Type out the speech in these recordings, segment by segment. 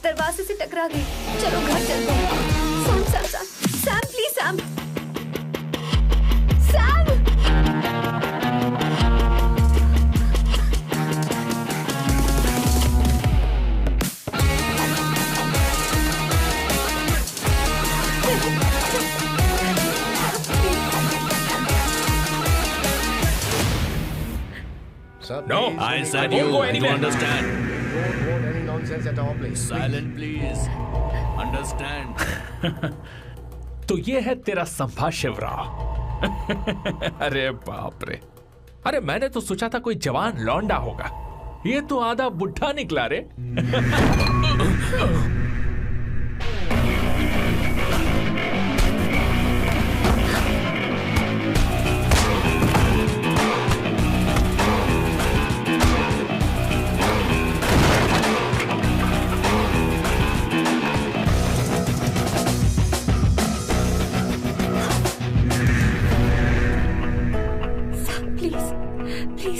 दरवाजे से टकरा गई। चलो घर चलते हैं। Sam Sam Sam Sam please Sam Sam. No, I said you understand. Don't want any nonsense at all, please. Silent, please. Understand. तो ये है तेरा संभा शिवराव। अरे बाप रे, अरे मैंने तो सोचा था कोई जवान लौंडा होगा, ये तो आधा बुढ़ा निकला रे।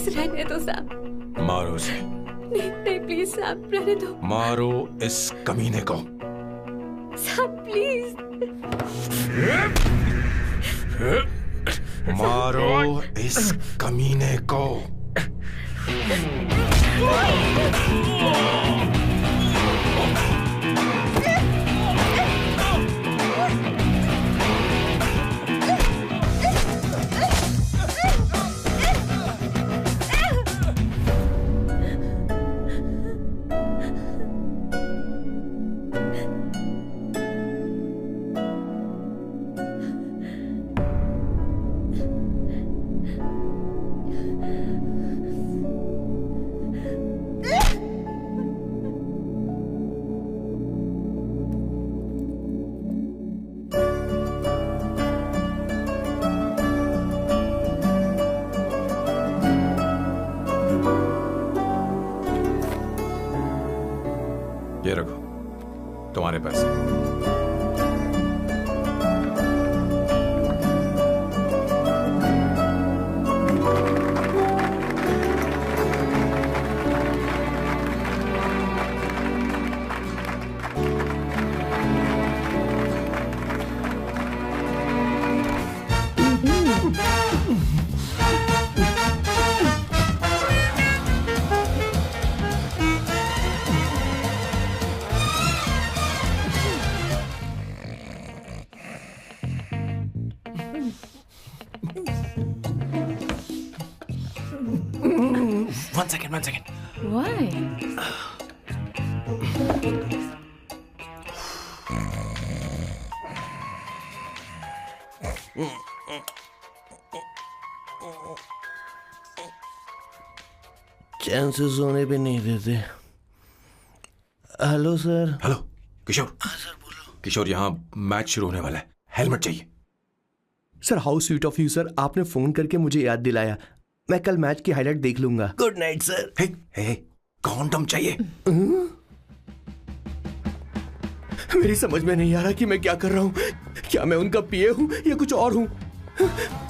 रहने दो सैम। मारो उसे। नहीं नहीं प्लीज सैम, रहने दो। मारो इस कमीने को। Sam please. मारो इस कमीने को। ये रखो तुम्हारे पैसे। One second. Why? चैन से सोने भी नहीं देते। Hello sir. हेलो किशोर। हाँ सर बोलो। किशोर, यहाँ मैच शुरू होने वाला है, हेलमेट चाहिए। Sir how sweet of you sir, आपने फोन करके मुझे याद दिलाया। मैं कल मैच की हाईलाइट देख लूंगा। Good night sir. Hey, condom चाहिए। मेरी समझ में नहीं आ रहा कि मैं क्या कर रहा हूँ। क्या मैं उनका पीए हूँ या कुछ और हूँ?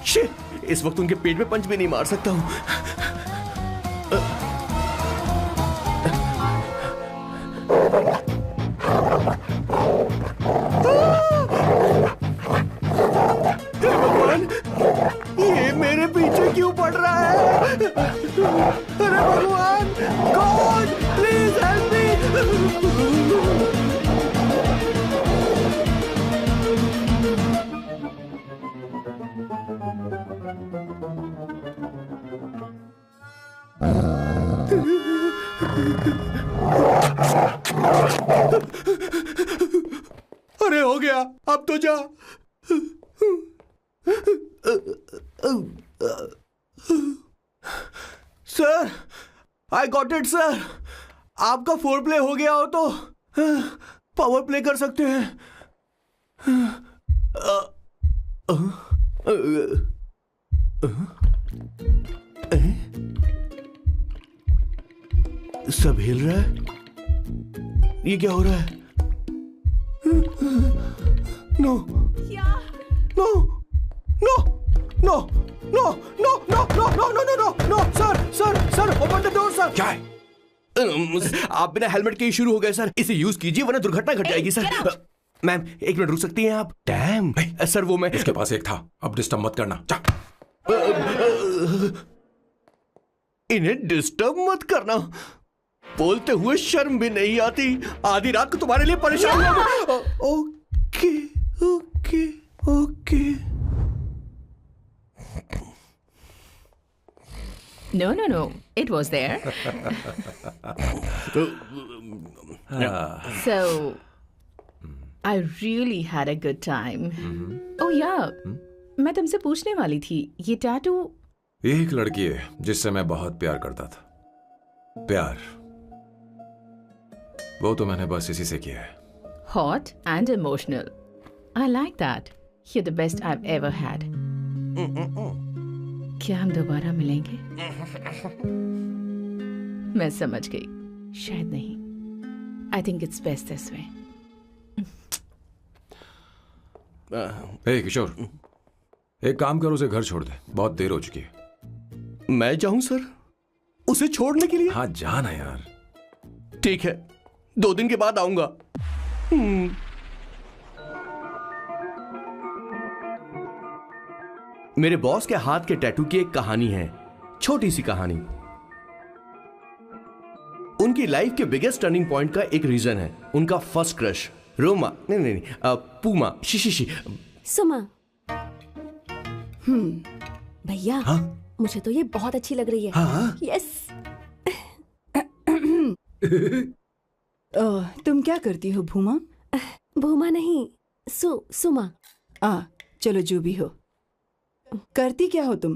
शिट, इस वक्त उनके पेट में पंच भी नहीं मार सकता हूँ। भगवान, ये मेरे पीछे क्यों पड़ रहा है? अरे भगवान, गॉड प्लीज हेल्प मी। अरे हो गया, अब तो जा। Sir, I got it sir. आपका फोर प्ले हो गया हो तो पावर प्ले कर सकते हैं। सब हिल रहा है, ये क्या हो रहा है? No no no no no no no no no no no no sir open the door sir. क्या है? आप बिना हेलमेट के ही शुरू हो गए सर। इसे यूज कीजिए वरना दुर्घटना घट जाएगी सर। मैम 1 मिनट रुक सकती हैं आप? डैम सर वो मैं उसके पास एक था, अब डिस्टर्ब मत करना। जा। इन्हें डिस्टर्ब मत करना, बोलते हुए शर्म भी नहीं आती। आधी रात को तुम्हारे लिए परेशान हो। Okay okay okay. No. It was there. So, I really had a good time. Oh yeah, मैं तुमसे पूछने वाली थी, ये टैटू। एक लड़की है जिससे मैं बहुत प्यार करता था। प्यार वो तो मैंने बस इसी से किया है। Hot and emotional. I like that. You're the best I've ever had. क्या हम दोबारा मिलेंगे? मैं समझ गई, शायद नहीं। I think it's best this way. हे किशोर, एक काम कर, उसे घर छोड़ दे, बहुत देर हो चुकी है। मैं जाऊं सर उसे छोड़ने के लिए? हाँ जाना यार। ठीक है, 2 दिन के बाद आऊंगा। मेरे बॉस के हाथ के टैटू की एक कहानी है, छोटी सी कहानी। उनकी लाइफ के बिगेस्ट टर्निंग पॉइंट का एक रीजन है उनका फर्स्ट क्रश रोमा, नहीं पूमा, शी। सुमा। भैया हाँ? मुझे तो ये बहुत अच्छी लग रही है। हाँ? यस। तुम क्या करती हो भूमा? भूमा नहीं, सुमा। चलो जो भी हो। करती क्या हो तुम?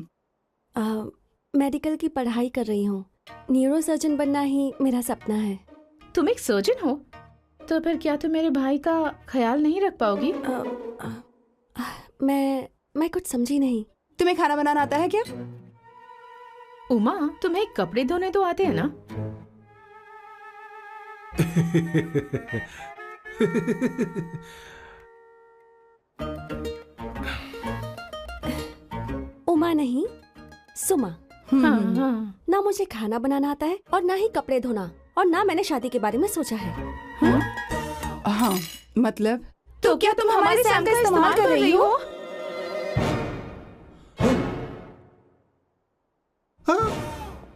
मेडिकल की पढ़ाई कर रही हूँ। न्यूरो सर्जन बनना ही मेरा सपना है। तुम एक सर्जन हो, तो फिर क्या तुम मेरे भाई का ख्याल नहीं रख पाओगी? मैं कुछ समझी नहीं। तुम्हें खाना बनाना आता है क्या? उमा, तुम्हें कपड़े धोने तो आते हैं ना? उमा नहीं, सुमा। हाँ। ना मुझे खाना बनाना आता है और ना ही कपड़े धोना, और ना मैंने शादी के बारे में सोचा है। हाँ मतलब? तो क्या तुम हमारे सैम का इस्तेमाल कर रही हो?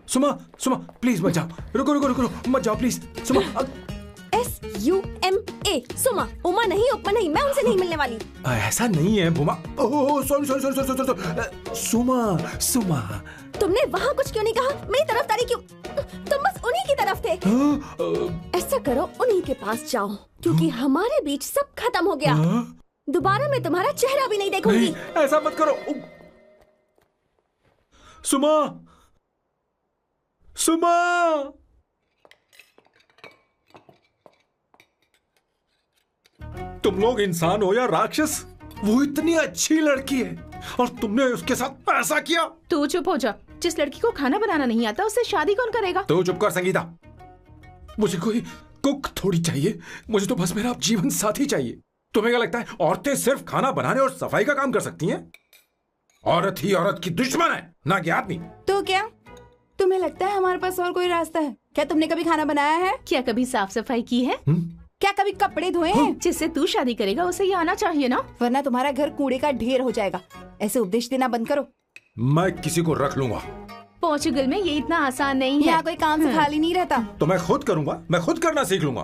सुमा प्लीज मत जाओ। रुको मत जाओ प्लीज। सुमा SUMA, सुमा। उमा नहीं, उपमा नहीं, मैं उनसे नहीं मिलने वाली। ऐसा नहीं है भूमा। सॉरी। सुमा तुमने वहाँ कुछ क्यों नहीं कहा? मेरी तरफदारी क्यों? तुम बस उन्हीं की तरफ थे। ऐसा करो, उन्हीं के पास जाओ, क्योंकि हमारे बीच सब खत्म हो गया। दोबारा मैं तुम्हारा चेहरा भी नहीं देखूंगी। ऐसा मत करो सुमा। तुम लोग इंसान हो या राक्षस? वो इतनी अच्छी लड़की है और तुमने उसके साथ ऐसा किया। तू चुप हो जा। जिस लड़की को खाना बनाना नहीं आता उससे शादी कौन करेगा? तो चुप कर संगीता। मुझे कोई कुक थोड़ी चाहिए, मुझे तो बस मेरा जीवन साथी चाहिए। तुम्हें क्या लगता है औरतें सिर्फ खाना बनाने और सफाई का काम कर सकती हैं? औरत ही औरत की दुश्मन है, ना कि आदमी। तो क्या तुम्हें लगता है हमारे पास और कोई रास्ता है? क्या तुमने कभी खाना बनाया है? क्या कभी साफ सफाई की है? क्या कभी कपड़े धोए हैं? जिससे तू शादी करेगा उसे ये आना चाहिए ना, वरना तुम्हारा घर कूड़े का ढेर हो जाएगा। ऐसे उपदेश देना बंद करो। मैं किसी को रख लूंगा। पोर्चुगल में ये इतना आसान नहीं है। यहाँ कोई काम से खाली नहीं रहता। तो मैं खुद करूंगा, मैं खुद करना सीख लूंगा।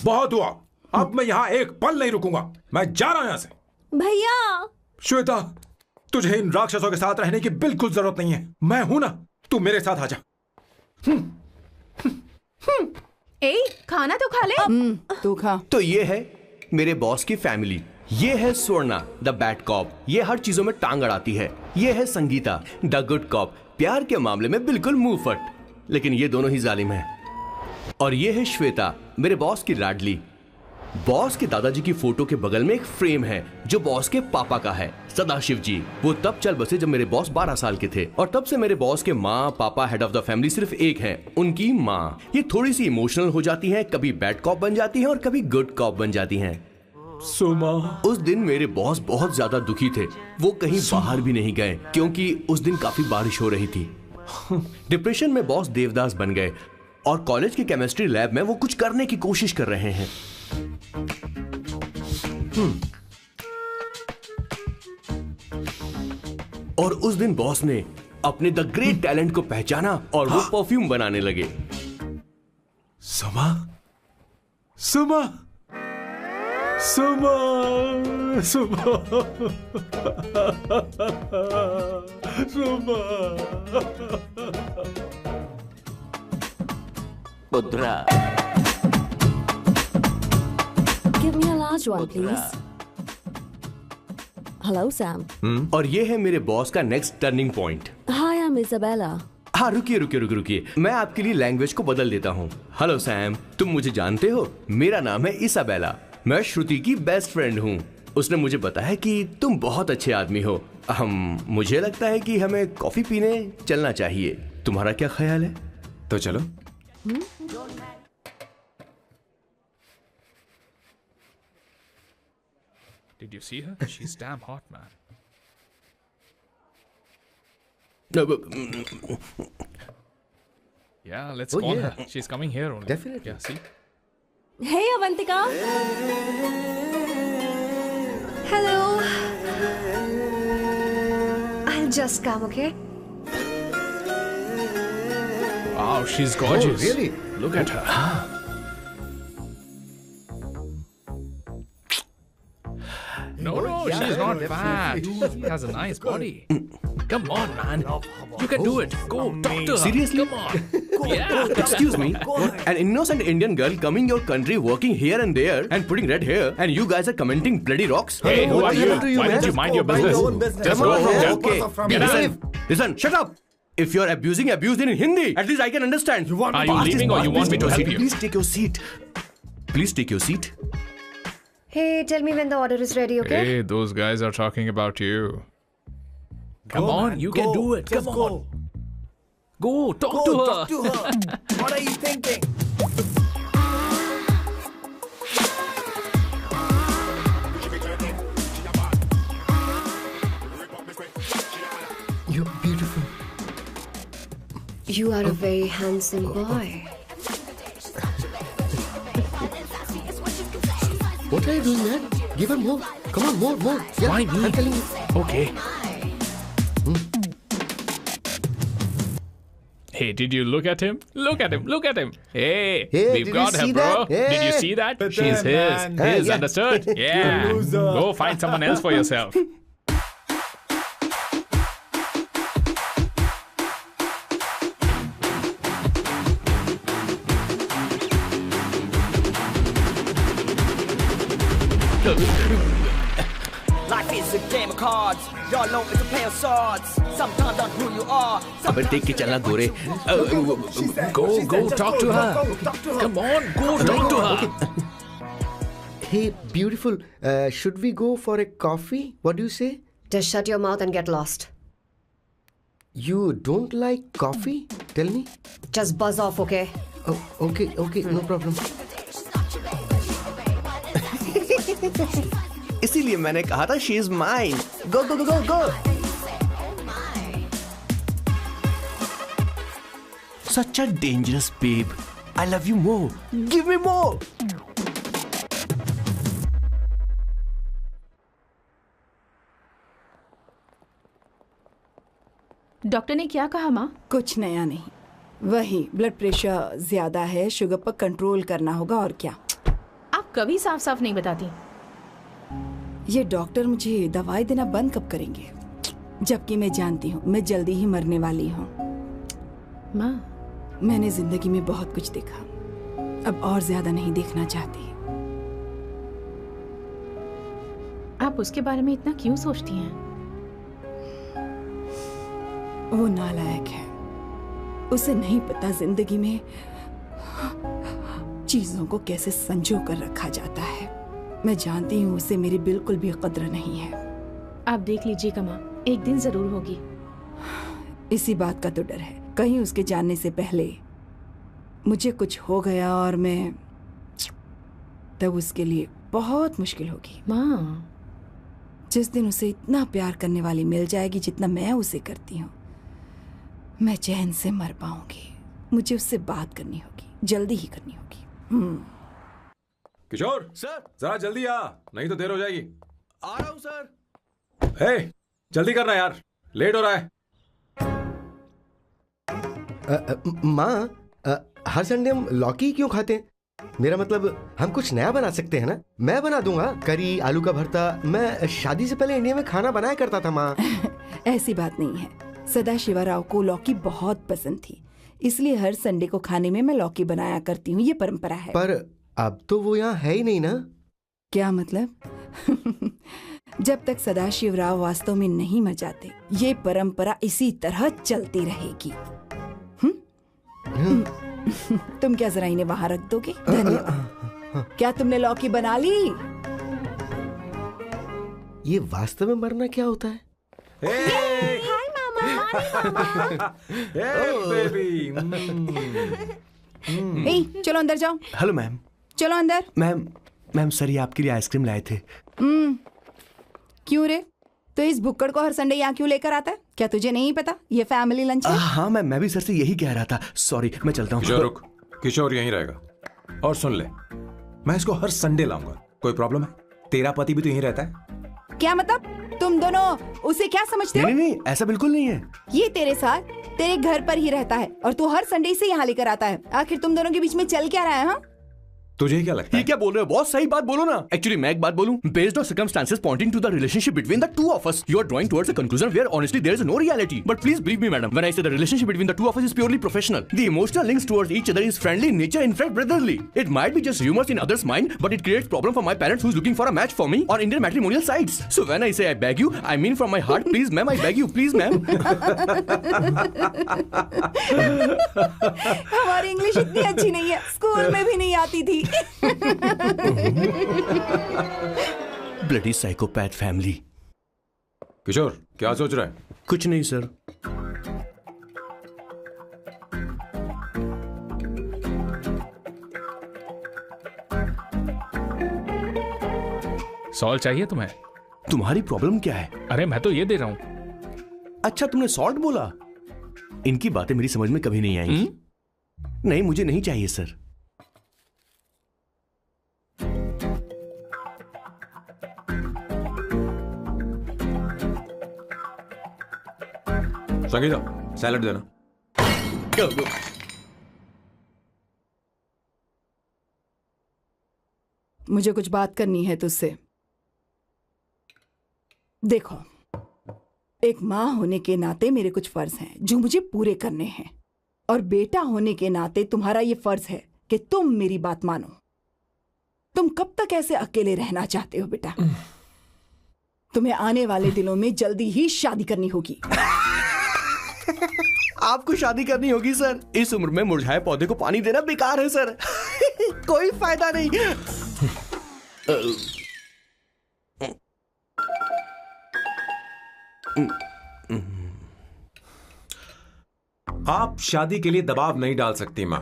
बहुत हुआ, अब मैं यहाँ एक पल नहीं रुकूंगा। मैं जा रहा हूँ यहाँ से। भैया। श्वेता, तुझे इन राक्षसों के साथ रहने की बिल्कुल जरूरत नहीं है। मैं हूं ना, तू मेरे साथ आ जा। ए, खाना तो खा ले। तू खा। तो ये है मेरे बॉस की फैमिली। ये है स्वर्णा द बैड कॉप, ये हर चीजों में टांग अड़ाती है। ये है संगीता द गुड कॉप, प्यार के मामले में बिल्कुल मुंह फट, लेकिन ये दोनों ही जालिम हैं। और ये है श्वेता, मेरे बॉस की लाडली। बॉस के दादाजी की फोटो के बगल में एक फ्रेम है जो बॉस के पापा का है, सदाशिव जी। वो तब चल बसे जब मेरे बॉस 12 साल के थे, और तब से मेरे बॉस के माँ पापा हेड ऑफ द फैमिली सिर्फ एक है, उनकी माँ। ये थोड़ी सी इमोशनल हो जाती हैं, कभी बैड कॉप बन जाती हैं और कभी गुड कॉप बन जाती हैं। सुमा, उस दिन मेरे बॉस बहुत ज्यादा दुखी थे, वो कहीं बाहर भी नहीं गए क्योंकि उस दिन काफी बारिश हो रही थी। डिप्रेशन में बॉस देवदास बन गए और कॉलेज की केमिस्ट्री लैब में वो कुछ करने की कोशिश कर रहे हैं। और उस दिन बॉस ने अपने द ग्रेट टैलेंट को पहचाना और वो परफ्यूम बनाने लगे। सुमा, सुमा, सुमा, सुमा, सुमा। पुत्रा, Give me a large one, please. Hello, Sam. और ये है मेरे बॉस का next turning point. Hi, I'm Isabella. हाँ, रुकिए, मैं आपके लिए लैंग्वेज को बदल देता हूँ। हेलो सैम, तुम मुझे जानते हो, मेरा नाम है इसाबेला, मैं श्रुति की बेस्ट फ्रेंड हूँ। उसने मुझे बताया कि तुम बहुत अच्छे आदमी हो। मुझे लगता है कि हमें कॉफी पीने चलना चाहिए, तुम्हारा क्या ख्याल है? तो चलो। Did you see her? She's damn hot, man. Yeah, let's call her. She's coming here only. Definitely. Yeah, see? Hey, Avantika. Hello. I'll just come, okay? Wow, she's gorgeous. Oh, really? Look at her. No, she's not fat. She has a nice body. Come on, man. You can do it. Go, talk to her. Seriously? Come on. Yeah. Excuse me, an innocent Indian girl coming your country, working here and there, and putting red hair, and you guys are commenting bloody rocks? Hey, who are you? Why don't you mind your business? Just go from there. Okay. Get out. Listen, shut up. If you're abuse it in Hindi. At least I can understand. Are you leaving or you want me to help you? Please take your seat. Please take your seat. Hey, tell me when the order is ready, okay? Hey, those guys are talking about you. Come on, you can do it. Come on. Go, talk to her. Talk to her. What are you thinking? You're beautiful. You are a very handsome boy. What are you doing, man? Give her more. Come on, more. Yeah, Why me? I'm telling you. Okay. Hey, did you look at him? Look at him. Hey, Hey, we've did got you her, see bro. that? Did you Hey. see that? But She's then, man. his, Yeah. understood? Yeah. Go find someone else for yourself. Life is a game of cards. Y'all know it's a play of swords. Sometimes on who you are. अबे देख के चलना गोरे. Go, talk to her. Come on, go talk to her. Hey, beautiful. Should we go for a coffee? What do you say? Just shut your mouth and get lost. You don't like coffee? Tell me. Just buzz off, okay? Oh, okay, no problem. इसीलिए मैंने कहा था she is mine. Go. Such a dangerous babe. I love you more. Give me more. Doctor ने क्या कहा माँ? कुछ नया नहीं, वही ब्लड प्रेशर ज्यादा है, शुगर पर कंट्रोल करना होगा और क्या। आप कभी साफ साफ नहीं बताती। ये डॉक्टर मुझे दवाई देना बंद कब करेंगे, जबकि मैं जानती हूँ मैं जल्दी ही मरने वाली हूँ। माँ, मैंने जिंदगी में बहुत कुछ देखा, अब और ज्यादा नहीं देखना चाहती। आप उसके बारे में इतना क्यों सोचती हैं? वो नालायक है। उसे नहीं पता जिंदगी में चीजों को कैसे संजो कर रखा जाता है। मैं जानती हूँ उसे मेरी बिल्कुल भी कद्र नहीं है। आप देख लीजिएगा माँ, एक दिन जरूर होगी। इसी बात का तो डर है, कहीं उसके जानने से पहले मुझे कुछ हो गया और मैं, तब उसके लिए बहुत मुश्किल होगी। माँ, जिस दिन उसे इतना प्यार करने वाली मिल जाएगी जितना मैं उसे करती हूँ, मैं चैन से मर पाऊंगी। मुझे उससे बात करनी होगी, जल्दी ही करनी होगी। किशोर सर, जरा जल्दी आ, नहीं तो देर हो जाएगी। आ रहा हूँ सर। हे, जल्दी करना यार, लेट हो रहा है। माँ, हर संडे हम लौकी क्यों खाते हैं? मेरा मतलब हम कुछ नया बना सकते हैं ना? मैं बना दूंगा करी, आलू का भरता। मैं शादी से पहले इंडिया में खाना बनाया करता था माँ। ऐसी बात नहीं है, सदाशिवराव को लौकी बहुत पसंद थी, इसलिए हर संडे को खाने में मैं लौकी बनाया करती हूँ। ये परंपरा है। पर अब तो वो यहाँ है ही नहीं ना। क्या मतलब? जब तक सदाशिवराव वास्तव में नहीं मर जाते, ये परंपरा इसी तरह चलती रहेगी। तुम क्या जरा इन्हें वहां रख दोगे? धन्यवाद। क्या तुमने लौकी बना ली? ये वास्तव में मरना क्या होता है? हाय मामा। बेबी। चलो अंदर जाओ। Hello ma'am. चलो अंदर। मैम सर, ये आपके लिए आइसक्रीम लाए थे। क्यों रे? तो इस भुक्कड़ को हर संडे यहाँ क्यों लेकर आता है? क्या तुझे नहीं पता ये फैमिली लंच है? हाँ मैम, मैं भी सर से यही कह रहा था। सॉरी, मैं चलता हूँ। किशोर रुक, किशोर यहीं रहेगा। और सुन ले, मैं इसको हर संडे लाऊंगा। कोई प्रॉब्लम है? तेरा पति भी तो यहीं रहता है। क्या मतलब? तुम दोनों उसे क्या समझते हो? नहीं, ऐसा बिल्कुल नहीं है। ये तेरे साथ तेरे घर पर ही रहता है और तू हर संडे से यहाँ लेकर आता है। आखिर तुम दोनों के बीच में चल क्या रहा है? हाँ, तुझे क्या लगता है? ये क्या बोल रहे हो बॉस? सही बात बोलो ना। एक्चुअली मैं एक बात बोलूं, based on circumstances pointing to the relationship between the two of us, you are drawing towards a conclusion where honestly there is no reality. But please believe me, madam, when I say the relationship between the two of us is purely professional. The emotional links towards each other is friendly in nature, in fact brotherly. It might be just rumors in others' mind, but it creates problem for my parents who's looking for a match for me on Indian matrimonial sites. So when I say I beg you, I mean from my heart, please ma'am, I beg you, please ma'am. हमारी English इतनी अच्छी नहीं है, school में भी नहीं आती थी। Bloody psychopath family. किशोर क्या सोच रहा है? कुछ नहीं सर। सॉल्ट चाहिए तुम्हें? तुम्हारी प्रॉब्लम क्या है? अरे मैं तो ये दे रहा हूं। अच्छा, तुमने सॉल्ट बोला? इनकी बातें मेरी समझ में कभी नहीं आएंगी। नहीं, मुझे नहीं चाहिए सर। संगीता, सैलड देना। मुझे कुछ बात करनी है तुझसे। देखो, एक माँ होने के नाते मेरे कुछ फर्ज हैं जो मुझे पूरे करने हैं, और बेटा होने के नाते तुम्हारा ये फर्ज है कि तुम मेरी बात मानो। तुम कब तक ऐसे अकेले रहना चाहते हो बेटा? तुम्हें आने वाले दिनों में जल्दी ही शादी करनी होगी। आपको शादी करनी होगी सर? इस उम्र में मुरझाए पौधे को पानी देना बेकार है सर। कोई फायदा नहीं। आप शादी के लिए दबाव नहीं डाल सकती मां,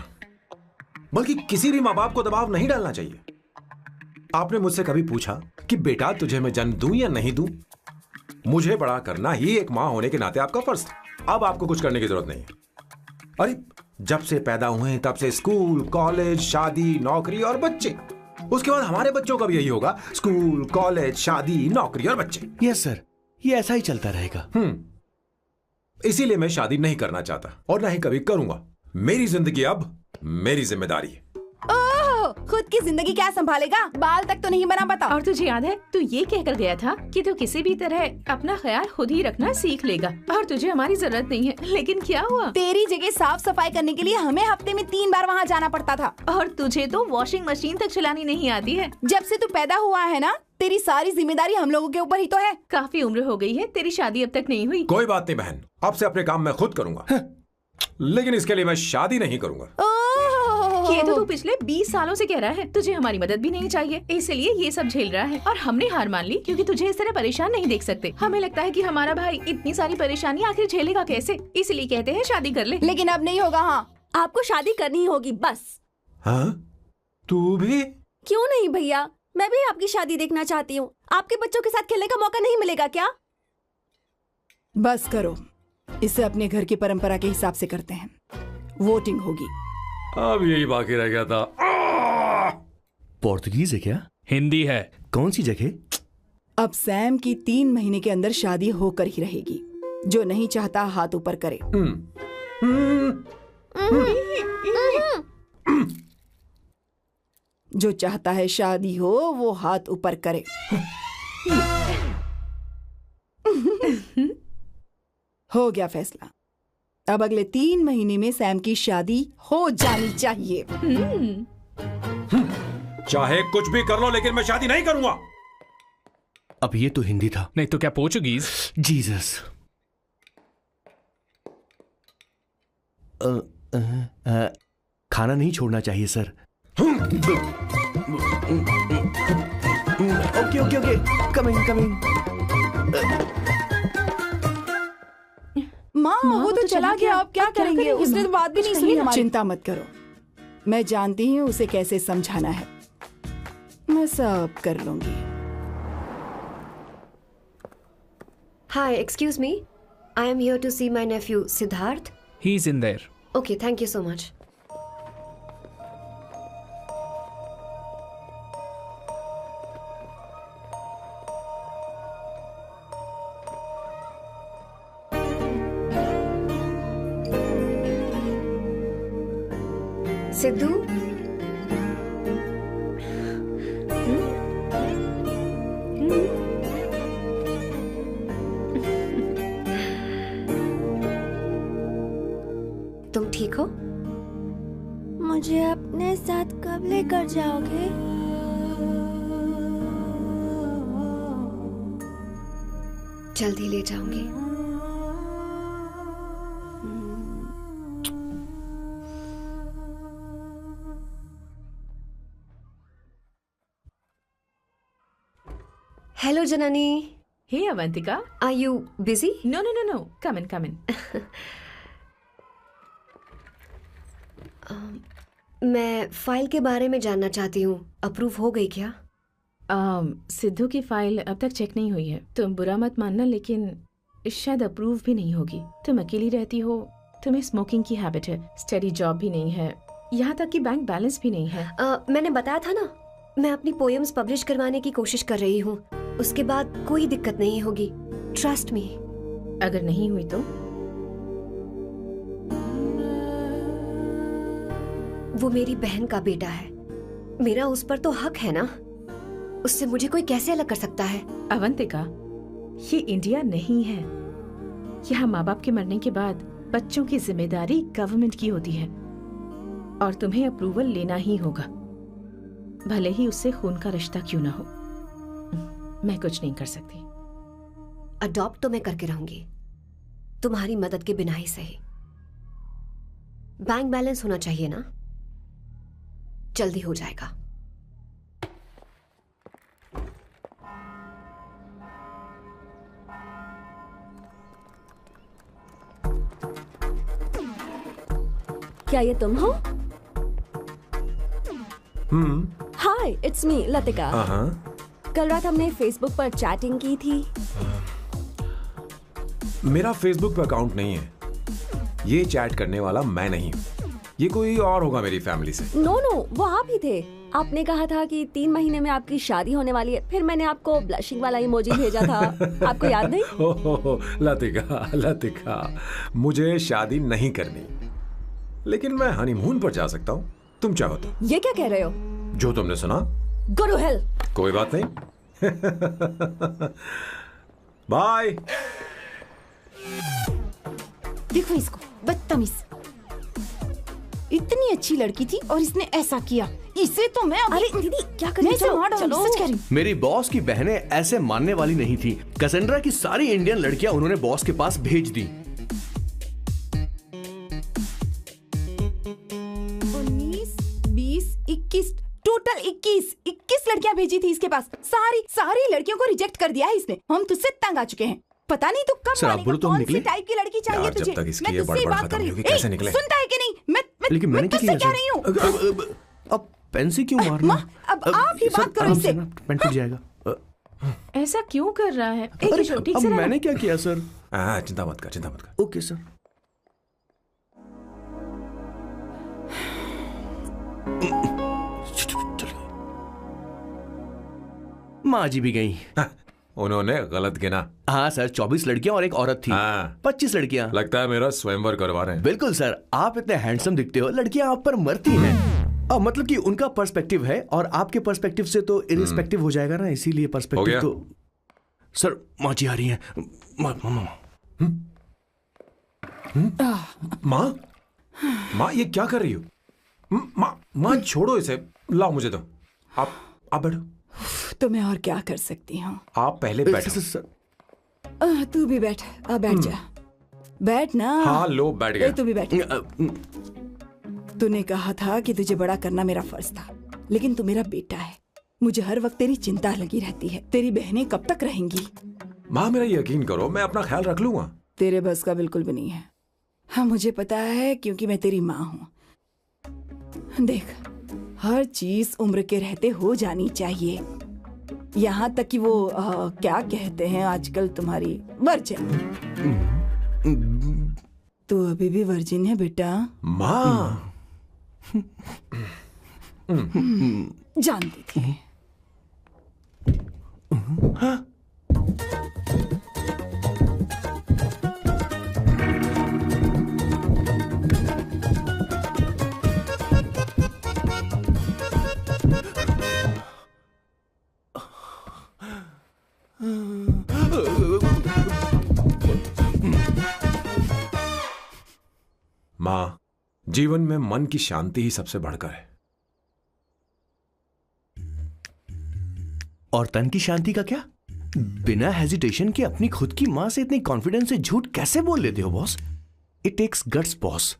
बल्कि किसी भी मां बाप को दबाव नहीं डालना चाहिए। आपने मुझसे कभी पूछा कि बेटा तुझे मैं जन्म दूं या नहीं दूं? मुझे बड़ा करना ही एक मां होने के नाते आपका फर्ज था। अब आपको कुछ करने की जरूरत नहीं है। अरे जब से पैदा हुए हैं तब से स्कूल, कॉलेज, शादी, नौकरी और बच्चे। उसके बाद हमारे बच्चों का भी यही होगा, स्कूल, कॉलेज, शादी, नौकरी और बच्चे। यस सर, ये ऐसा ही चलता रहेगा। इसीलिए मैं शादी नहीं करना चाहता और ना ही कभी करूंगा। मेरी जिंदगी अब मेरी जिम्मेदारी है। ओह, खुद की जिंदगी क्या संभालेगा? बाल तक तो नहीं बना पता। और तुझे याद है तू ये कहकर गया था कि तू किसी भी तरह अपना ख्याल खुद ही रखना सीख लेगा और तुझे हमारी जरूरत नहीं है, लेकिन क्या हुआ? तेरी जगह साफ सफाई करने के लिए हमें हफ्ते में 3 बार वहाँ जाना पड़ता था। और तुझे तो वॉशिंग मशीन तक चलानी नहीं आती है। जब से तू पैदा हुआ है ना, तेरी सारी जिम्मेदारी हम लोगों के ऊपर ही तो है। काफी उम्र हो गई है, तेरी शादी अब तक नहीं हुई। कोई बात नहीं बहन, अब से अपने काम मैं खुद करूंगा, लेकिन इसके लिए मैं शादी नहीं करूंगा। ये तो तू पिछले 20 सालों से कह रहा है। तुझे हमारी मदद भी नहीं चाहिए, इसलिए ये सब झेल रहा है और हमने हार मान ली क्योंकि तुझे इस तरह परेशान नहीं देख सकते। हमें लगता है कि हमारा भाई इतनी सारी परेशानी आखिर झेलेगा कैसे, इसलिए कहते हैं शादी कर ले। लेकिन अब नहीं होगा। हाँ, आपको शादी करनी ही होगी बस। हाँ? तू भी? क्यों नहीं भैया, मैं भी आपकी शादी देखना चाहती हूँ। आपके बच्चों के साथ खेलने का मौका नहीं मिलेगा क्या? बस करो, इसे अपने घर की परंपरा के हिसाब से करते हैं। वोटिंग होगी। अब यही बाकी रह गया था। पोर्तुगीज है क्या? हिंदी है। कौन सी जगह? अब सैम की 3 महीने के अंदर शादी होकर ही रहेगी। जो नहीं चाहता हाथ ऊपर करे। जो चाहता है शादी हो वो हाथ ऊपर करे। हो गया फैसला। अब अगले 3 महीने में सैम की शादी हो जानी चाहिए। चाहे कुछ भी कर लो, लेकिन मैं शादी नहीं करूंगा। अब ये तो हिंदी था। नहीं तो क्या पोर्चुगीज? जीसस। खाना नहीं छोड़ना चाहिए sir. Okay okay okay, coming coming. माँ वो तो चला गया, अब क्या करेंगे? उसने तो बात भी नहीं सुनी हमारी। चिंता मत करो, मैं जानती हूँ उसे कैसे समझाना है। मैं सब कर लूंगी। Hi, excuse me. I am here to see my nephew Siddharth. He's in there. Okay, thank you so much. Sidhu, तुम ठीक हो? मुझे अपने साथ कब लेकर जाओगे? जल्दी ले जाऊंगी। Hello, Janani. Hey, Avantika. Are you busy? No. Come in, come in. मैं फाइल के बारे में जानना चाहती हूँ। अप्रूव हो गई क्या? सिद्धू की फाइल अब तक चेक नहीं हुई है। तुम बुरा मत मानना, लेकिन शायद अप्रूव भी नहीं होगी। तुम अकेली रहती हो, तुम्हें स्मोकिंग की हैबिट है, स्टडी जॉब भी नहीं है, यहाँ तक कि बैंक बैलेंस भी नहीं है। मैंने बताया था ना, मैं अपनी पोएम्स पब्लिश करवाने की कोशिश कर रही हूँ। उसके बाद कोई दिक्कत नहीं होगी, ट्रस्ट मी। अगर नहीं हुई तो? वो मेरी बहन का बेटा है, मेरा उस पर तो हक है ना। उससे मुझे कोई कैसे अलग कर सकता है? अवंतिका, ये इंडिया नहीं है। यहाँ माँ बाप के मरने के बाद बच्चों की जिम्मेदारी गवर्नमेंट की होती है और तुम्हें अप्रूवल लेना ही होगा, भले ही उससे खून का रिश्ता क्यों ना हो। मैं कुछ नहीं कर सकती। अडॉप्ट तो मैं करके रहूंगी, तुम्हारी मदद के बिना ही सही। बैंक बैलेंस होना चाहिए ना, जल्दी हो जाएगा। क्या ये तुम हो? हाय, इट्स मी लतिका। कल रात हमने फेसबुक पर चैटिंग की थी। मेरा फेसबुक पे अकाउंट नहीं है, ये चैट करने वाला मैं नहीं हूँ, ये कोई और होगा मेरी फैमिली से। नो, वो आप ही थे। आपने कहा था कि 3 महीने में आपकी शादी होने वाली है, फिर मैंने आपको ब्लशिंग वाला इमोजी भेजा था। आपको याद नहीं? ओहो, लतिका, मुझे शादी नहीं करनी, लेकिन मैं हनीमून पर जा सकता हूँ, तुम चाहो तो। ये क्या कह रहे हो? जो तुमने सुना। Go to hell. कोई बात नहीं। बाय। देखो इसको, बदतमीज। इतनी अच्छी लड़की थी और इसने ऐसा किया। इसे तो मैं अरे दीदी क्या कर रही हो? चलो, सच कह रही हूँ। मेरी बॉस की बहनें ऐसे मानने वाली नहीं थी। कैसेंड्रा की सारी इंडियन लड़कियां उन्होंने बॉस के पास भेज दी। 19, 20, 21 टोटल 21 लड़कियां भेजी थी इसके पास। सारी लड़कियों को रिजेक्ट कर दिया है इसने। हम तुझसे तंग आ चुके हैं। पता नहीं तू कब मानेगा, कौन सी टाइप की लड़की चाहिए तुझे। जब तक इसकी मैं ये तुझसे बड़बड़ बात खत्म कर रही नहीं होगी, हूँ। कैसे निकले? सुनता है कि नहीं? लेकिन मैंने मैं क्या तुझसे किया कह रही हूँ। अब पेंसी क्यों मारना? अब आप ही बात करो इससे। पेन टूट जाएगा। ऐसा क्यों कर रहा है? अरे ठीक अब से मैंने क्या किया सर? चिंता मत कर। Okay sir. माँ जी भी गई। उन्होंने गलत गिना। हाँ सर, 24 लड़कियां और एक औरत थी। 25 लड़कियां। लगता है मेरा स्वयंवर करवा रहे हैं। बिल्कुल सर, आप इतने हैंडसम दिखते हो, लड़कियां आप पर मरती हैं। मतलब कि उनका पर्सपेक्टिव है और आपके पर्सपेक्टिव से तो इरिस्पेक्टिव हो जाएगा ना, इसीलिए पर्सपेक्टिव तो। सर माँ जी आ रही हैं। माँ ये क्या कर रही हो? माँ छोड़ो इसे, लाओ मुझे दो। आप बैठो। तो मैं और क्या कर सकती हूँ? आप पहले बैठो। तू भी बैठ। बैठ जा। बैठ ना। हाँ लो, बैठ गया। तू भी बैठ। तूने कहा था कि तुझे बड़ा करना मेरा फर्ज था, लेकिन तू मेरा बेटा है। मुझे हर वक्त तेरी चिंता लगी रहती है। तेरी बहनें कब तक रहेंगी? माँ मेरा यकीन करो, मैं अपना ख्याल रख लूंगा। तेरे बस का बिल्कुल भी नहीं है। हाँ मुझे पता है, क्योंकि मैं तेरी माँ हूँ। देख, हर चीज उम्र के रहते हो जानी चाहिए, यहाँ तक कि वो क्या कहते हैं आजकल तुम्हारी वर्जिन। तू अभी भी वर्जिन है बेटा। माँ जानती थी। माँ, जीवन में मन की शांति ही सबसे बढ़कर है। और तन की शांति का क्या? बिना हेजिटेशन के अपनी खुद की मां से इतनी कॉन्फिडेंस से झूठ कैसे बोल लेते हो boss? It takes guts boss.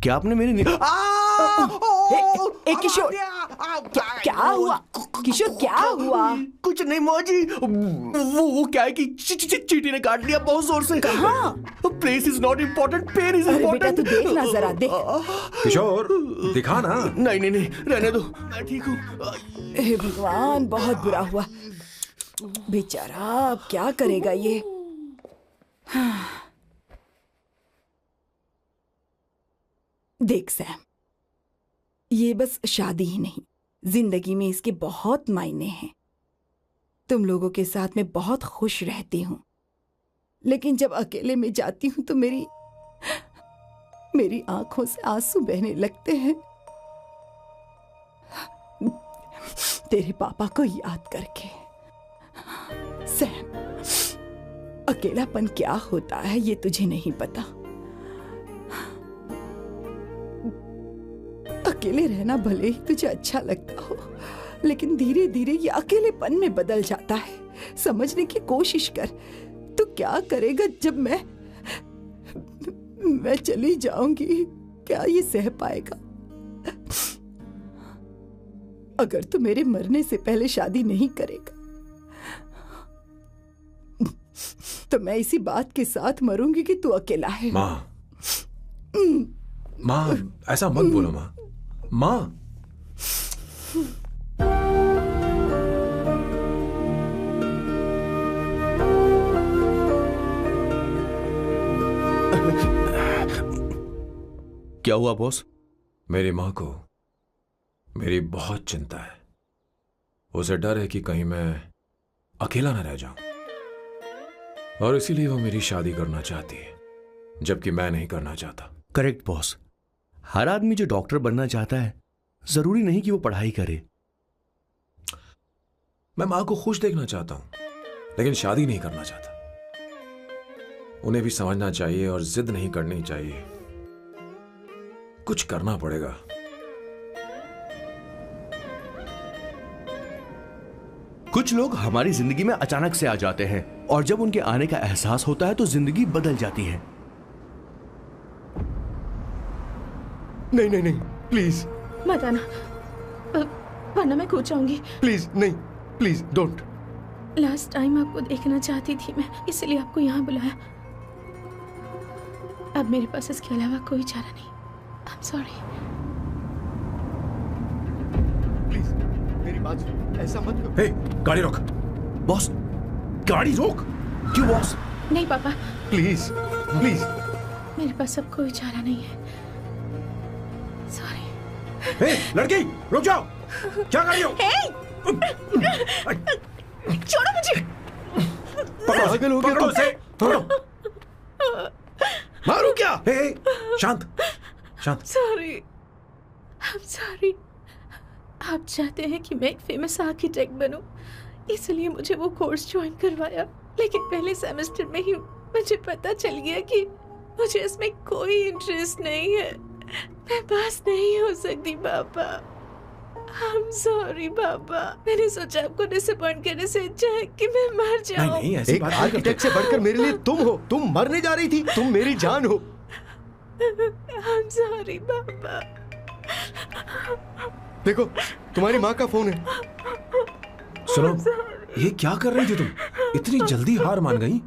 क्या आपने मेरी किशोर, क्या हुआ? किशोर क्या हुआ? कुछ नहीं मौजी, वो क्या है कि चींटी ने काट लिया बहुत जोर से। कहाँ? Place is not important, pen is important. तू देखना जरा, देख। किशोर दिखा ना। नहीं रहने दो, मैं ठीक हूँ। हे भगवान, बहुत बुरा हुआ बेचारा। अब क्या करेगा ये? देख सैम, ये बस शादी ही नहीं, जिंदगी में इसके बहुत मायने हैं। तुम लोगों के साथ मैं बहुत खुश रहती हूँ, लेकिन जब अकेले में जाती हूँ तो मेरी आंखों से आंसू बहने लगते हैं, तेरे पापा को याद करके। सैम, अकेलापन क्या होता है ये तुझे नहीं पता। अकेले रहना भले ही तुझे अच्छा लगता हो, लेकिन धीरे धीरे ये अकेलेपन में बदल जाता है। समझने की कोशिश कर। तू क्या करेगा जब मैं चली जाऊंगी? क्या ये सह पाएगा? अगर तू मेरे मरने से पहले शादी नहीं करेगा तो मैं इसी बात के साथ मरूंगी कि तू अकेला है। माँ ऐसा मत बोलो माँ। माँ क्या हुआ बॉस? मेरी माँ को मेरी बहुत चिंता है। उसे डर है कि कहीं मैं अकेला न रह जाऊं, और इसीलिए वो मेरी शादी करना चाहती है, जबकि मैं नहीं करना चाहता। Correct boss. हर आदमी जो डॉक्टर बनना चाहता है जरूरी नहीं कि वो पढ़ाई करे। मैं माँ को खुश देखना चाहता हूं, लेकिन शादी नहीं करना चाहता। उन्हें भी समझना चाहिए और जिद नहीं करनी चाहिए। कुछ करना पड़ेगा। कुछ लोग हमारी जिंदगी में अचानक से आ जाते हैं और जब उनके आने का एहसास होता है तो जिंदगी बदल जाती है। नहीं नहीं नहीं, प्लीज मत आना, वरना मैं खो जाऊंगी। प्लीज नहीं, प्लीज डोंट। लास्ट टाइम आपको देखना चाहती थी मैं, इसलिए आपको यहाँ बुलाया। अब मेरे पास इसके अलावा कोई चारा नहीं। आई एम सॉरी। प्लीज मेरी बात सुनो, ऐसा मत करो। हे, गाड़ी रोक। बॉस, गाड़ी रोक। क्यों बॉस? नहीं पापा, प्लीज प्लीज। मेरे पास अब कोई चारा नहीं है। सॉरी। हे, लड़की रुक जाओ। क्या कर रही हो? छोड़ो मुझे। पकड़ो उसे, पकड़ो। मारू क्या? हे, शांत शांत। Sorry, I am sorry. आप चाहते हैं कि मैं एक फेमस आर्किटेक्ट बनूं, इसलिए मुझे वो कोर्स ज्वाइन करवाया। लेकिन पहले सेमेस्टर में ही मुझे पता चल गया कि मुझे इसमें कोई इंटरेस्ट नहीं है। मैं पास नहीं हो सकती पापा। आई एम सॉरी पापा। मैंने सोचा आपको डिसअपॉइंट करने से अच्छा है कि मैं मर जाऊं। नहीं, ऐसी एक बात नहीं आर्किटेक्ट से बढ़कर मेरे लिए तुम हो। तुम मरने जा रही थी, तुम मेरी जान हो। आई एम सॉरी पापा। देखो, तुम्हारी माँ का फोन है। सुनो, ये क्या कर रही थी तुम? इतनी जल्दी हार मान गई?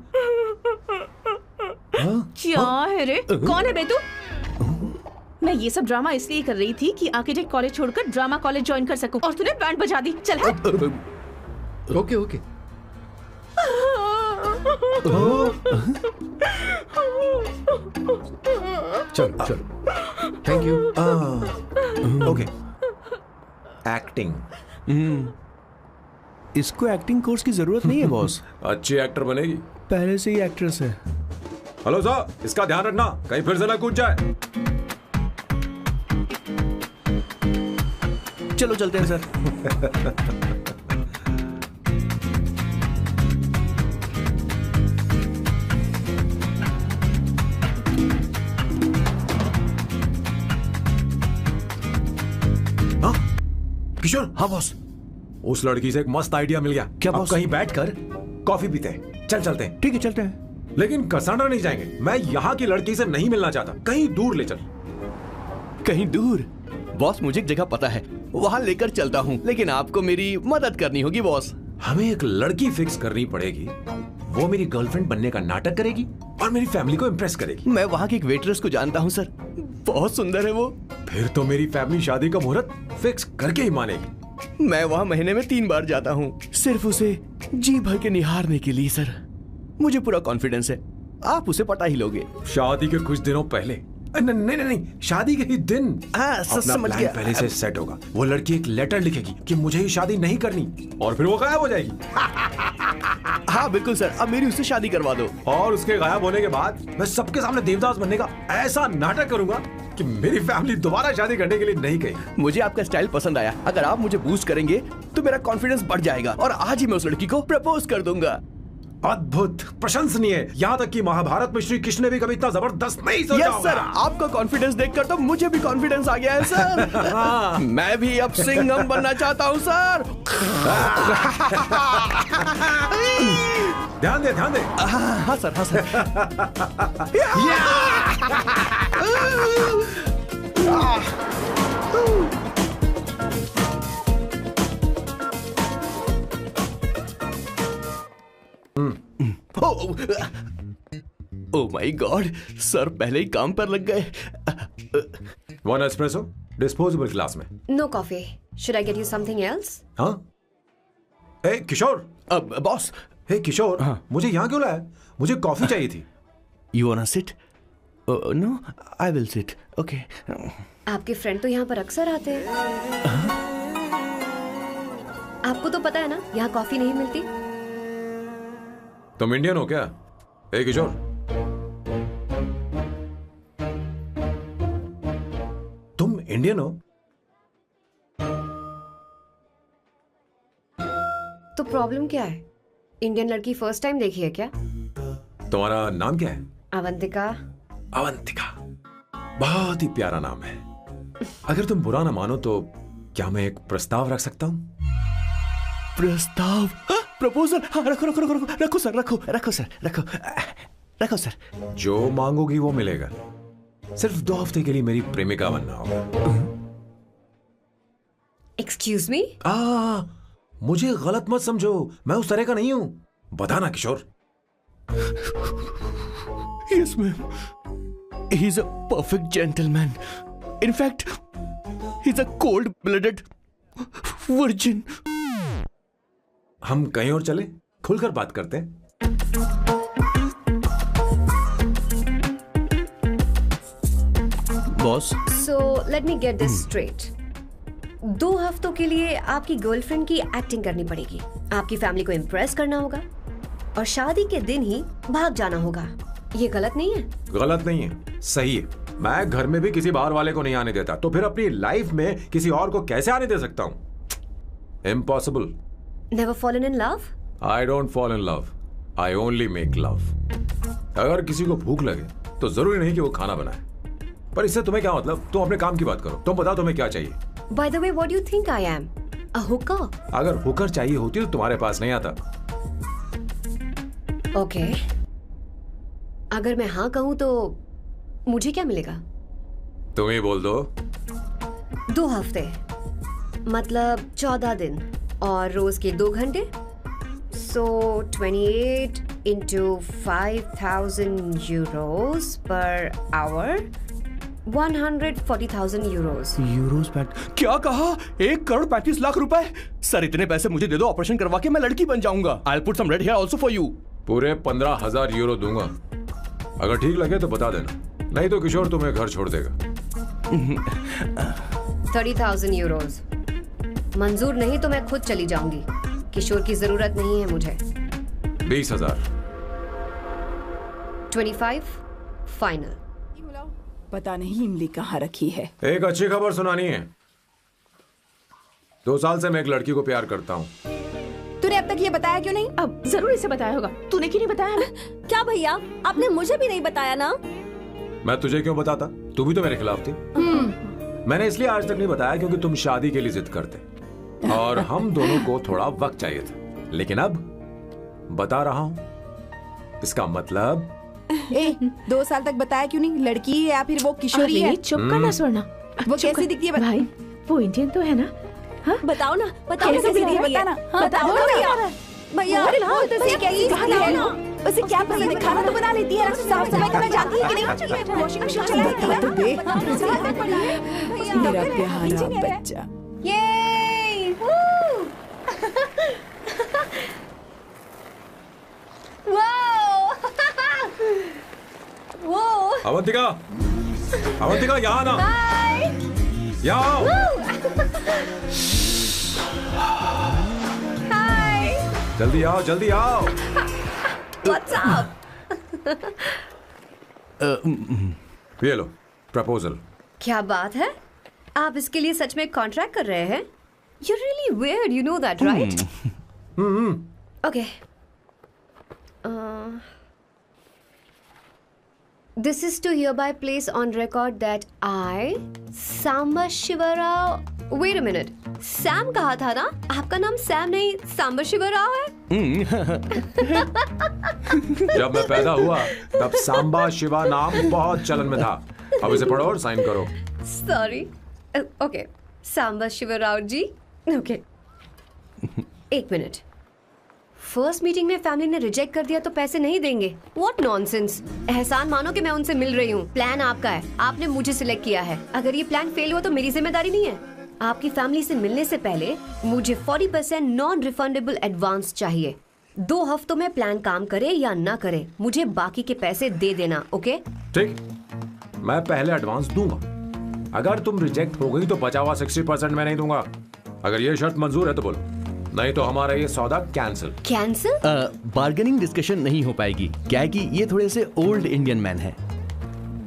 क्या है रे? कौन है बे तू? मैं ये सब ड्रामा इसलिए कर रही थी कि आर्किटेक्ट कॉलेज छोड़कर ड्रामा कॉलेज ज्वाइन कर सकूं, और तूने बैंड बजा दी। चल हट। Okay okay. चलो चलो, थैंक यू। ओके। एक्टिंग। इसको एक्टिंग कोर्स की जरूरत नहीं है बॉस। अच्छी एक्टर बनेगी। पहले से ही एक्ट्रेस है। हेलो सर, इसका ध्यान रखना कहीं फिर से ना कूद जाए। चलो चलते हैं सर। किशोर। हाँ बॉस। उस लड़की से एक मस्त आइडिया मिल गया। क्या अब बॉस? कहीं बैठकर कॉफी पीते हैं। चल चलते हैं। ठीक है, चलते हैं। लेकिन कसाना नहीं जाएंगे। मैं यहाँ की लड़की से नहीं मिलना चाहता। कहीं दूर ले चल। कहीं दूर? बॉस, मुझे एक जगह पता है, वहाँ लेकर चलता हूँ, लेकिन आपको मेरी मदद करनी होगी बॉस। हमें एक लड़की फिक्स करनी पड़ेगी। वो मेरी गर्लफ्रेंड बनने का नाटक करेगी और मेरी फैमिली को इम्प्रेस करेगी। मैं वहाँ की एक वेट्रेस को जानता हूँ सर, बहुत सुंदर है वो। फिर तो मेरी फैमिली शादी का मुहूर्त फिक्स करके ही मानेगी। मैं वहाँ महीने में 3 बार जाता हूँ, सिर्फ उसे जी भर के निहारने के लिए सर। मुझे पूरा कॉन्फिडेंस है आप उसे पटा ही लोगे। शादी के कुछ दिनों पहले। नहीं नहीं नहीं, शादी के ही दिन अपना समझ प्लान गया। पहले से सेट होगा। वो लड़की एक लेटर लिखेगी कि मुझे ही शादी नहीं करनी, और फिर वो गायब हो जाएगी। हाँ बिल्कुल सर, अब मेरी उससे शादी करवा दो। और उसके गायब होने के बाद मैं सबके सामने देवदास बनने का ऐसा नाटक करूंगा कि मेरी फैमिली दोबारा शादी करने के लिए नहीं कहेगी। मुझे आपका स्टाइल पसंद आया। अगर आप मुझे बूस्ट करेंगे तो मेरा कॉन्फिडेंस बढ़ जाएगा और आज ही मैं उस लड़की को प्रपोज कर दूंगा। अद्भुत, प्रशंसनीय। यहाँ तक कि महाभारत में श्री कृष्ण ने भी कभी इतना जबरदस्त नहीं सोचा यस सर, आपका कॉन्फिडेंस देखकर तो मुझे भी कॉन्फिडेंस आ गया है सर। मैं भी अब सिंघम बनना चाहता हूँ सर। ध्यान दे, ध्यान दे। हाँ सर, हाँ sir. Oh my God, sir पहले ही काम पर लग गए। 1 एस्प्रेसो डिस्पोजेबल ग्लास में। No coffee. Should I get you something else? हाँ? ए किशोर। अब बॉस। हे किशोर, मुझे यहाँ क्यों लाया? मुझे कॉफी चाहिए थी। You wanna sit? No, I will sit. Okay. आपके फ्रेंड तो यहाँ पर अक्सर आते हैं। आपको तो पता है ना, यहाँ कॉफी नहीं मिलती। तुम इंडियन हो क्या? ए किशोर, तुम इंडियन हो? प्रॉब्लम क्या है? इंडियन लड़की फर्स्ट टाइम देखी है क्या? तुम्हारा नाम क्या है? अवंतिका। अवंतिका, बहुत ही प्यारा नाम है। अगर तुम बुरा ना मानो तो क्या मैं एक प्रस्ताव रख सकता हूँ? प्रस्ताव? प्रपोजल? हाँ, रखो रखो रखो रखो रखो सर, रखो रखो सर, रखो रखो सर। जो मांगोगी वो मिलेगा। सिर्फ 2 हफ्ते के लिए मेरी प्रेमिका बनना होगा। Excuse me? मुझे गलत मत समझो, मैं उस तरह का नहीं हूं। बताना किशोर। Yes, ma'am. He's a perfect gentleman. In fact, he's a cold-blooded virgin. हम कहीं और चले, खुलकर बात करते हैं। Boss, So let me get this straight. 2 हफ्तों के लिए आपकी गर्लफ्रेंड की एक्टिंग करनी पड़ेगी, आपकी फैमिली को इम्प्रेस करना होगा और शादी के दिन ही भाग जाना होगा। ये गलत नहीं है? गलत नहीं है, सही है। मैं घर में भी किसी बाहर वाले को नहीं आने देता, तो फिर अपनी लाइफ में किसी और को कैसे आने दे सकता हूं? Impossible. Never fallen in love? I don't fall in love. I only make love. अगर किसी को भूख लगे तो जरूरी नहीं कि वो खाना बनाए। पर इससे तुम्हें क्या मतलब? तुम अपने काम की बात करो। तुम बताओ तुम्हें क्या चाहिए? By the way, what do you think I am? A hooker? अगर हुकर चाहिए होती तो तुम्हारे पास नहीं आता। Okay. अगर मैं हाँ कहूँ तो मुझे क्या मिलेगा? तुम ही बोल दो। 2 हफ्ते मतलब 14 दिन और रोज के 2 घंटे। So 28 into 5,000 euros per hour, 140,000 euros. Euros PAT? क्या कहा? 1,35,00,000 रुपए? सर, इतने पैसे मुझे दे दो, ऑपरेशन करवा के मैं लड़की बन जाऊंगा। I'll put some red hair also for you. पूरे 15,000 यूरो दूंगा। अगर ठीक लगे तो बता देना, नहीं तो किशोर तुम्हें घर छोड़ देगा। 30,000 euros. मंजूर नहीं तो मैं खुद चली जाऊंगी। किशोर की जरूरत नहीं है मुझे। 20,000। 25 फाइनल। पता नहीं इमली कहाँ रखी है। एक अच्छी खबर सुनानी है। 2 साल से मैं एक लड़की को प्यार करता हूँ। तूने अब तक ये बताया क्यों नहीं? अब जरूर इसे बताया होगा। तूने क्यों नहीं बताया हमें? क्या भैया, आपने मुझे भी नहीं बताया ना? मैं तुझे क्यों बताता? तू भी तो मेरे खिलाफ थी। मैंने इसलिए आज तक नहीं बताया क्योंकि तुम शादी के लिए जिद करते और हम दोनों को थोड़ा वक्त चाहिए था। लेकिन अब बता रहा हूँ। इसका मतलब 2 साल तक बताया क्यों नहीं? लड़की है या फिर वो किशोरी है? चुप करना स्वर्णा। वो कैसी दिखती है? भाई, वो इंडियन तो है ना? हाँ? बताओ ना, बताओ कैसे कैसी दिखती है? दिखती है? बताना। बताओ ना भैया। भैया, उसे क्या उसे क्या पसंद है? खाना तो बना लेती है, साफ सफाई करना जानती है कि नहीं? वॉशिंग मशीन चला लेती है? तो देख मेरा प्यारा बच्चा। ये अवंतिका, अवंतिका यहाँ ना, यहाँ आओ। जल्दी आओ, जल्दी आओ। What's up? ये लो प्रपोजल। क्या बात है? आप इसके लिए सच में कॉन्ट्रैक्ट कर रहे हैं? You're really weird, you know that, right? Okay. This is to hereby place on record that I, Samba Shivarao. Wait a minute. Sam कहा था ना? आपका नाम सैम नहीं सांबा शिवराव है? जब मैं पैदा हुआ तब सांबा शिवा नाम बहुत चलन में था। अब इसे पढ़ो और साइन करो। Sorry. Okay. सांबा शिवराव जी. Okay. 1 मिनट। फर्स्ट मीटिंग में फैमिली ने रिजेक्ट कर दिया तो पैसे नहीं देंगे? What nonsense. एहसान मानो कि मैं उनसे मिल रही हूँ। प्लान आपका है, आपने मुझे सिलेक्ट किया है। अगर ये प्लान फेल हुआ तो मेरी जिम्मेदारी नहीं है। आपकी फैमिली से मिलने से पहले मुझे 40% नॉन रिफंडेबल एडवांस चाहिए। 2 हफ्तों में प्लान काम करे या ना करे, मुझे बाकी के पैसे दे देना। ओके? ठीक, मैं पहले एडवांस दूंगा। अगर तुम रिजेक्ट हो गई तो बचा हुआ 60% मैं नहीं दूंगा। अगर ये शर्त मंजूर है तो बोलो, नहीं तो हमारा ये सौदा कैंसिल। कैंसिल? बार्गेनिंग डिस्कशन नहीं हो पाएगी। क्या है कि ये थोड़े से ओल्ड इंडियन मैन है।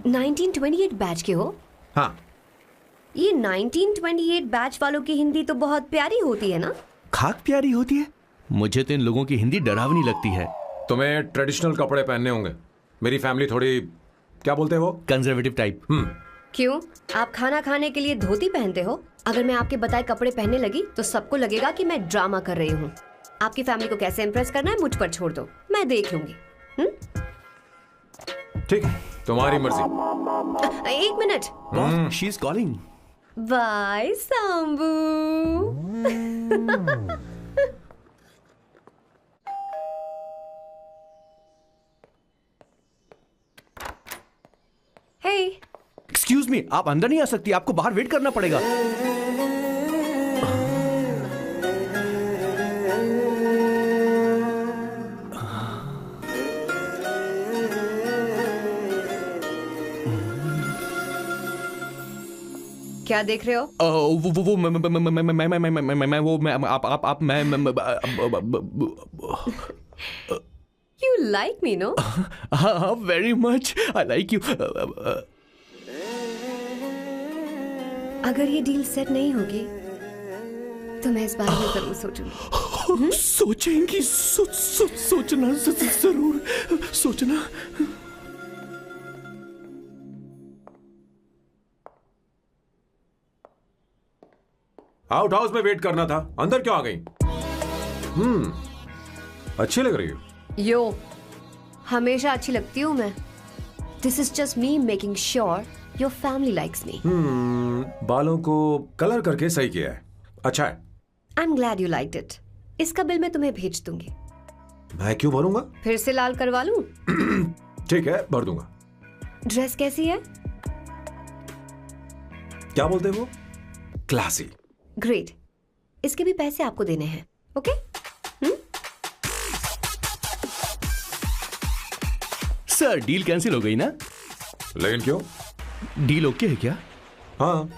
1928 बैच के हो? हाँ। ये 1928 बैच वालों की हिंदी तो बहुत प्यारी होती है ना? खाक प्यारी होती है? मुझे तो इन लोगों की हिंदी डरावनी लगती है। तुम्हें ट्रेडिशनल कपड़े पहनने होंगे। मेरी फैमिली थोड़ी, क्या बोलते हैं वो, कंजर्वेटिव टाइप। क्यों? आप खाना खाने के लिए धोती पहनते हो? अगर मैं आपके बताए कपड़े पहनने लगी तो सबको लगेगा कि मैं ड्रामा कर रही हूँ। आपकी फैमिली को कैसे इम्प्रेस करना है मुझ पर छोड़ दो, मैं देख लूंगी। ठीक है, तुम्हारी मर्जी। एक minute. She is calling. Bye Sambu. Hey, excuse me, आप अंदर नहीं आ सकती, आपको बाहर वेट करना पड़ेगा। क्या देख रहे हो? वो मैं आप मैं You like me, no? very much. I like you. अगर ये डील सेट नहीं होगी तो मैं इस बारे में जरूर सोचूंगी। सोचेंगी, सोचना जरूर सोचना। आउट हाउस में वेट करना था, अंदर क्यों आ गई? अच्छी लग रही हो। यो, हमेशा अच्छी लगती हूँ मैं। This is just me making sure your family likes me. बालों को कलर करके सही किया है, अच्छा है। I am glad you liked it. इसका बिल मैं तुम्हें भेज दूंगी। मैं क्यों भरूंगा? फिर से लाल करवा लूं? ठीक है, भर दूंगा। ड्रेस कैसी है? क्या बोलते हो? क्लासी। ग्रेट। इसके भी पैसे आपको देने हैं, ओके? सर, डील कैंसिल हो गई ना? लेकिन क्यों? डील ओके है क्या? हाँ।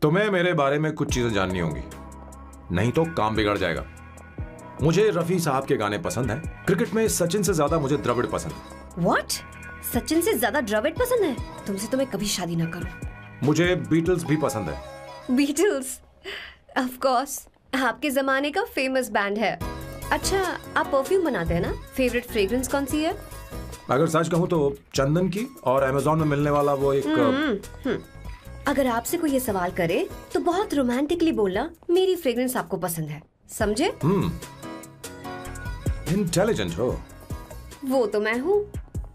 तुम्हें मेरे बारे में कुछ चीजें जाननी होंगी, नहीं तो काम बिगड़ जाएगा। मुझे रफी साहब के गाने पसंद हैं। क्रिकेट में सचिन से ज्यादा मुझे द्रविड़ पसंद है। What? सचिन से ज्यादा द्रविड़ पसंद है? तुमसे तो मैं कभी शादी ना करूं। मुझे बीटल्स भी पसंद है। बीटल्स? ऑफ कोर्स, आपके जमाने का फेमस बैंड है। अच्छा, आप परफ्यूम बनाते हैं ना? फेवरेट फ्रेग्रेंस कौन सी है? अगर सच कहूं तो चंदन की, और अमेज़न में मिलने वाला वो एक अगर आपसे कोई ये सवाल करे तो बहुत रोमांटिकली बोलना मेरी फ्रेग्रेंस आपको पसंद है, समझे? इंटेलिजेंट हो। वो तो मैं हूँ।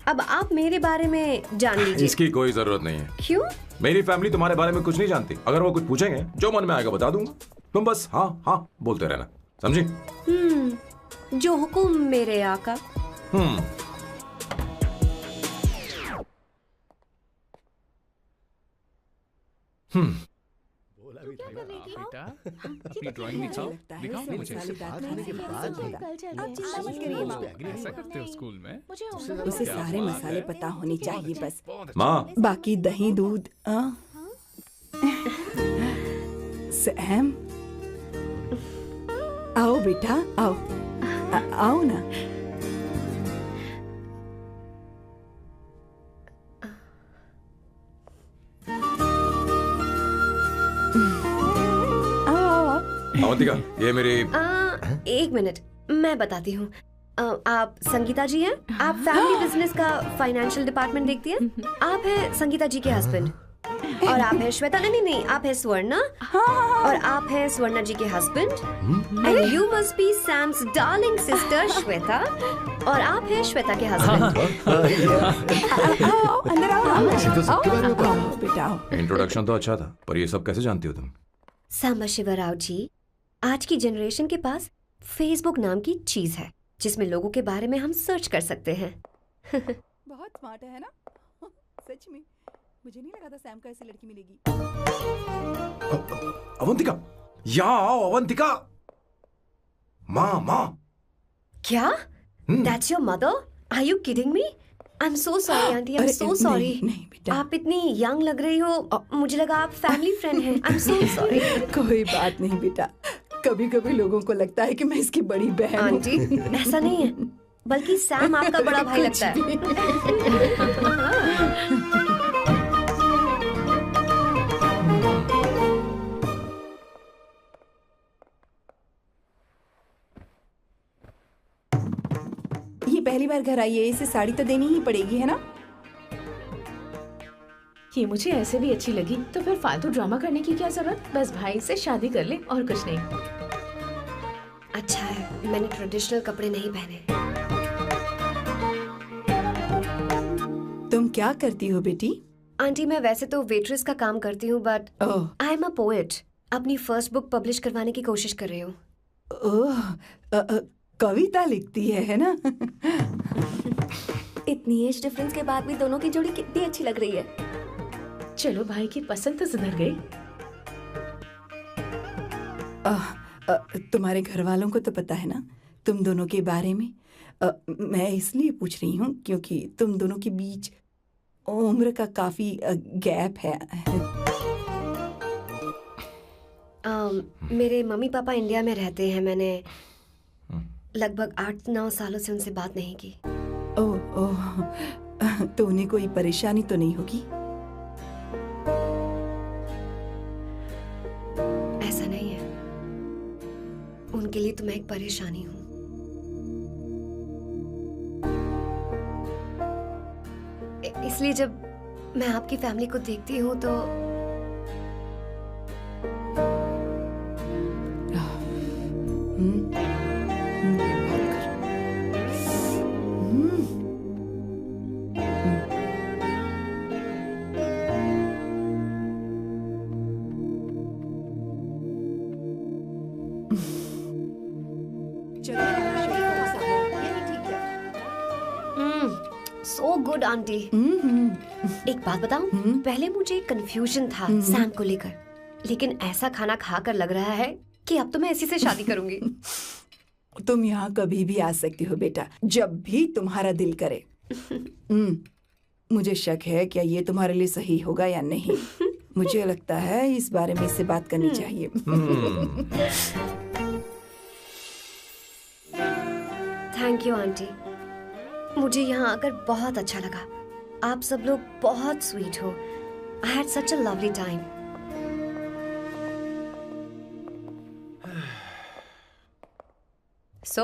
अब आप मेरे बारे में जान लीजिए। इसकी कोई जरूरत नहीं है। क्यों? मेरी फैमिली तुम्हारे बारे में कुछ नहीं जानती। अगर वो कुछ पूछेंगे, जो मन में आएगा बता दूंगा। तुम बस हाँ हाँ बोलते रहना, समझी? जो हुकुम मेरे आका। बेटा, अपनी ड्राइंग दिखाओ, दिखाओ ना मुझे। ऐसा करते हो स्कूल में? उसे सारे मसाले पता होने चाहिए बस। माँ, बाकी दही दूध। सैम, आओ बेटा, आओ। आओ ना। अवंतिका, ये मेरी। एक मिनट, मैं बताती हूँ। आप संगीता जी हैं? आप फैमिली बिजनेस का फाइनेंशियल डिपार्टमेंट देखती हैं? आप हैं संगीता जी के हस्बैंड। और आप हैं श्वेता। नहीं, आप हैं स्वर्णा। और आप हैं स्वर्णा जी के husband. And you must be Sam's darling sister Shweta. और आप हैं श्वेता के हस्बैंड। अंदर आओ बेटा। इंट्रोडक्शन तो अच्छा था, पर ये सब कैसे जानती हो तुम? सांबा शिवराव जी, आज की जनरेशन के पास फेसबुक नाम की चीज है जिसमें लोगों के बारे में हम सर्च कर सकते हैं। बहुत स्मार्ट है ना? सच में मुझे नहीं लगा था सैम को ऐसी लड़की मिलेगी। अवंतिका, यहाँ आओ अवंतिका। माँ। क्या? That's your mother? Are you kidding me? I'm so sorry, auntie. I'm so sorry. नहीं बेटा। आप इतनी यंग लग रही हो, मुझे लगा आप फैमिली फ्रेंड हैं। I'm so sorry. कोई बात नहीं बेटा। कभी कभी लोगों को लगता है कि मैं इसकी बड़ी बहन हूँ। आंटी, ऐसा नहीं है, बल्कि सैम आपका बड़ा भाई लगता है। ही पहली बार घर आई है, इसे साड़ी तो देनी ही पड़ेगी, है ना? ये मुझे ऐसे भी अच्छी लगी, तो फिर फालतू ड्रामा करने की क्या जरूरत? बस भाई से शादी कर ले और कुछ नहीं। अच्छा है मैंने ट्रेडिशनल कपड़े नहीं पहने। तुम क्या करती हो बेटी? आंटी मैं वैसे तो वेट्रेस का काम करती हूँ, but I am a poet. अपनी फर्स्ट बुक पब्लिश करवाने की कोशिश कर रही हूँ। कविता लिखती है ना? इतनी एज डिफरेंस के बाद भी दोनों की जोड़ी कितनी अच्छी लग रही है। चलो भाई की पसंद तो सुधर गई। तुम्हारे घर वालों को तो पता है ना तुम दोनों के बारे में? मैं इसलिए पूछ रही हूँ क्योंकि तुम दोनों के बीच उम्र का काफी गैप है। मेरे मम्मी पापा इंडिया में रहते हैं। मैंने लगभग 8-9 सालों से उनसे बात नहीं की। ओह, तो उन्हें कोई परेशानी तो नहीं होगी? ऐसा नहीं है, उनके लिए तो मैं एक परेशानी हूँ। इसलिए जब मैं आपकी फैमिली को देखती हूँ तो सो गुड आंटी। एक बात बताऊं, पहले मुझे कंफ्यूजन था सैम को लेकर, लेकिन ऐसा खाना खाकर लग रहा है कि अब तो मैं इसी से शादी करूंगी। तुम यहाँ कभी भी आ सकती हो बेटा, जब भी तुम्हारा दिल करे। मुझे शक है क्या ये तुम्हारे लिए सही होगा या नहीं। मुझे लगता है इस बारे में इससे बात करनी चाहिए। थैंक यू आंटी, मुझे यहाँ आकर बहुत अच्छा लगा। आप सब लोग बहुत स्वीट हो। I had such a lovely time. So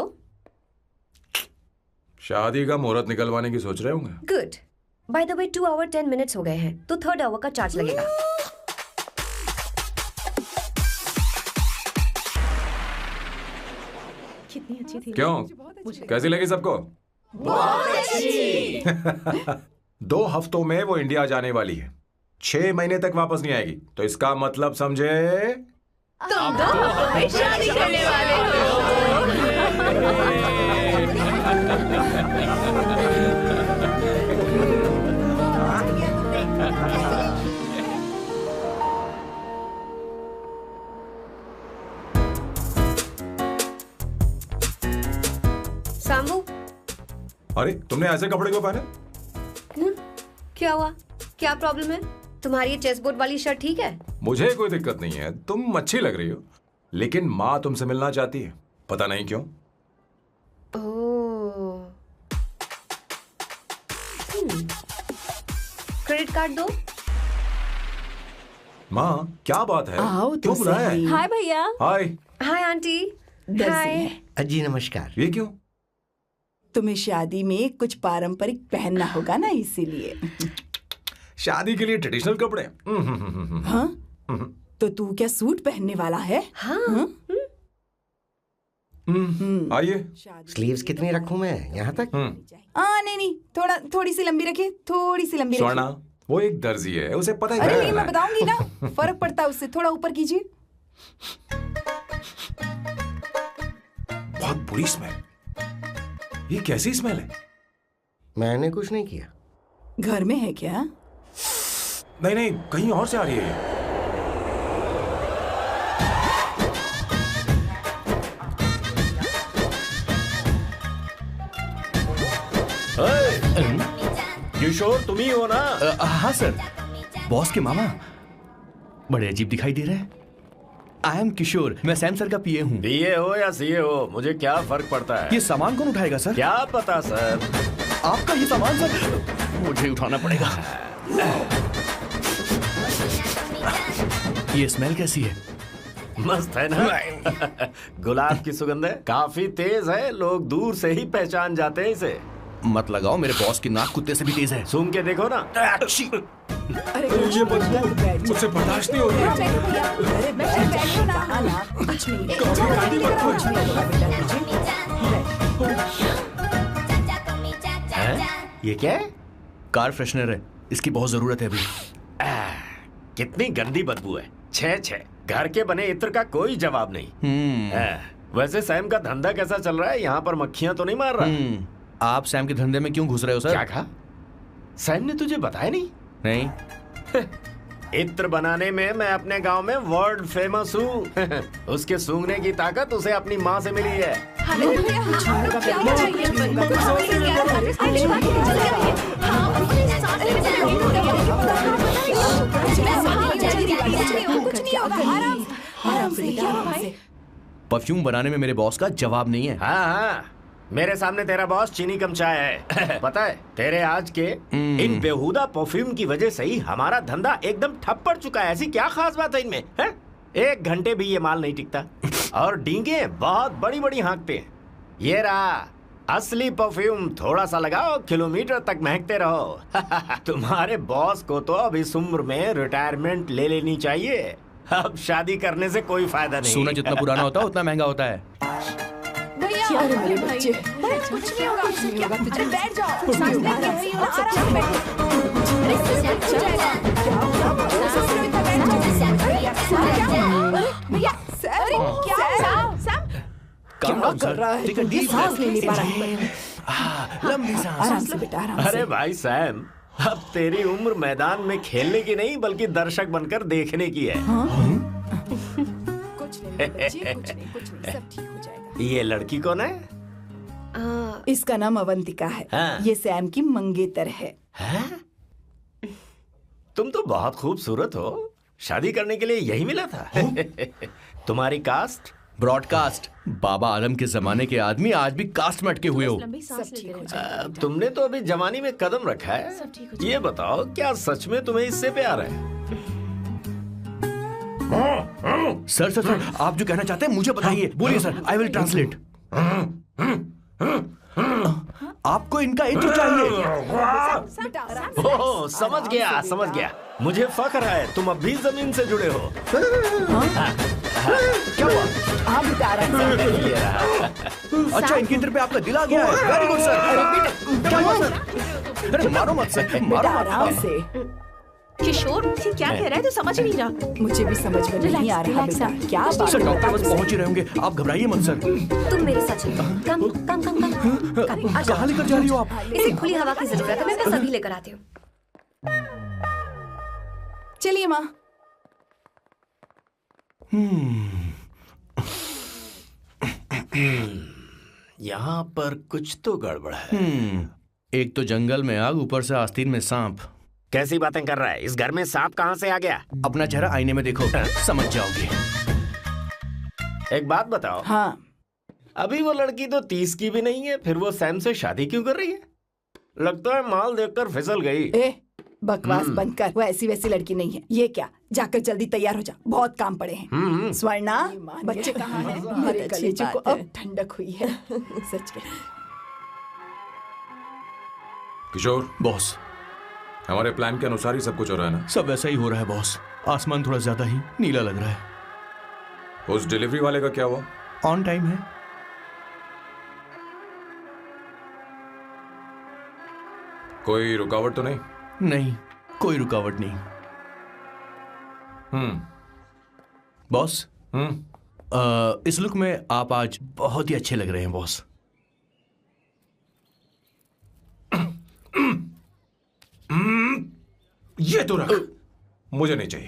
शादी का मुहूर्त निकलवाने की सोच रहे होंगे। Good. By the way 2 hour 10 minutes हो गए हैं, तो 3rd आवर का चार्ज लगेगा। कितनी अच्छी थी। क्यों, कैसी लगी सबको? बहुत अच्छी। 2 हफ्तों में वो इंडिया जाने वाली है, 6 महीने तक वापस नहीं आएगी। तो इसका मतलब समझे तुम 2 हफ्तों में शादी करने वाले हो। सांबू, अरे तुमने ऐसे कपड़े क्यों पहने? क्या हुआ? क्या प्रॉब्लम है? तुम्हारी ये चेसबोर्ड वाली शर्ट ठीक है? मुझे कोई दिक्कत नहीं है, तुम अच्छी लग रही हो, लेकिन माँ तुमसे मिलना चाहती है, पता नहीं क्यों। ओह, क्रेडिट कार्ड दो। माँ क्या बात है? आओ तो क्यों बुलाया है? हाय भैया। हाय। Hi aunty. हाय। जी नमस्कार। ये क्यों? तुम्हें शादी में कुछ पारंपरिक पहनना होगा ना, इसीलिए। शादी के लिए ट्रेडिशनल कपड़े? हाँ? तो तू क्या सूट पहनने वाला है? हाँ। आइए। स्लीव्स कितनी रखूं मैं? यहाँ तक? नहीं, थोड़ी सी लंबी रखिए, थोड़ी सी लंबी रखिए। स्वर्णा, वो एक दर्जी है, उसे पता ही अरे क्या नहीं, करना मैं है। बताऊंगी ना, फर्क पड़ता है उससे। थोड़ा ऊपर कीजिए। बहुत बुरी स्मेल। ये कैसी स्मेल है? मैंने कुछ नहीं किया। घर में है क्या? नहीं, कहीं और से आ रही है ये। किशोर तुम ही हो ना? हाँ सर, बॉस के मामा। बड़े अजीब दिखाई दे रहे हैं। आई एम किशोर, मैं सैम सर का पीए हूँ। पीए हो या सीए हो, मुझे क्या फर्क पड़ता है? ये सामान कौन उठाएगा सर? क्या पता सर। आपका ही सामान सर, मुझे उठाना पड़ेगा। ये स्मेल कैसी है? मस्त है ना? गुलाब की सुगंध है, काफी तेज है, लोग दूर से ही पहचान जाते हैं इसे। मत लगाओ, मेरे बॉस की नाक कुत्ते से भी तेज है। सूंघ के देखो ना। अरे ये मुझसे बर्दाश्त नहीं हो रही। अरे बैठो ना, कुछ है? ये क्या है? कार फ्रेशनर है, इसकी बहुत जरूरत है अभी। कितनी गंदी बदबू है। छे घर के बने इत्र का कोई जवाब नहीं। वैसे सैम का धंधा कैसा चल रहा है? यहाँ पर मक्खियां तो नहीं मार रहा? आप सैम के धंधे में क्यों घुस रहे हो सर? क्या कहा? सैम ने तुझे बताया नहीं? नहीं। इत्र बनाने में मैं अपने गांव में वर्ल्ड फेमस हूँ। उसके सूंघने की ताकत उसे अपनी माँ से मिली है। परफ्यूम बनाने में मेरे बॉस का जवाब नहीं है। हाँ, मेरे सामने तेरा बॉस चीनी कम चाय है। पता है, तेरे आज के इन बेहुदा परफ्यूम की वजह से ही हमारा धंधा एकदम ठप पड़ चुका है। ऐसी क्या खास बात है इनमें? है? 1 घंटे भी ये माल नहीं टिकता और डींगे बहुत बड़ी बड़ी हाँकते हैं। ये रहा असली परफ्यूम, थोड़ा सा लगाओ, किलोमीटर तक महकते रहो। तुम्हारे बॉस को तो अब इस उम्र में रिटायरमेंट ले लेनी चाहिए। अब शादी करने से कोई फायदा नहीं। सोना जितना पुराना होता है उतना महंगा होता है। क्या रे मेरे बच्चे? कुछ नहीं होगा, तुझे बैठ जाओ। क्या कर रहा है? ये सांस नहीं ले पा रहा है। लंबी सांस। आराम से बेटा, आराम से। अरे भाई सैम, अब तेरी उम्र मैदान में खेलने की नहीं बल्कि दर्शक बनकर देखने की है। कुछ नहीं बच्चे, कुछ नहीं, सब ठीक हो जाएगा। ये लड़की कौन है? इसका नाम अवंतिका है। हाँ। ये सैम की मंगेतर है। तुम तो बहुत खूबसूरत हो, शादी करने के लिए यही मिला था। तुम्हारी कास्ट? ब्रॉडकास्ट। बाबा आदम के जमाने के आदमी आज भी कास्ट में अटके हुए हो। तुमने तो अभी जवानी में कदम रखा है। ये बताओ, क्या सच में तुम्हें इससे प्यार है? सर सर सर, आप जो कहना चाहते हैं मुझे बताइए। बोलिए सर, आई विल ट्रांसलेट। आपको इनका इत्र चाहिए? ओह, समझ गया। मुझे फख्र है तुम अब भी जमीन से जुड़े हो। क्या हुआ? हाँ बेटा, आराम से। अच्छा, इनके इत्र पे आपका दिल आ गया है। Very good sir. क्या हुआ सर? अरे मारो मत सर, मारो मत। आराम से। किशोर क्या कह रहा है तो समझ नहीं रहा। मुझे भी समझ में नहीं आ रहा बेटा। क्या बात सर, है? डॉक्टर बस पहुंच ही रहे होंगे, आप घबराइए मत सर। तुम मेरे साथ चलो। कम। कहाँ लेकर जा रही हो आप? इसे खुली हवा की जरूरत है, मैं बस अभी लेकर आती हूँ। चलिए माँ। यहाँ पर कुछ तो गड़बड़ है। एक तो जंगल में आग, ऊपर से आस्तीन में सांप। कैसी बातें कर रहा है? इस घर में सांप कहाँ से आ गया? अपना चेहरा आईने में देखो, समझ जाओगे। एक बात बताओ। हाँ। अभी वो लड़की तो 30 की भी नहीं है, फिर वो सैम से शादी क्यों कर रही है? लगता है माल देखकर फिसल गई। ए, बकवास बंद कर। वो ऐसी वैसी लड़की नहीं है। ये क्या, जाकर जल्दी तैयार हो जा, बहुत काम पड़े हैं। स्वर्णा, बच्चे कहाँ हैं? हमारे कलेजे को अब ठंडक हुई है। सच में। किशोर बॉस, हमारे प्लान के अनुसार ही सब कुछ हो रहा है ना? सब वैसा ही हो रहा है बॉस। आसमान थोड़ा ज्यादा ही नीला लग रहा है। उस डिलीवरी वाले का क्या हुआ? ऑन टाइम है। कोई रुकावट तो नहीं? नहीं, कोई रुकावट नहीं। बॉस, इस लुक में आप आज बहुत ही अच्छे लग रहे हैं बॉस। ये तो रख, मुझे नहीं चाहिए।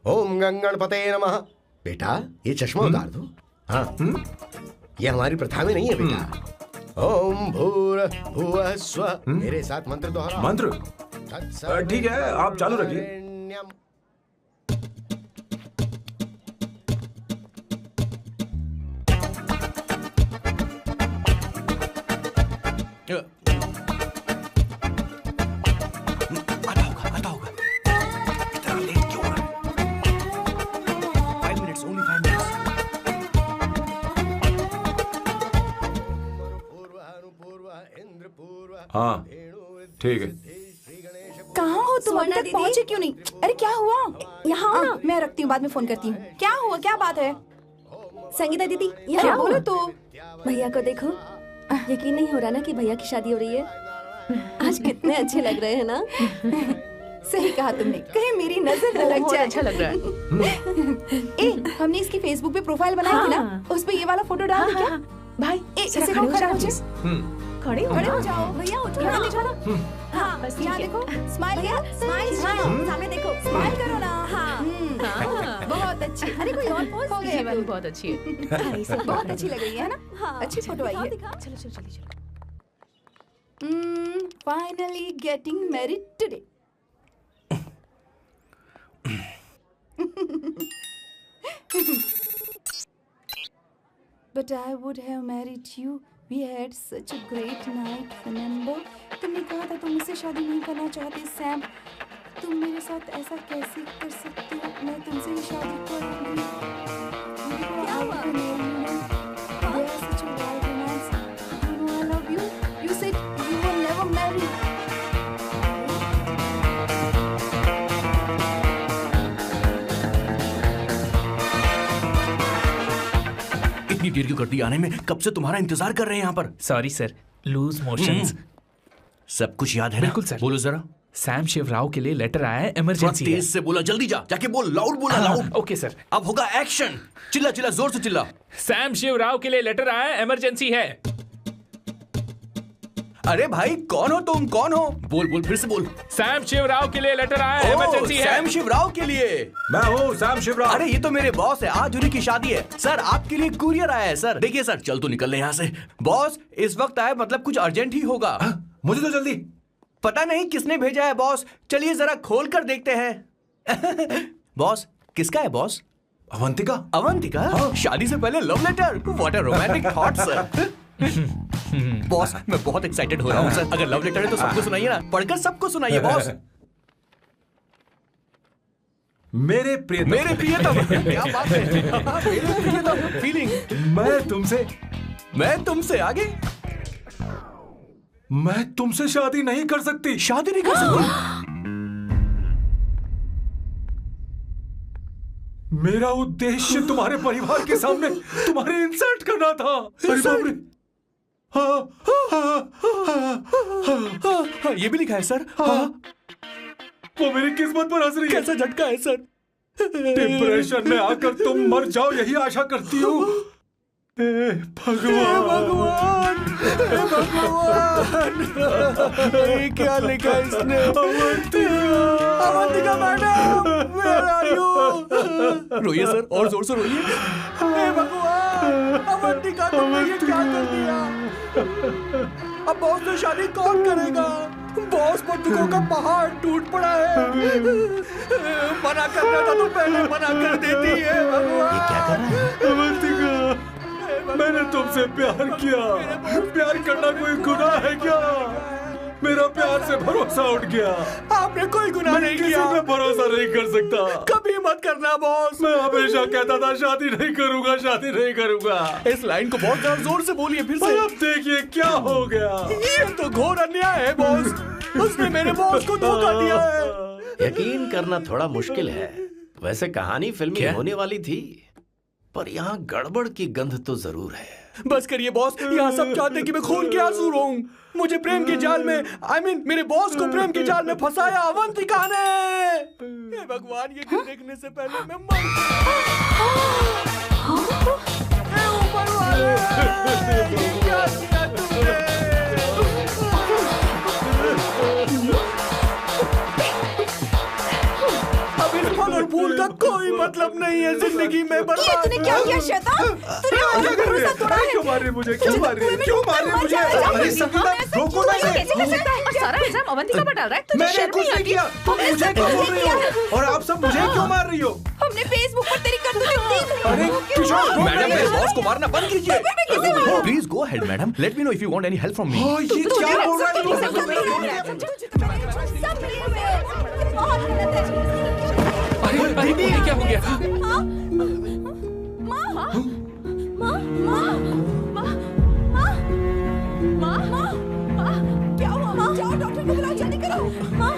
ओम गंगणपते नमः। बेटा, ये चश्मा उतार दो। हाँ, ये हमारी प्रथा में नहीं है बेटा। ओम भूर्भुवः स्वः। मेरे साथ मंत्र दोहराओ। मंत्र? ठीक है, आप चालू रखिए। आता होगा। इतना लेट क्यों हो रहा है? 5 minutes, only 5 minutes। हाँ ठीक है। कहाँ हो तुम? अभी सोना तक दीदी। पहुँचे क्यों नहीं? अरे क्या हुआ? यहाँ आओ ना। मैं रखती हूँ, बाद में फोन करती हूँ। क्या हुआ, क्या बात है? संगीता दीदी क्या यहाँ बोलो आओ। तो? भैया को देखो, यकीन नहीं हो रहा ना कि भैया की शादी हो रही है। आज कितने अच्छे लग रहे हैं ना। सही कहा तुमने, कहीं मेरी नजर न लग बहुत जाए। अच्छा लग रहा है। हमने इसकी फेसबुक पे प्रोफाइल बनाई थी ना, हाँ। उस पे ये वाला फोटो डाल दे क्या? भाई इसे जरा को खड़े खड़ा हो हो जाओ, जाओ। खड़े हो खड़े हो जाओ। जाओ। भैया उठो यहाँ ना। देखो ना। हाँ बस यहाँ ठीक है। देखो, स्माइल भैया स्माइल स्माइल सामने देखो। स्माइल करो ना। हाँ। बहुत अच्छी। अरे कोई और पोज हो दे। गया ये वाली बहुत अच्छी है। बहुत अच्छी लग रही है ना? हाँ अच्छी फोटो आई है। दिखाओ। चलो चलो जल्दी चलो। Finally getting married today. But I would have married you. We had such a great night, remember? तुमने कहा था तुम मुझसे शादी नहीं करना चाहते, सैम। तुम मेरे साथ ऐसा कैसे कर सकते हो? मैं तुमसे ही शादी करूंगी। क्या हुआ? They are such a wild romance. You know I love you. You said you will never marry. इतनी देर क्यों कर दी आने में? कब से तुम्हारा इंतजार कर रहे हैं यहाँ पर। Sorry sir, loose motions. सब कुछ याद है ना? बिल्कुल सर। बोलो जरा। सैम शिवराव के लिए लेटर आया है, थोड़ा इमरजेंसी है। तेज से बोला, जल्दी जा, जाके बोल, लाउड बोला, लाउड। Okay sir. अब होगा एक्शन। चिल्ला चिल्ला, जोर से चिल्ला। सैम शिवराव के लिए लेटर आया है, इमरजेंसी है। अरे भाई कौन हो तुम, कौन हो? बोल बोल, फिर से बोल। सैम शिवराव के लिए लेटर आया है, ओह, इमरजेंसी है। सैम शिवराव के लिए। मैं हूँ सैम शिवराव। अरे ये तो मेरे बॉस है, आज उन्हीं की शादी है। सर आपके लिए कुरियर आया है सर। देखिए सर, चल तो निकल ले यहाँ से। बॉस इस वक्त आए, मतलब कुछ अर्जेंट ही होगा। मुझे तो जल्दी। पता नहीं किसने भेजा है बॉस, चलिए जरा खोल कर देखते हैं। बॉस किसका है बॉस? अवंतिका। अवंतिका? शादी से पहले love letter? What a romantic thought sir. Boss मैं बहुत एक्साइटेड हो रहा हूँ सर। अगर लव लेटर है तो सबको सुनाइए ना, पढ़कर सबको सुनाइए बॉस। मेरे प्रियतम। मेरे प्रियतम। क्या बात है। मेरे प्रियतम फीलिंग। मैं तुमसे आगे। मैं तुमसे शादी नहीं कर सकती। शादी नहीं कर सकती? मेरा उद्देश्य तुम्हारे परिवार के सामने तुम्हारी इंसल्ट करना था। अरे बाप रे। हाँ, ये भी लिखा है सर। हाँ। वो मेरी किस्मत पर हंस रही है। कैसा झटका है सर। डिप्रेशन में आकर तुम मर जाओ, यही आशा करती हूँ। भगवान, ये क्या लिखा है इसने? Avantika madam, where are you? रोइए सर, और जोर से रोइए। हे भगवान, अवंतिका तुमने ये क्या कर दिया? अब बॉस से शादी कौन करेगा? बॉस पर दुखों का पहाड़ टूट पड़ा है। मना करना था तो पहले मना कर देती है। भगवान, ये क्या कर रहा है? अवंतिका, मैंने तुमसे प्यार किया। प्यार करना कोई गुनाह है क्या? मेरा प्यार से भरोसा उठ गया। आपने कोई गुनाह नहीं किया। किसी पे भरोसा नहीं कर सकता। कभी मत करना बॉस। मैं हमेशा कहता था शादी नहीं करूंगा, शादी नहीं करूंगा। इस लाइन को बहुत ज्यादा जोर से बोलिए फिर से। अब देखिए क्या हो गया। ये तो घोर अन्याय है बॉस। उसने मेरे बॉस को धोखा दिया है। यकीन करना थोड़ा मुश्किल है। वैसे कहानी फिल्मी होने वाली थी, पर यहाँ गड़बड़ की गंध तो जरूर है। बस करिए बॉस, यहाँ सब चाहते हैं कि मैं खून के आंसू रोऊं। मुझे प्रेम के जाल में, मेरे बॉस को प्रेम के जाल में फंसाया अवंतिका ने। हे भगवान, ये दिन देखने से पहले मैं मर हे ऊपर वाले, ये क्या किया तुमने? अब इस फल और फूल का कोई मतलब नहीं है जिंदगी में। बर्बाद। तूने क्या किया शैतान? तूने मेरा भरोसा तोड़ा है। क्यों मार रही मुझे? क्यों मार रही? क्यों मार रही मुझे? अरे संगीता, रोको ना इसे। कैसे कर सकता है? सारा इल्जाम अवंतिका पर डाल रहा है। तुझे मैंने शर्म कुछ नहीं नहीं आती? किया। तुम मुझे क्यों बोल रही हो? और आप सब मुझे क्यों मार रही हो? हमने फेसबुक पर तेरी करतूतें देख ली। अरे किशोर, मैडम, मेरे बॉस को मारना बंद कीजिए। Please go ahead madam, let me know if you want any help from me. ये क्या बोल रहा है? बहुत गलत है। अरे ये क्या हो गया? माँ क्या हुआ माँ? जाओ डॉक्टर को बुलाओ, जल्दी करो। माँ,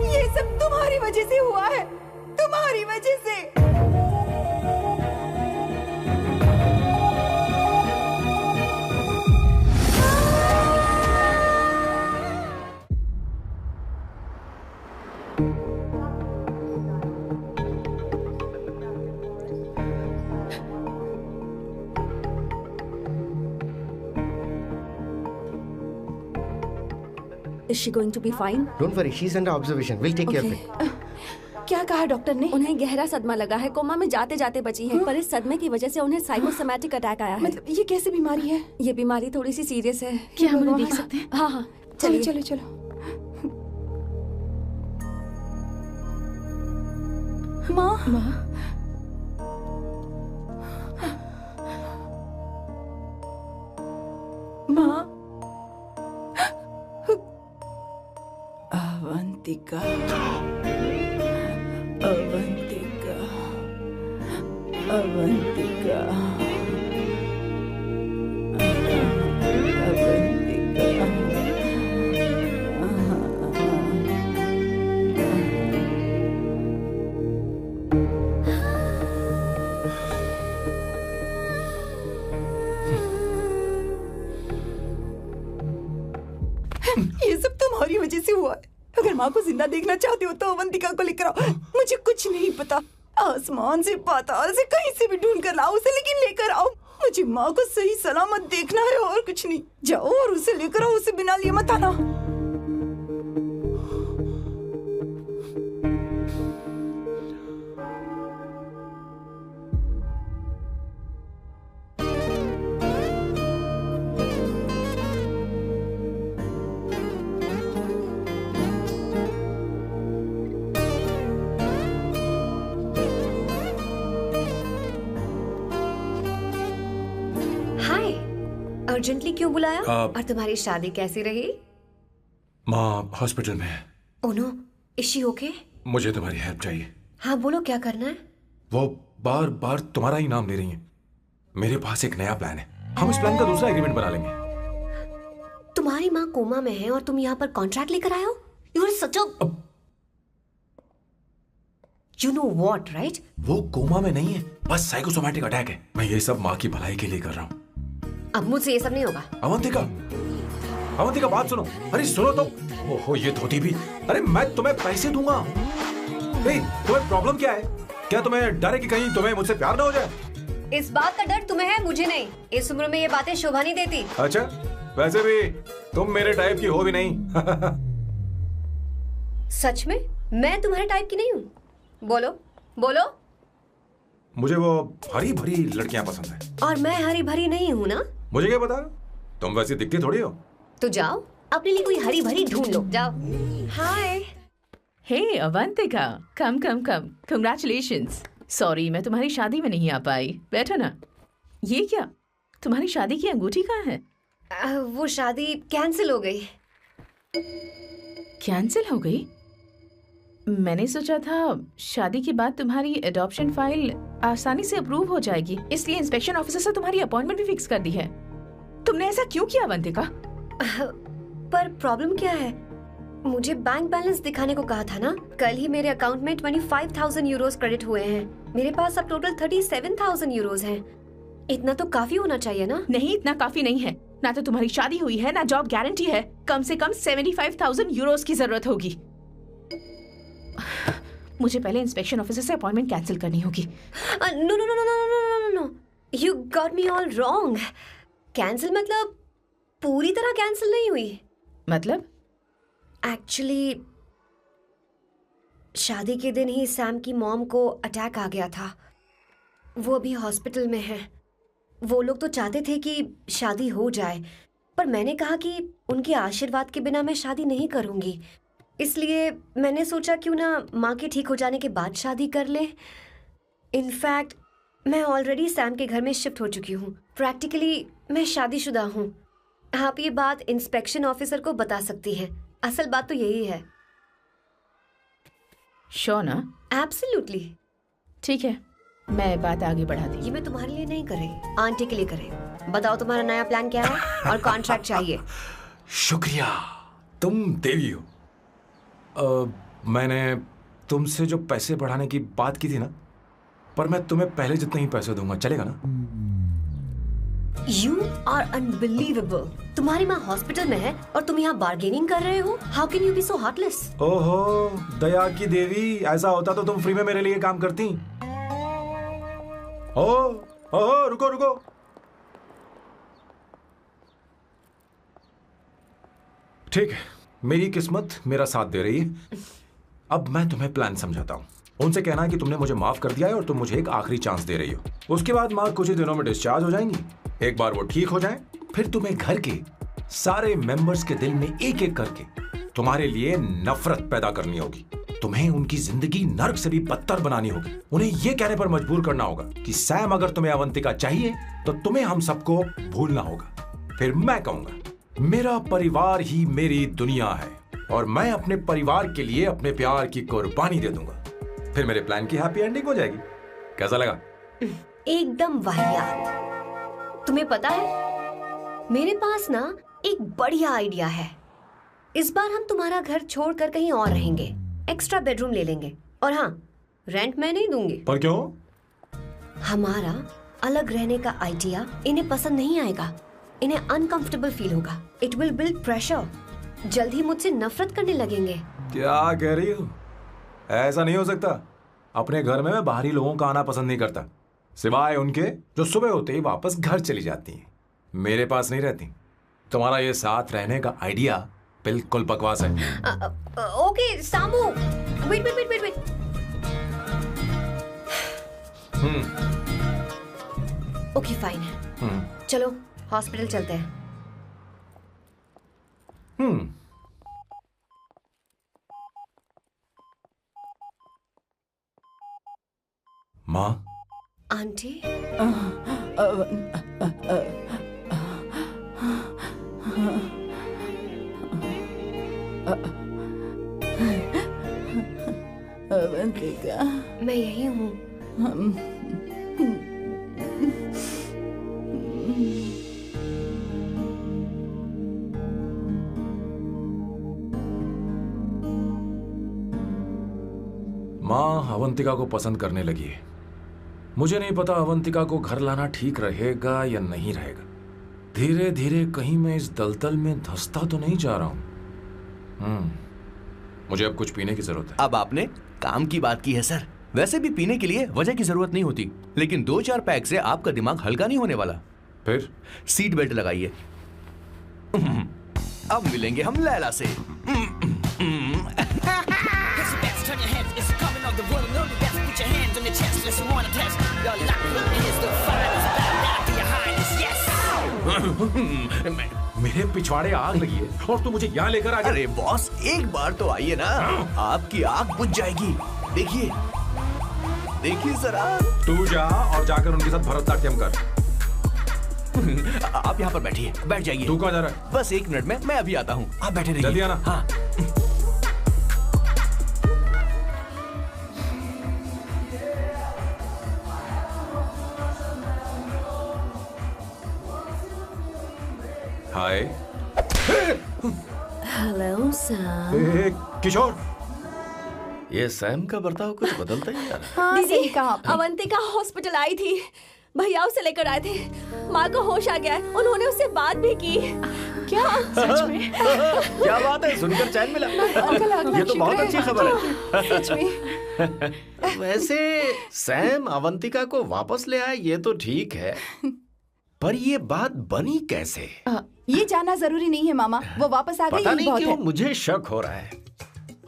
ये सब तुम्हारी वजह से हुआ है, तुम्हारी वजह से। Is she going to be fine? Don't worry, she's under observation. We'll take care of it. क्या कहा डॉक्टर ने? उन्हें गहरा सदमा लगा है, कोमा में जाते जाते बची है, पर इस सदमे की वजह से उन्हें साइकोसोमैटिक अटैक आया है। मतलब ये कैसी बीमारी है? ये बीमारी थोड़ी सी सीरियस है। क्या हम उन्हें देख सकते हैं? हाँ हाँ, चलो चलिए। चलो चलो। माँ, माँ, माँ, अवंतिका, अवंतिका, अवंतिका, ये सब तुम्हारी वजह से हुआ है। अगर माँ को जिंदा देखना चाहते हो तो अवंतिका को लेकर आओ। मुझे कुछ नहीं पता, आसमान से पाताल से कहीं से भी ढूंढ कर लाओ उसे, लेकिन लेकर आओ। मुझे माँ को सही सलामत देखना है और कुछ नहीं। जाओ और उसे लेकर आओ, उसे बिना लिए मत आना। अर्जेंटली क्यों बुलाया? और तुम्हारी शादी कैसी रही? माँ हॉस्पिटल में है। Oh no, is she okay? मुझे तुम्हारी हेल्प चाहिए। हाँ बोलो, क्या करना है? वो बार बार तुम्हारा ही नाम ले रही हैं। मेरे पास एक नया प्लान है, हम इस प्लान का दूसरा एग्रीमेंट बना लेंगे। तुम्हारी माँ कोमा में है और तुम यहाँ पर कॉन्ट्रैक्ट लेकर आए हो? You are such a you know what, right? वो कोमा में नहीं है, बस साइकोसोमैटिक अटैक है। मैं ये सब माँ की भलाई के लिए कर रहा हूँ। अब मुझसे ये सब नहीं होगा। अवंतिका, अवंतिका बात सुनो। अरे सुनो तो। ओहो ये धोती भी। अरे मैं तुम्हें पैसे दूंगा। तुम्हें प्रॉब्लम क्या है? क्या तुम्हें डर है कि कहीं तुम्हें मुझसे प्यार ना हो जाए? इस बात का डर तुम्हें है, मुझे नहीं। इस उम्र में ये बातें शोभा नहीं देती। अच्छा, वैसे भी तुम मेरे टाइप की हो भी नहीं। सच में मैं तुम्हारे टाइप की नहीं हूँ? बोलो बोलो। मुझे वो हरी भरी लड़कियां पसंद है। और मैं हरी भरी नहीं हूँ ना? मुझे क्या पता, तुम वैसी दिखती थोड़ी हो। तो जाओ अपने लिए कोई हरी भरी ढूंढ लो, जाओ। हाय। हे अवंतिका, कम कम कम, कंग्रेचुलेशंस। सॉरी मैं तुम्हारी शादी में नहीं आ पाई। बैठो ना। ये क्या, तुम्हारी शादी की अंगूठी कहाँ है? वो शादी कैंसिल हो गई। कैंसिल हो गई? मैंने सोचा था शादी के बाद तुम्हारी एडॉप्शन फाइल आसानी से अप्रूव हो जाएगी, इसलिए इंस्पेक्शन ऑफिसर से तुम्हारी अपॉइंटमेंट भी फिक्स कर दी है। तुमने ऐसा क्यों किया अवंतिका? पर प्रॉब्लम क्या है? मुझे बैंक बैलेंस दिखाने को कहा था ना। कल ही मेरे अकाउंट में 25,000 यूरोस क्रेडिट हुए हैं। मेरे पास अब टोटल 37,000 यूरोस हैं। इतना तो काफी होना चाहिए ना? नहीं, इतना काफी नहीं है। ना तो तुम्हारी शादी हुई है, ना जॉब गारंटी है। कम से कम 75,000 यूरोस की जरूरत होगी। मुझे पहले इंस्पेक्शन ऑफिसर से अपॉइंटमेंट कैंसिल करनी होगी। No no no no no no no, you got me all wrong. Cancel मतलब पूरी तरह कैंसिल नहीं हुई। मतलब? एक्चुअली शादी के दिन ही सैम की मॉम को अटैक आ गया था। वो अभी हॉस्पिटल में है। वो लोग तो चाहते थे कि शादी हो जाए, पर मैंने कहा कि उनके आशीर्वाद के बिना मैं शादी नहीं करूंगी। इसलिए मैंने सोचा क्यों ना माँ के ठीक हो जाने के बाद शादी कर ले। इनफैक्ट मैं ऑलरेडी सैम के घर में शिफ्ट हो चुकी हूँ। प्रैक्टिकली मैं शादीशुदा हूँ। आप ये बात इंस्पेक्शन ऑफिसर को बता सकती हैं। असल बात तो यही है। श्योर ना? एब्सोल्युटली। ठीक है, मैं बात आगे बढ़ा दी। ये मैं तुम्हारे लिए नहीं कर रही, आंटी के लिए कर रही। बताओ तुम्हारा नया प्लान क्या है और कॉन्ट्रैक्ट चाहिए। शुक्रिया, तुम देवी हो। मैंने तुमसे जो पैसे बढ़ाने की बात की थी ना, पर मैं तुम्हें पहले जितने ही पैसे दूंगा, चलेगा ना? You are unbelievable. तुम्हारी माँ हॉस्पिटल में है और तुम यहाँ बार्गेनिंग कर रहे हो? How can you be so heartless? ओहो, दया की देवी, ऐसा होता तो तुम फ्री में मेरे लिए काम करती। ओहो, रुको रुको। ठीक है, मेरी किस्मत मेरा साथ दे रही है। अब मैं तुम्हें प्लान समझाता हूँ। उनसे कहना है कि तुमने मुझे माफ कर दिया है और तुम मुझे एक आखिरी चांस दे रही हो। उसके बाद माँ कुछ ही दिनों में डिस्चार्ज हो जाएंगी। एक बार वो ठीक हो जाए, फिर तुम्हें घर के सारे मेंबर्स के दिल में एक एक करके तुम्हारे लिए नफरत पैदा करनी होगी। तुम्हें उनकी जिंदगी नर्क से भी बदतर बनानी होगी। उन्हें यह कहने पर मजबूर करना होगा कि सैम, अगर तुम्हें अवंतिका चाहिए तो तुम्हें हम सबको भूलना होगा। फिर मैं कहूंगा, मेरा परिवार ही मेरी दुनिया है और मैं अपने परिवार के लिए अपने प्यार की कुर्बानी दे दूंगा। फिर मेरे प्लान की हैप्पी एंडिंग हो जाएगी। कैसा लगा? एकदम वाहियात। तुम्हें पता है, मेरे पास ना एक बढ़िया आइडिया है। इस बार हम तुम्हारा घर छोड़कर कहीं और रहेंगे, एक्स्ट्रा बेडरूम ले लेंगे। और हाँ, रेंट मैं नहीं दूंगी। पर क्यों? हमारा अलग रहने का आइडिया इन्हें पसंद नहीं आएगा। इन्हें अनकंफर्टेबल फील होगा। It will build pressure. जल्द ही मुझसे नफरत करने लगेंगे। क्या कह रही हो? ऐसा नहीं हो सकता। अपने घर में मैं बाहरी लोगों का आना पसंद नहीं करता, सिवाय उनके जो सुबह होते ही वापस घर चली जाती हैं, मेरे पास नहीं रहती। तुम्हारा ये साथ रहने का आइडिया बिल्कुल बकवास है। ओके सामू, वेट। ओके फाइन है। चलो हॉस्पिटल चलते हैं। माँ, आंटी, अवंतिका, मैं यही हूँ। माँ अवंतिका को पसंद करने लगी है। मुझे नहीं पता अवंतिका को घर लाना ठीक रहेगा या नहीं रहेगा। धीरे धीरे कहीं मैं इस दलदल में धंसता तो नहीं जा रहा हूं। मुझे अब कुछ पीने की जरूरत है। अब आपने काम की बात की है सर। वैसे भी पीने के लिए वजह की जरूरत नहीं होती, लेकिन 2-4 पैक से आपका दिमाग हल्का नहीं होने वाला। फिर सीट बेल्ट लगाइए। अब मिलेंगे हम लैला से। मेरे पिछवाड़े आग लगी है और तू मुझे यहाँ लेकर आ गया। अरे बॉस, एक बार तो आइए ना, आपकी आग बुझ जाएगी। देखिए देखिए जरा। तू जा और जाकर उनके साथ भरतनाट्यम कर। आप यहाँ पर बैठिए, बैठ जाइए। तू कहाँ जा रहा है? बस 1 मिनट में मैं अभी आता हूँ, आप बैठे रहिए। जल्दी आना। हाँ। हाय। Hello Sam. किशोर, ये सैम का बर्ताव कुछ बदलता ही यार। हाँ, सही कहा। अवंतिका हॉस्पिटल आई थी, भैया उसे लेकर आए थे। माँ को होश आ गया है, उन्होंने उससे बात भी की। क्या सच में? क्या बात है, सुनकर चैन मिला। ये तो बहुत अच्छी खबर है। सच में। वैसे सैम अवंतिका को वापस ले आए ये तो ठीक है, पर ये बात बनी कैसे? ये जानना जरूरी नहीं है मामा, वो वापस आ गई। पता नहीं बहुत क्यों है। मुझे शक हो रहा है।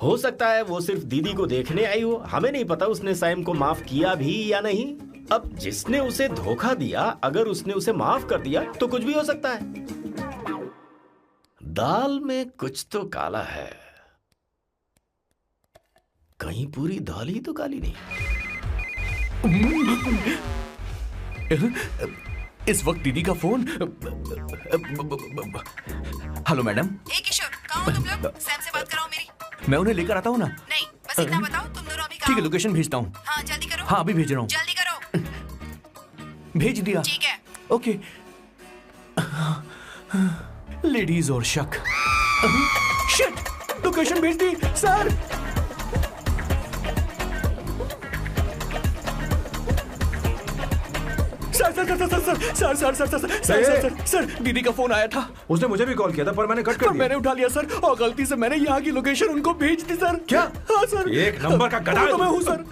हो सकता है वो सिर्फ दीदी को देखने आई हो। हमें नहीं पता उसने सैम को माफ किया भी या नहीं। अब जिसने उसे धोखा दिया, अगर उसने उसे माफ कर दिया तो कुछ भी हो सकता है। दाल में कुछ तो काला है। कहीं पूरी दाल ही तो काली नहीं। इस वक्त दीदी का फोन। Hello madam. किशोर, कहाँ हो तुम लोग? सैम से बात कराओ मेरी। मैं उन्हें लेकर आता हूँ ना। नहीं, बस इतना बताओ, तुम दोनों ठीक है, लोकेशन भेजता हूँ। हाँ जल्दी करो। हाँ अभी भेज रहा हूँ। जल्दी करो। भेज दिया। ठीक है। ओके। लेडीज और शक। शिट, लोकेशन भेज दी सर। सर दीदी का फोन आया था। उसने मुझे भी कॉल किया था पर मैंने कट कर दिया। मैंने उठा लिया सर, और गलती से मैंने यहाँ की लोकेशन उनको भेज दी सर। क्या? हाँ सर। एक नंबर का गधा। तो मैं हूँ सर।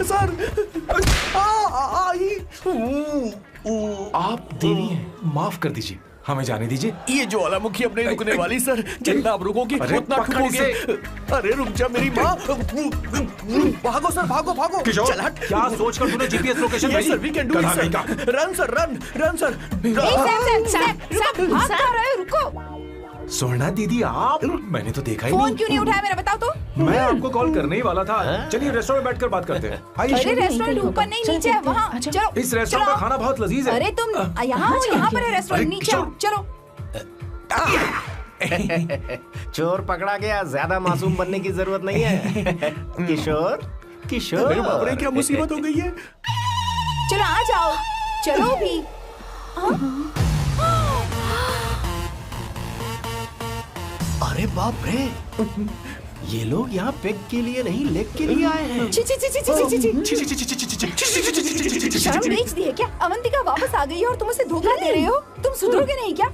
सर आप देवी हैं, माफ कर दीजिए, हमें जाने दीजिए। ये ज्वालामुखी अब नहीं रुकने वाली सर, जितना आप रुकोगे उतना ठुकोगे। अरे रुक जा मेरी माँ। भागो सर, भागो भागो। किशोर, चल हट। क्या सोचकर तूने जीपीएस लोकेशन भेजी? Sir we can do it sir. Run sir, run run sir. भाग कहाँ रहे हो? रुको। स्वर्णा दीदी आप, मैंने तो देखा ही फोन नहीं। क्यों नहीं उठाया मेरा, बताओ तो। मैं आपको कॉल करने ही वाला था। चलिए रेस्टोरेंट में बैठकर बात करते हैं। अरे रेस्टोरेंट ऊपर नहीं नीचे है, वहाँ चलो। इस रेस्टोरेंट का खाना बहुत लजीज है। अरे तुम यहाँ हो, यहाँ पर है रेस्टोरेंट, नीचे आओ चलो। चोर पकड़ा गया, ज्यादा मासूम बनने की जरूरत नहीं है। किशोर किशोर, अरे बाप रे क्या मुसीबत हो गई है। चलो आ जाओ, चलो भी। अरे बाप रे, ये लोग यहाँ पेग के लिए नहीं लेग के लिए आए हैं। शर्म बेच दी है क्या? अवंतिका वापस आ गई है और तुम उसे धोखा दे रहे हो? तुम सुधरोगे नहीं क्या?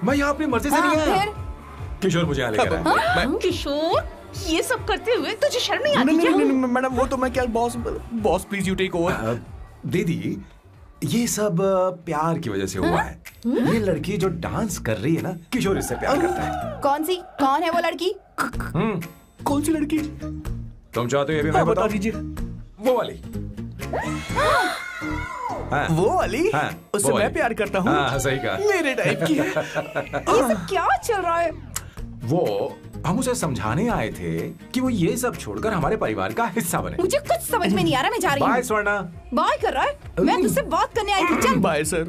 मैं यहाँ अपनी मर्जी से नहीं आया। किशोर मुझे यहाँ लेकर आया। किशोर, ये सब करते हुए तुझे शर्म नहीं आती नहीं क्या? नहीं मैडम, वो तो मैं क्या, boss please you take over. दीदी ये सब प्यार की वजह से हुआ है। ये लड़की जो डांस कर रही है ना, किशोर इससे प्यार करता है। कौन है वो लड़की? कौन सी लड़की? तुम चाहते हो ये भी मैं बता दीजिए। वो वाली। हाँ। वो वाली? हाँ, उससे मैं प्यार करता हूँ। हाँ, सही कहा। मेरे टाइप की है। ये सब क्या चल रहा है? वो हम उसे समझाने आए थे कि वो ये सब छोड़कर हमारे परिवार का हिस्सा बने। मुझे कुछ समझ में नहीं आ रहा, मैं जा रही हूँ। बाय स्वर्णा। बाय कर रहा है? मैं तुझसे बात करने आई थी, चल। Bye sir.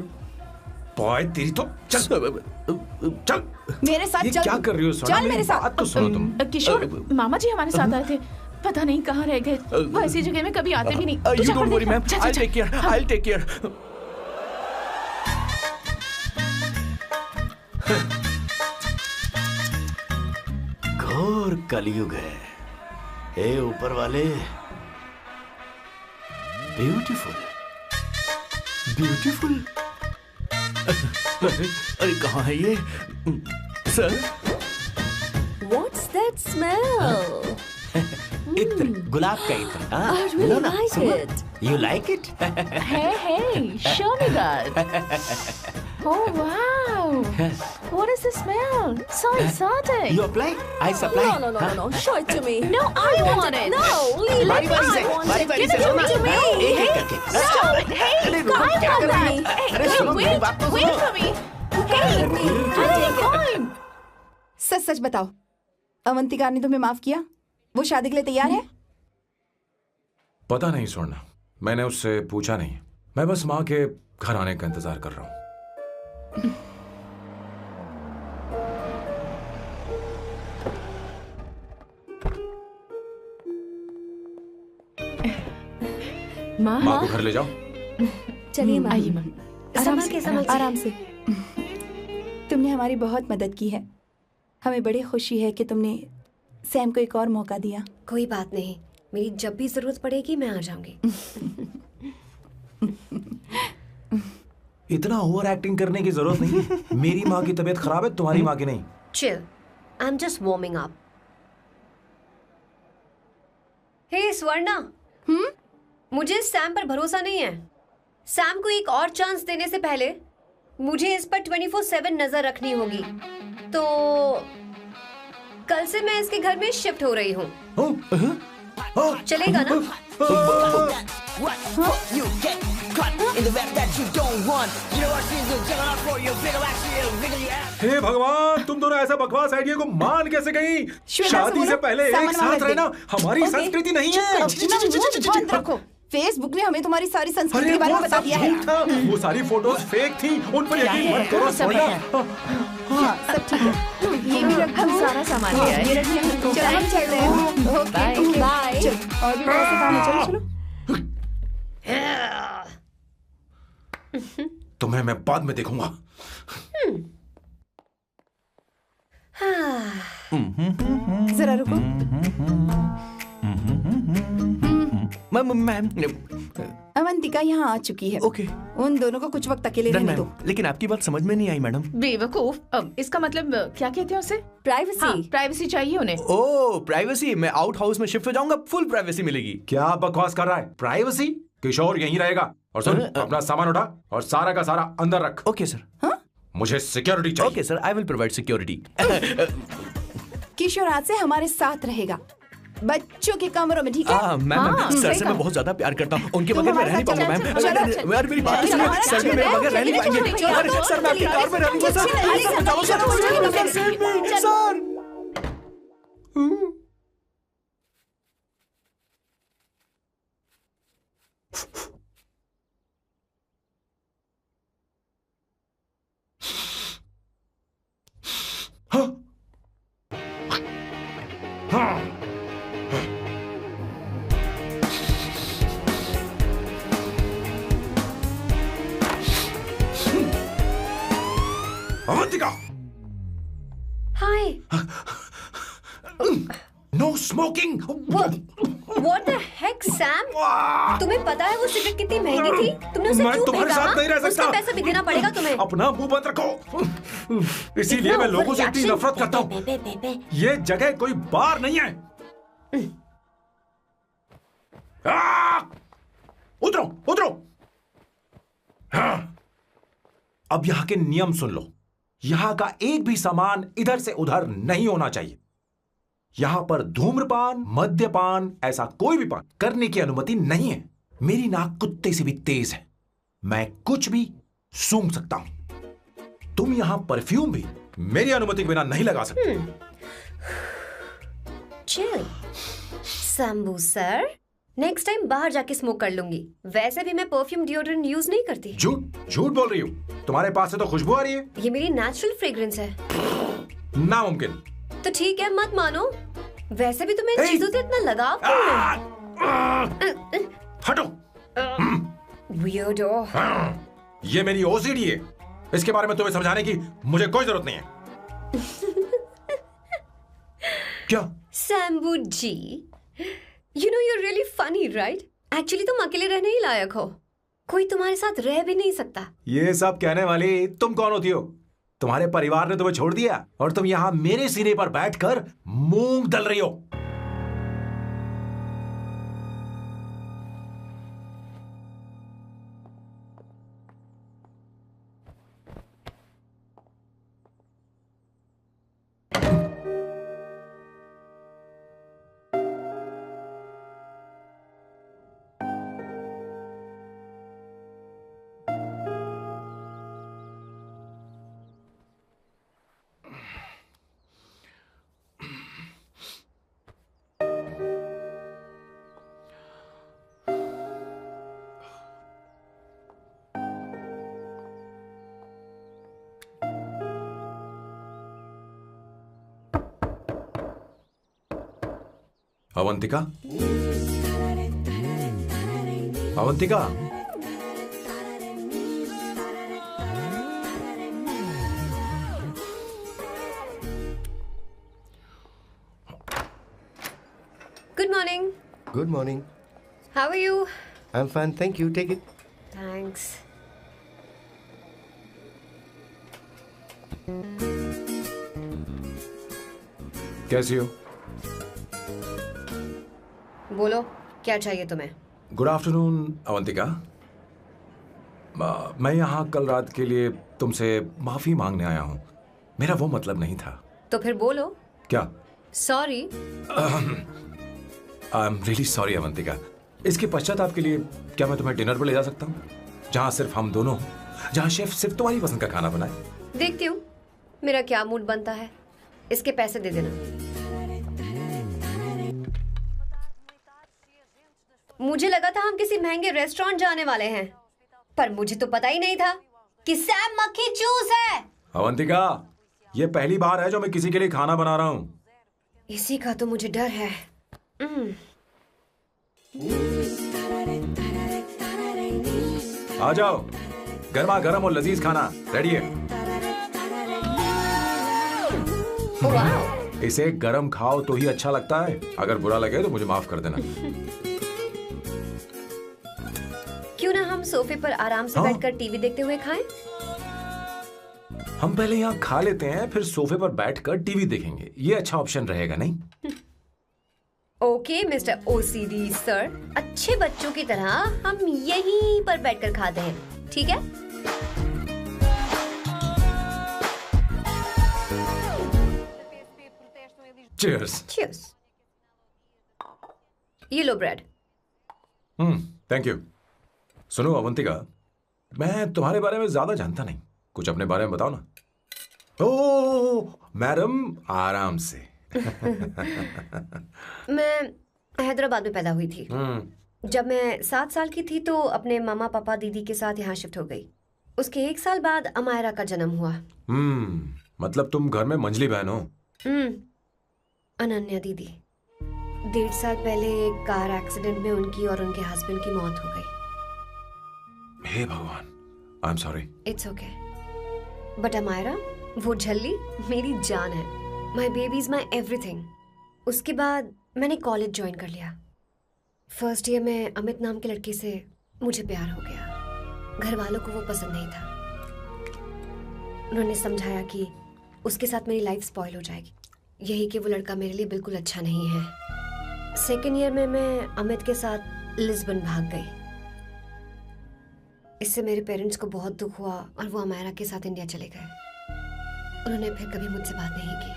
बॉय तेरी तो चल चल मेरे साथ ये चल। क्या कर रही हो स्वर्णा? चल मेरे साथ। बात तो सुनो तुम। किशोर, मामा जी हमारे साथ आए थे, पता नहीं कहाँ रह गए। वो ऐसी जगह में कभी आते भी नहीं। You don't worry ma'am, I'll take care, I'll take care। घोर कलयुग है। हे ऊपर वाले, ब्यूटीफुल ब्यूटीफुल। अरे कहाँ है ये सर? What's that smell? इत्र, गुलाब का इत्र। I really like it. You like it? Hey, show me that. Oh wow! What is the smell? So exotic. You apply, I supply. No. Show it to me. No, I want it. No, leave बारी it. बारी I से, want बारी it. बारी Give से it सुनना। to me. एक एक करके। Stop it. Hey, अरे रुको, I क्या want कर रही that. है? Hey, अरे सुनो, मेरी wait, बात तो wait सुनो। for me. I'll take it. सच सच बताओ, अवंतिका ने तुम्हें माफ किया? वो शादी के लिए तैयार है? पता नहीं स्वर्णा, मैंने उससे पूछा नहीं। मैं बस माँ के घर आने का इंतजार कर रहा हूँ। माँ को घर ले जाओ। चलिए माँ। आइए माँ। आराम से। तुमने हमारी बहुत मदद की है। हमें बड़ी खुशी है कि तुमने सैम को एक और मौका दिया। कोई बात नहीं, मेरी जब भी जरूरत पड़ेगी मैं आ जाऊंगी। इतना ओवर एक्टिंग करने की जरूरत नहीं। मेरी माँ की तबीयत खराब है, तुम्हारी माँ की नहीं। Chill, I am just warming up. Hey Swarna, मुझे सैम पर भरोसा नहीं है। सैम को एक और चांस देने से पहले मुझे इस पर 24/7 नजर रखनी होगी। तो कल से मैं इसके घर में शिफ्ट हो रही हूँ। चलेगा ना? हे भगवान, तुम दोनों ऐसा बकवास आइडिया को मान कैसे गई? शादी से पहले एक साथ रहना हमारी संस्कृति नहीं है। बंद रखो। फेसबुक ने हमें तुम्हारी सारी संस्कृति के बारे में बता दिया है। वो सारी फोटोज फेक थी, उन पर यकीन मत करो स्वर्णा। हाँ, सब ठीक है। ये भी रख, हम सारा सामान ले आए। ये रखिए। चलो हम चलते हैं। बाय। बाय। चलो और भी बहुत से काम है, चलो चलो। तुम्हें मैं बाद में देखूंगा। जरा रुको। मैम अवंतिका यहाँ आ चुकी है। ओके। उन दोनों को कुछ वक्त अकेले रहने दो। लेकिन आपकी बात समझ में नहीं आई मैडम। बेवकूफ, इसका मतलब क्या कहते हैं उसे? प्राइवेसी। हाँ, प्राइवेसी चाहिए उन्हें। ओह प्राइवेसी, मैं आउट हाउस में शिफ्ट हो जाऊंगा, फुल प्राइवेसी मिलेगी। क्या बकवास कर रहा है? प्राइवेसी? किशोर यहीं रहेगा। और सुन, अपना सामान उठा और सारा का सारा अंदर रख। Okay sir. मुझे सिक्योरिटी चाहिए। Okay sir, I will provide security. Kishore आज से हमारे साथ रहेगा, बच्चों के कमरों में, ठीक है? मैम सर से मैं बहुत ज्यादा प्यार करता हूँ, उनके बगैर मैं रह नहीं पाऊंगा मैम। यार मेरी बात सुनिए, सर मेरे बगैर रह नहीं पाएंगे। अरे सर मैं आपकी कार में रह लूंगा sir. Sir Avantika! Hi. No smoking. What the heck, Sam? तुम्हें पता है वो सिगरेट कितनी महंगी थी? तुमने उसे मैं क्यों तुम्हारे फेंका? साथ नहीं रह सकता। उसका पैसा भी देना पड़ेगा तुम्हें। अपना मुंह बंद रखो। इसीलिए मैं लोगों से इतनी नफरत करता हूँ। ये जगह कोई बार नहीं है। उतरो उतरो। अब यहाँ के नियम सुन लो। यहाँ का एक भी सामान इधर से उधर नहीं होना चाहिए। यहां पर धूम्रपान, मद्यपान, ऐसा कोई भी पान करने की अनुमति नहीं है। मेरी नाक कुत्ते से भी तेज है, मैं कुछ भी सूंघ सकता हूं। तुम यहां परफ्यूम भी मेरी अनुमति के बिना नहीं लगा सकते। Chill Shambhu sir, next time बाहर जाके स्मोक कर लूंगी। वैसे भी मैं परफ्यूम डिओड्रेंट यूज नहीं करती। झूठ बोल रही हो। तुम्हारे पास से तो खुशबू आ रही है। ये मेरी नेचुरल फ्रेग्रेंस है। नामुमकिन। तो ठीक है, मत मानो। वैसे भी तुम्हें इन चीजों से इतना लगाव क्यों है? हटो। Weirdo। ये मेरी ओसीडी है। इसके बारे में तुम्हें समझाने की मुझे कोई जरूरत नहीं है। क्या? शंभू जी, you know you're really funny, right? Actually तुम अकेले रहने ही लायक हो। कोई तुम्हारे साथ रह भी नहीं सकता। ये सब कहने वाली तुम कौन होती हो? तुम्हारे परिवार ने तुम्हें छोड़ दिया और तुम यहां मेरे सिरे पर बैठकर मूंग दल रही हो। Avantika, Avantika, Good morning. Good morning. How are you? I'm fine, thank you. Take it. Thanks. कैसी हो? बोलो, क्या चाहिए तुम्हें? Good afternoon Avantika. मैं यहाँ कल रात के लिए तुमसे माफी मांगने आया हूँ। मेरा वो मतलब नहीं था। तो फिर बोलो। क्या? Sorry. I am really sorry Avantika. इसके पश्चाताप के लिए क्या मैं तुम्हें डिनर पर ले जा सकता हूँ, जहाँ सिर्फ हम दोनों हों, जहाँ शेफ सिर्फ तुम्हारी पसंद का खाना बनाए? देखती हूँ मेरा क्या मूड बनता है। इसके पैसे दे देना। मुझे लगा था हम किसी महंगे रेस्टोरेंट जाने वाले हैं, पर मुझे तो पता ही नहीं था कि सैम मक्खी चूस है। अवंतिका, ये पहली बार है जो मैं किसी के लिए खाना बना रहा हूँ। इसी का तो मुझे डर है। आ जाओ, गर्मा गर्म और लजीज खाना रेडी है। इसे गरम खाओ तो ही अच्छा लगता है, अगर बुरा लगे तो मुझे माफ कर देना। क्यों ना हम सोफे पर आराम से बैठकर टीवी देखते हुए खाएं? हम पहले यहाँ खा लेते हैं, फिर सोफे पर बैठकर टीवी देखेंगे। ये अच्छा ऑप्शन रहेगा नहीं? ओके मिस्टर ओसीडी सर, अच्छे बच्चों की तरह हम यहीं पर बैठकर खाते हैं, ठीक है? Cheers. Cheers. ये लो ब्रेड। Thank you. सुनो अवंतिका, मैं तुम्हारे बारे में ज्यादा जानता नहीं, कुछ अपने बारे में बताओ ना। ओह मैडम, आराम से। मैं हैदराबाद में पैदा हुई थी। जब मैं 7 साल की थी तो अपने मामा पापा दीदी के साथ यहाँ शिफ्ट हो गई। उसके 1 साल बाद अमायरा का जन्म हुआ। मतलब तुम घर में मंझली बहन हो? अनन्या दीदी। 1.5 साल पहले एक कार एक्सीडेंट में उनकी और उनके हस्बैंड की मौत हो गई। हे भगवान, I am sorry. It's okay. But Amaira, वो झल्ली मेरी जान है। My baby is my everything. उसके बाद मैंने कॉलेज ज्वाइन कर लिया। फर्स्ट ईयर में अमित नाम के लड़के से मुझे प्यार हो गया। घर वालों को वो पसंद नहीं था। उन्होंने समझाया कि उसके साथ मेरी लाइफ स्पॉइल हो जाएगी, यही कि वो लड़का मेरे लिए बिल्कुल अच्छा नहीं है। सेकेंड ईयर में मैं अमित के साथ लिस्बन भाग गई। इससे मेरे पेरेंट्स को बहुत दुख हुआ और वो अमायरा के साथ इंडिया चले गए। उन्होंने फिर कभी मुझसे बात नहीं की।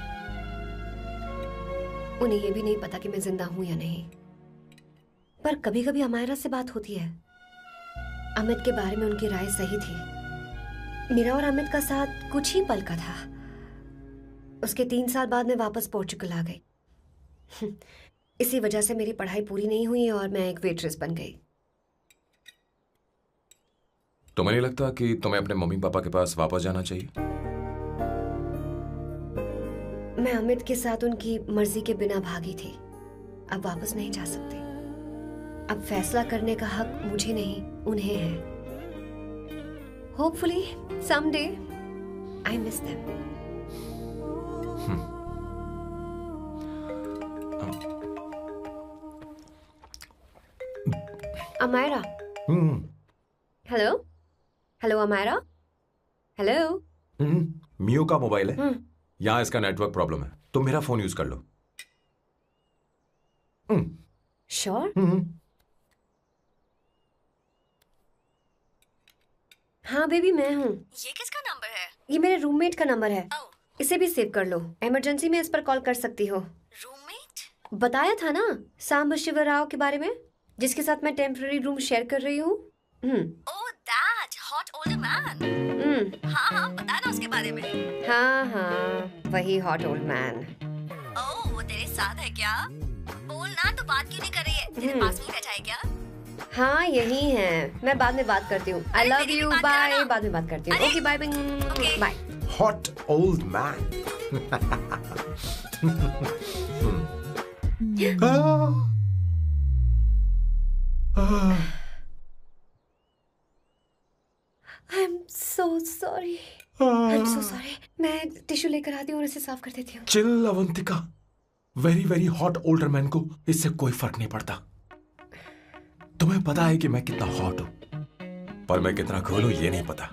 उन्हें ये भी नहीं पता कि मैं जिंदा हूं या नहीं। पर कभी कभी अमायरा से बात होती है। अमित के बारे में उनकी राय सही थी। मेरा और अमित का साथ कुछ ही पल का था। उसके 3 साल बाद मैं वापस पोर्चुगल आ गई। इसी वजह से मेरी पढ़ाई पूरी नहीं हुई और मैं एक वेट्रेस बन गई। तुम्हें नहीं लगता कि तुम्हें अपने मम्मी पापा के पास वापस जाना चाहिए? मैं अमित के साथ उनकी मर्जी के बिना भागी थी। अब वापस नहीं जा सकती। अब फैसला करने का हक मुझे नहीं, उन्हें है। Hopefully someday I miss them. Amaira. Hello hello Amaira. Hello. मियो का मोबाइल है, यहाँ इसका नेटवर्क प्रॉब्लम है। तुम मेरा फोन यूज कर लो। श्योर? हाँ बेबी, मैं हूँ। ये किसका नंबर है? ये मेरे रूममेट का नंबर है। इसे भी सेव कर लो। इमरजेंसी में इस पर कॉल कर सकती हो। रूममेट? बताया था ना सांब शिवराव के बारे में, जिसके साथ मैं टेम्पररी रूम शेयर कर रही हूँ। Oh that hot old man. हाँ बताना उसके बारे में। हाँ वही हॉट ओल्ड मैन। ओह वो तेरे साथ है क्या? बोलना तो बात क्यों नहीं कर रही है? तेरे पास में बैठा है क्या? हाँ यही है। मैं बाद में बात करती हूँ। I love you, bye. बाद में बात करती हूँ। Okay bye bye. Hot old man. I am so sorry. मैं टिश्यू लेकर आती हूँ और इसे साफ कर देती हूँ। Chill Avantika. Very very hot older man को इससे कोई फर्क नहीं पड़ता। तुम्हें पता है कि मैं कितना हॉट हूं, पर मैं कितना कूल हूं ये नहीं पता।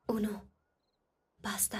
Uno, basta.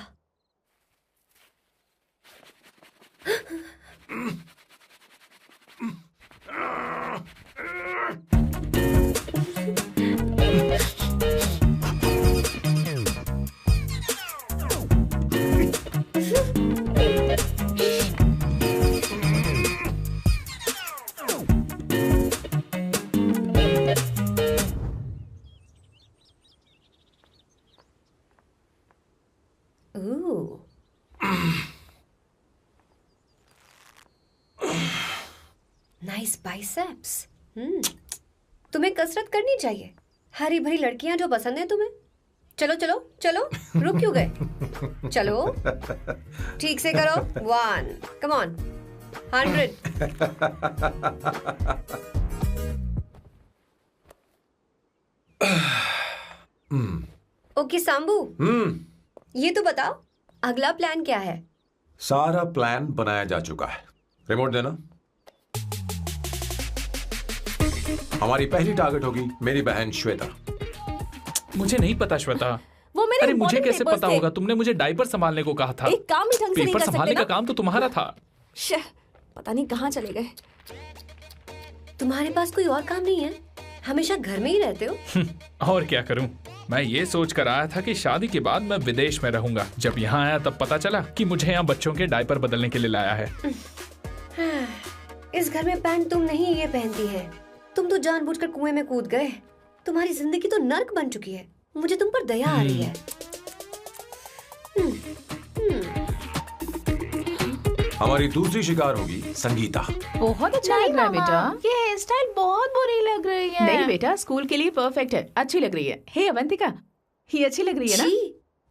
बाइसेप्स। तुम्हें कसरत करनी चाहिए। हरी भरी लड़कियां जो पसंद है तुम्हें। चलो चलो चलो, रुक क्यों गए? चलो ठीक से करो। 1, कम ऑन, 100। ओके सांबू, ये तो बताओ अगला प्लान क्या है? सारा प्लान बनाया जा चुका है। रिमोट देना। हमारी पहली टारगेट होगी मेरी बहन श्वेता। मुझे नहीं पता श्वेता। वो मेरे अरे मुझे कैसे papers पता थे। होगा? तुमने मुझे डायपर संभालने को कहा था। एक काम ही ढंग से नहीं पेपर कर सकते संभालने ना? का काम तो तुम्हारा था। शह, पता नहीं कहाँ चले गए। तुम्हारे पास कोई और काम नहीं है? हमेशा घर में ही रहते हो? और क्या करूं? मैं ये सोच कर आया था कि शादी के बाद मैं विदेश में रहूंगा। जब यहाँ आया तब पता चला कि मुझे यहाँ बच्चों के डायपर बदलने के लिए लाया है। इस घर में पैंट तुम नहीं ये पहनती है। तुम तो जानबूझकर कुएं में कूद गए। तुम्हारी जिंदगी तो नर्क बन चुकी है। मुझे तुम पर दया आ रही है। हमारी दूसरी शिकार होगी संगीता। बहुत अच्छा लग रहा है बेटा। ये हेयर स्टाइल बहुत बुरी लग रही है। नहीं बेटा, स्कूल के लिए परफेक्ट है, अच्छी लग रही है। हे अवंतिका, ये अच्छी लग रही है ना?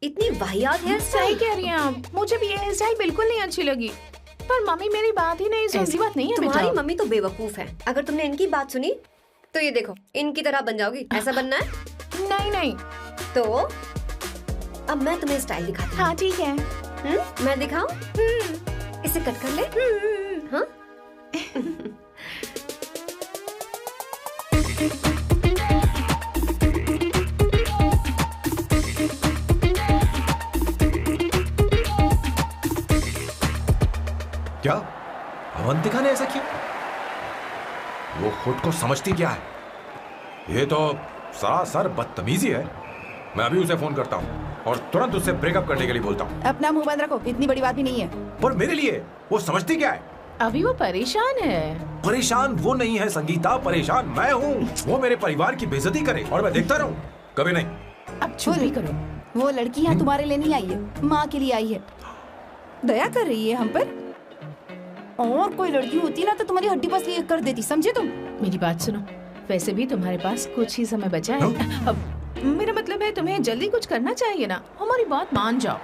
इतनी वाहियात हेयर सही स्टाइल। कह रही हैं आप। मुझे भी ये हेयर स्टाइल बिल्कुल नहीं अच्छी लगी। पर मम्मी मेरी बात ही नहीं सुनती। ऐसी बात नहीं है बेटा। तुम्हारी मम्मी तो बेवकूफ है। अगर तुमने इनकी बात सुनी तो ये देखो इनकी तरह बन जाओगी। ऐसा बनना है? नहीं नहीं। तो अब मैं तुम्हें स्टाइल दिखाती हूँ। हाँ ठीक है। मैं दिखाऊं? इसे कट कर ले। हाँ? क्या अवंतिका ने ऐसा किया? वो खुद को समझती क्या है? ये तो सरासर बदतमीजी है। मैं अभी उसे फोन करता हूँ और तुरंत उससे ब्रेकअप करने के लिए बोलता हूँ। अपना मुंह बंद रखो, इतनी बड़ी बात भी नहीं है। पर मेरे लिए वो समझती क्या है? अभी वो परेशान है। परेशान वो नहीं है संगीता, परेशान मैं हूँ। वो मेरे परिवार की बेइज्जती करे और मैं देखता रहूँ? कभी नहीं। अब चुप ही करो। वो लड़की यहाँ तुम्हारे लिए नहीं आई है, माँ के लिए आई है। दया कर रही है हम पर। और कोई लड़की होती ना तो तुम्हारी हड्डी पसली कर देती, समझे तुम? मेरी बात सुनो, वैसे भी तुम्हारे पास कुछ ही समय बचा है। अब मेरा मतलब है तुम्हें जल्दी कुछ करना चाहिए ना। हमारी बात मान जाओ।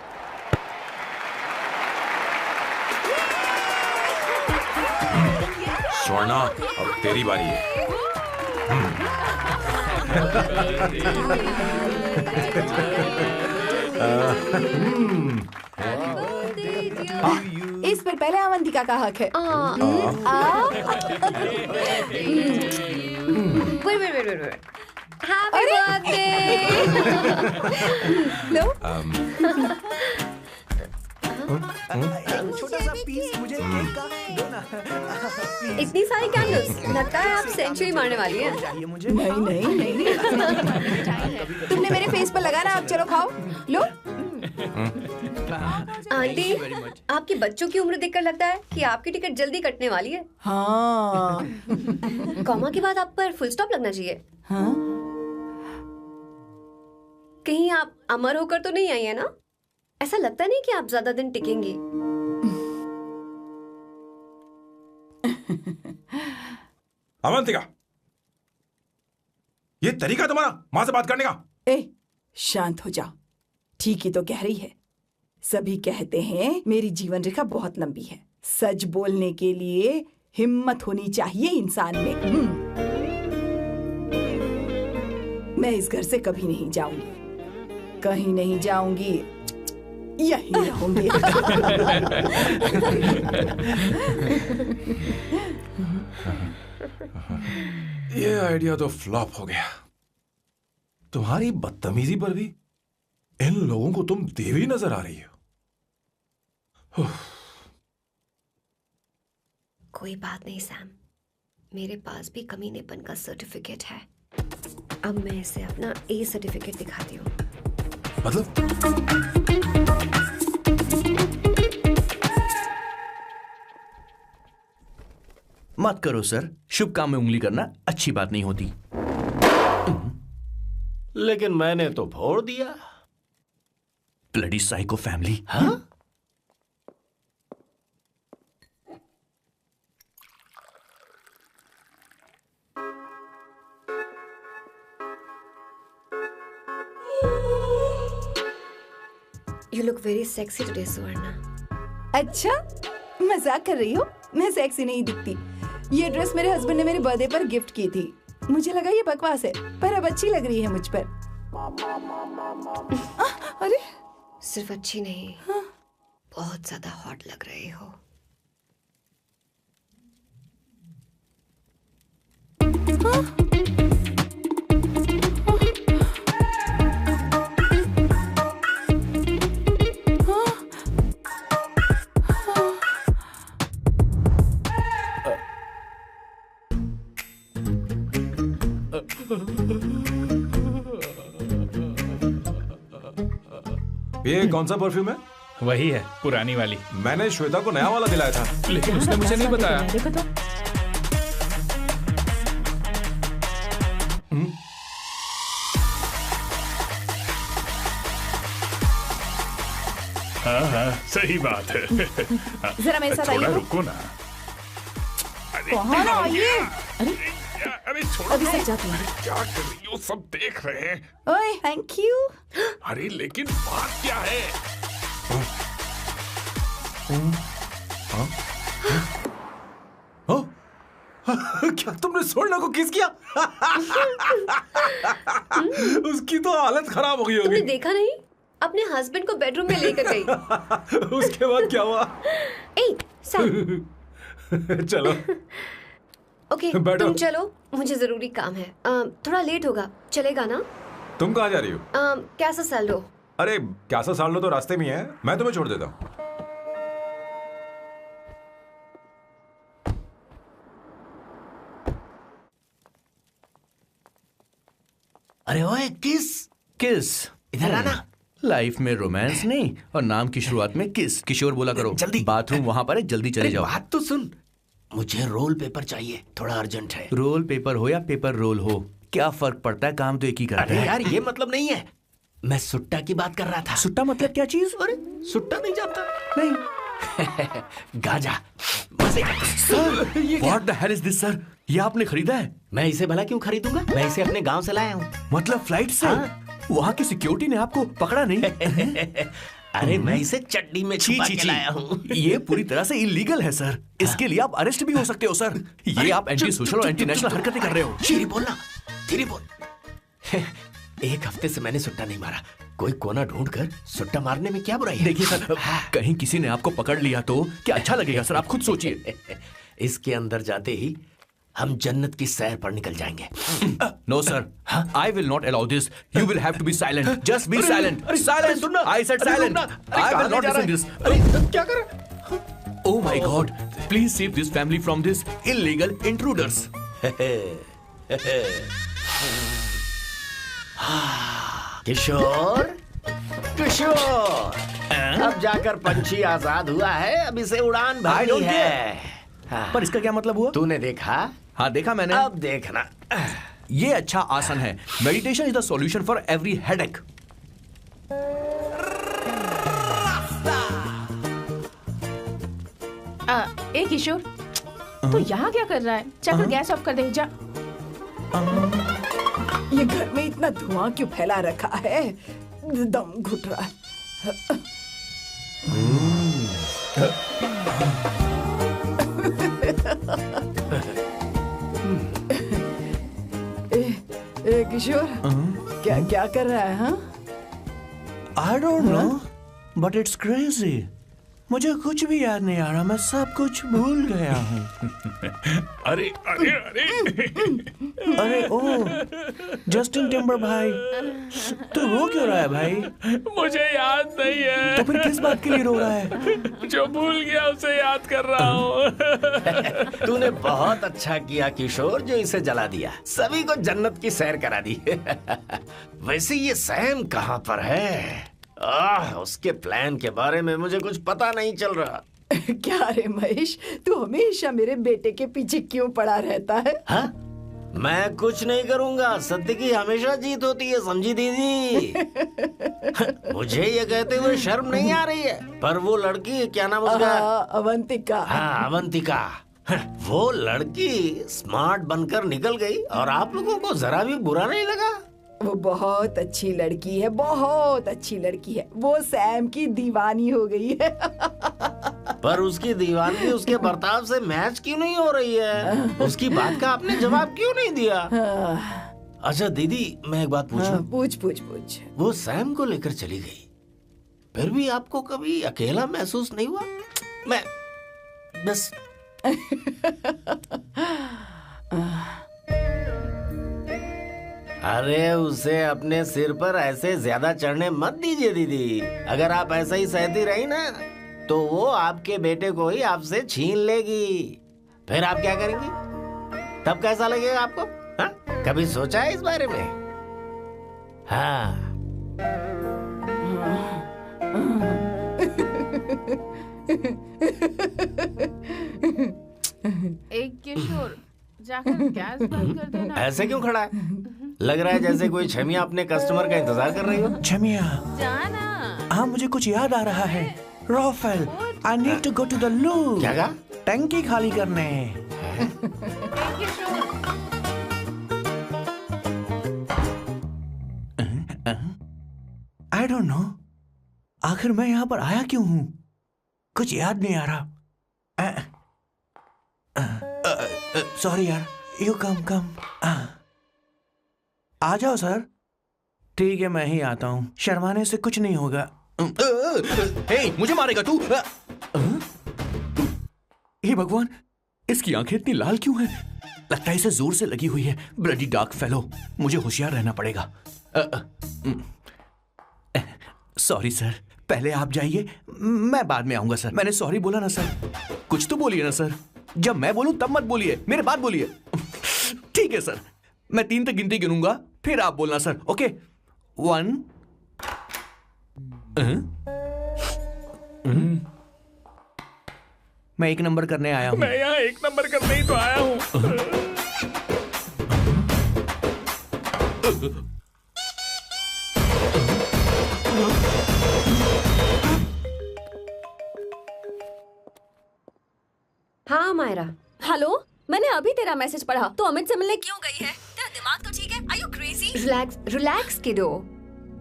स्वर्णा, अब तेरी बारी है। इस पर पहले अवंतिका का हक है। wait. Happy birthday! लो। छोटा सा पीस मुझे केक का दो ना। इतनी सारी कैंडल्स, लगता है आप सेंचुरी मारने वाली हैं। नहीं नहीं। तुमने मेरे फेस पर लगाना, अब चलो खाओ। लो। आंटी, आपके बच्चों की उम्र देखकर लगता है कि आपकी टिकट जल्दी कटने वाली है। हाँ। कॉमा के बाद आप पर फुल स्टॉप लगना चाहिए। हाँ? कहीं आप अमर होकर तो नहीं आई है ना? ऐसा लगता नहीं कि आप ज्यादा दिन टिकेंगी। अवंतिका, ये तरीका तुम्हारा माँ से बात करने का? ए, शांत हो जाओ। ठीक ही तो कह रही है। सभी कहते हैं मेरी जीवन रेखा बहुत लंबी है। सच बोलने के लिए हिम्मत होनी चाहिए इंसान में। मैं इस घर से कभी नहीं जाऊंगी, कहीं नहीं जाऊंगी, यहीं रहूंगी। ये आइडिया तो फ्लॉप हो गया। तुम्हारी बदतमीजी पर भी इन लोगों को तुम देवी नजर आ रही हो। कोई बात नहीं सैम, मेरे पास भी कमीनेपन का सर्टिफिकेट है। अब मैं इसे अपना ए सर्टिफिकेट दिखाती हूँ। मतलब? मत करो सर, शुभ काम में उंगली करना अच्छी बात नहीं होती। लेकिन मैंने तो फोड़ दिया। Bloody psycho family. हाँ? You look very sexy today, Suvarna. अच्छा, मजाक कर रही हो? मैं सेक्सी नहीं दिखती। ये ड्रेस मेरे हस्बैंड ने मेरे बर्थडे पर गिफ्ट की थी। मुझे लगा ये बकवास है, पर अब अच्छी लग रही है मुझ पर। अरे सिर्फ अच्छी नहीं, बहुत ज्यादा हॉट लग रही हो। ये कौन सा परफ्यूम है? वही है, पुरानी वाली। मैंने श्वेता को नया वाला दिलाया था, लेकिन उसने मुझे नहीं बताया। देखो तो। हाँ हाँ, सही बात है। जरा मेरे साथ थोड़ा आइए। रुको ना। कहाँ आइए? अरे छोड़ो। अभी सच जाती हूँ। क्या कर रही हो? सब देख रहे हैं। ओए, थैंक यू। अरे लेकिन बात क्या है? क्या तुमने सोना को किस किया? उसकी तो हालत खराब हो गई तुमने होगी। देखा नहीं? अपने हस्बैंड को बेडरूम में लेकर गई। उसके बाद क्या हुआ? ए, सर। चलो। ओके, बैठो। तुम चलो, मुझे जरूरी काम है। थोड़ा लेट होगा, चलेगा ना? तुम कहाँ जा रही हो? कैसा सैल्डो? अरे कैसा साल लो तो रास्ते में ही है, मैं तुम्हें छोड़ देता हूँ। अरे ओए, किस किस इधर आना। लाइफ में रोमांस नहीं और नाम की शुरुआत में किस। किशोर बोला करो। जल्दी। बाथरूम वहां पर है, जल्दी चले जाओ। बात तो सुन, मुझे रोल पेपर चाहिए, थोड़ा अर्जेंट है। रोल पेपर हो या पेपर रोल हो, क्या फर्क पड़ता है, काम तो एक ही करता अरे है। यार, ये मतलब नहीं है, मैं सुट्टा की बात कर रहा था। सुट्टा मतलब क्या चीज? अरे सुट्टा नहीं जानता? नहीं। गाजा, मजे का। Sir, what the hell is this sir? ये आपने खरीदा है? मैं इसे भला क्यों खरीदूंगा? मैं इसे अपने गांव से लाया हूँ। मतलब फ्लाइट से? हाँ। वहाँ की सिक्योरिटी ने आपको पकड़ा नहीं? अरे मैं इसे चड्डी में छुपा के लाया हूँ। ये पूरी तरह से इलीगल है सर। इसके लिए आप अरेस्ट भी हो सकते हो सर। ये आप एंटी सोशल और एंटी नेशनल हरकतें कर रहे हो। धीरे बोलना, धीरे बोल। एक हफ्ते से मैंने सुट्टा नहीं मारा। कोई कोना ढूंढ कर सुट्टा मारने में क्या बुराई है? देखिए सर, कहीं किसी ने आपको पकड़ लिया तो क्या अच्छा लगेगा सर? आप खुद सोचिए। इसके अंदर जाते ही हम जन्नत की सैर पर निकल जाएंगे। No sir, I will not allow this. You will have to be silent. Just be silent. Silent. I said silent. I will not listen this. अरे क्या कर रहा है? Oh my God! Please save this family from this illegal intruders. किशोर, किशोर, अब जाकर पंछी आजाद हुआ है, अब इसे उड़ान I भरनी don't है। पर इसका क्या मतलब हुआ? तूने देखा? हाँ देखा मैंने। अब देखना। ये अच्छा आसन है। Meditation is the solution for every headache. ए किशोर, तू यहाँ क्या कर रहा है? जाकर गैस ऑफ कर दे जा। ये घर में इतना धुआं क्यों फैला रखा है? दम घुट रहा है। ए किशोर, क्या क्या कर रहा है? हाँ, I don't know, but it's crazy. मुझे कुछ भी याद नहीं आ रहा, मैं सब कुछ भूल गया हूँ। अरे अरे अरे अरे ओ, जस्टिन टिम्बर भाई, तू रो क्यों रहा है भाई? मुझे याद नहीं है। तो फिर किस बात के लिए रो रहा है? जो भूल गया उसे याद कर रहा हूँ। तूने बहुत अच्छा किया किशोर, जो इसे जला दिया। सभी को जन्नत की सैर करा दी। वैसे ये सैम कहाँ पर है? उसके प्लान के बारे में मुझे कुछ पता नहीं चल रहा। क्या रे महेश, तू हमेशा मेरे बेटे के पीछे क्यों पड़ा रहता है? हाँ? मैं कुछ नहीं करूंगा, सत्य की हमेशा जीत होती है, समझी दीदी? मुझे ये कहते हुए शर्म नहीं आ रही है, पर वो लड़की, क्या नाम उसका? अवंतिका। हाँ, अवंतिका। वो लड़की स्मार्ट बनकर निकल गई और आप लोगों को जरा भी बुरा नहीं लगा? वो बहुत अच्छी लड़की है, बहुत अच्छी लड़की है। वो सैम की दीवानी हो गई है। पर उसकी दीवानगी उसके बर्ताव से मैच क्यों नहीं हो रही है? उसकी बात का आपने जवाब क्यों नहीं दिया? अच्छा दीदी, मैं एक बात पूछूं? पूछ पूछ पूछ। वो सैम को लेकर चली गई, फिर भी आपको कभी अकेला महसूस नहीं हुआ? मैं बस अरे उसे अपने सिर पर ऐसे ज्यादा चढ़ने मत दीजिए दीदी। अगर आप ऐसा ही सहती रही ना तो वो आपके बेटे को ही आपसे छीन लेगी। फिर आप क्या करेंगी? तब कैसा लगेगा आपको? हा? कभी सोचा है इस बारे में? हाँ। एक किशोर, जाकर गैस बंद कर देना। ऐसे क्यों खड़ा है? लग रहा है जैसे कोई छमिया अपने कस्टमर का इंतजार कर रही हो। छमिया, जाना। हाँ मुझे कुछ याद आ रहा है। Rafael, I need to go to the loo. क्या कहा? टंकी खाली करने। आई डोंट नो, आखिर मैं यहाँ पर आया क्यों हूँ? कुछ याद नहीं आ रहा। सॉरी यार, यू कम। आ जाओ सर। ठीक है, मैं ही आता हूँ, शर्माने से कुछ नहीं होगा। हे, मुझे मारेगा तू? हे भगवान, इसकी आंखें इतनी लाल क्यों हैं? लगता है इसे जोर से लगी हुई है। ब्लडी डार्क फेलो, मुझे होशियार रहना पड़ेगा। सॉरी सर, पहले आप जाइए, मैं बाद में आऊंगा सर। मैंने सॉरी बोला ना सर? कुछ तो बोलिए ना सर। जब मैं बोलूं तब मत बोलिए, मेरे बाद बोलिए। ठीक है सर, मैं 3 तक गिनती गिनूंगा, फिर आप बोलना सर। ओके, 1। मैं 1 नंबर करने आया हूँ। मैं यहाँ 1 नंबर करने ही तो आया हूँ। हाँ मायरा। हेलो, मैंने अभी तेरा मैसेज पढ़ा। तो अमित से मिलने क्यों गई है? तेरा दिमाग तो ठीक है? Are you crazy? Relax kiddo.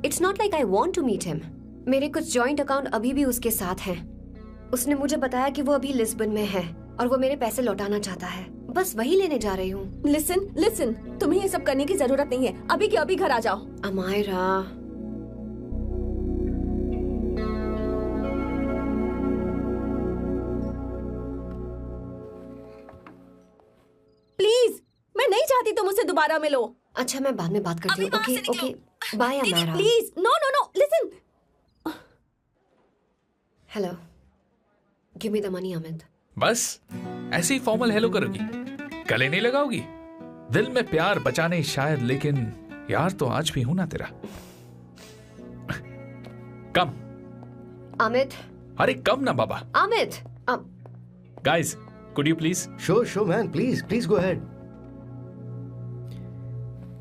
It's not like I want to meet him. मेरे कुछ जॉइंट अकाउंट अभी भी उसके साथ हैं। उसने मुझे बताया कि वो अभी लिस्बन में है और वो मेरे पैसे लौटाना चाहता है। बस वही लेने जा रही हूँ। लिसन, तुम्हें ये सब करने की जरूरत नहीं है। अभी के अभी घर आ जाओ। अमायरा, प्लीज, मैं नहीं चाहती तुम मुझसे दोबारा मिलो। अच्छा, मैं बाद में बात करती हूँ। Okay, bye Amaira. Please, no, listen. Hello, give me the money Amit. बस ऐसी फॉर्मल हेलो करोगी, गले नहीं लगाओगी? दिल में प्यार बचा नहीं शायद, लेकिन यार तो आज भी हूं ना तेरा। कम अमित। अरे कम ना बाबा। Amit. Guys, could you please? Sure, man. Please go ahead.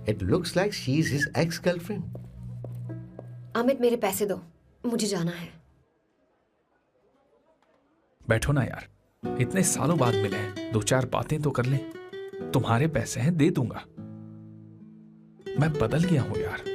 It looks like she's his ex-girlfriend. Amit, मेरे पैसे दो, मुझे जाना है। बैठो ना यार, इतने सालों बाद मिले हैं, 2-4 बातें तो कर लें। तुम्हारे पैसे हैं, दे दूंगा। मैं बदल गया हूं यार।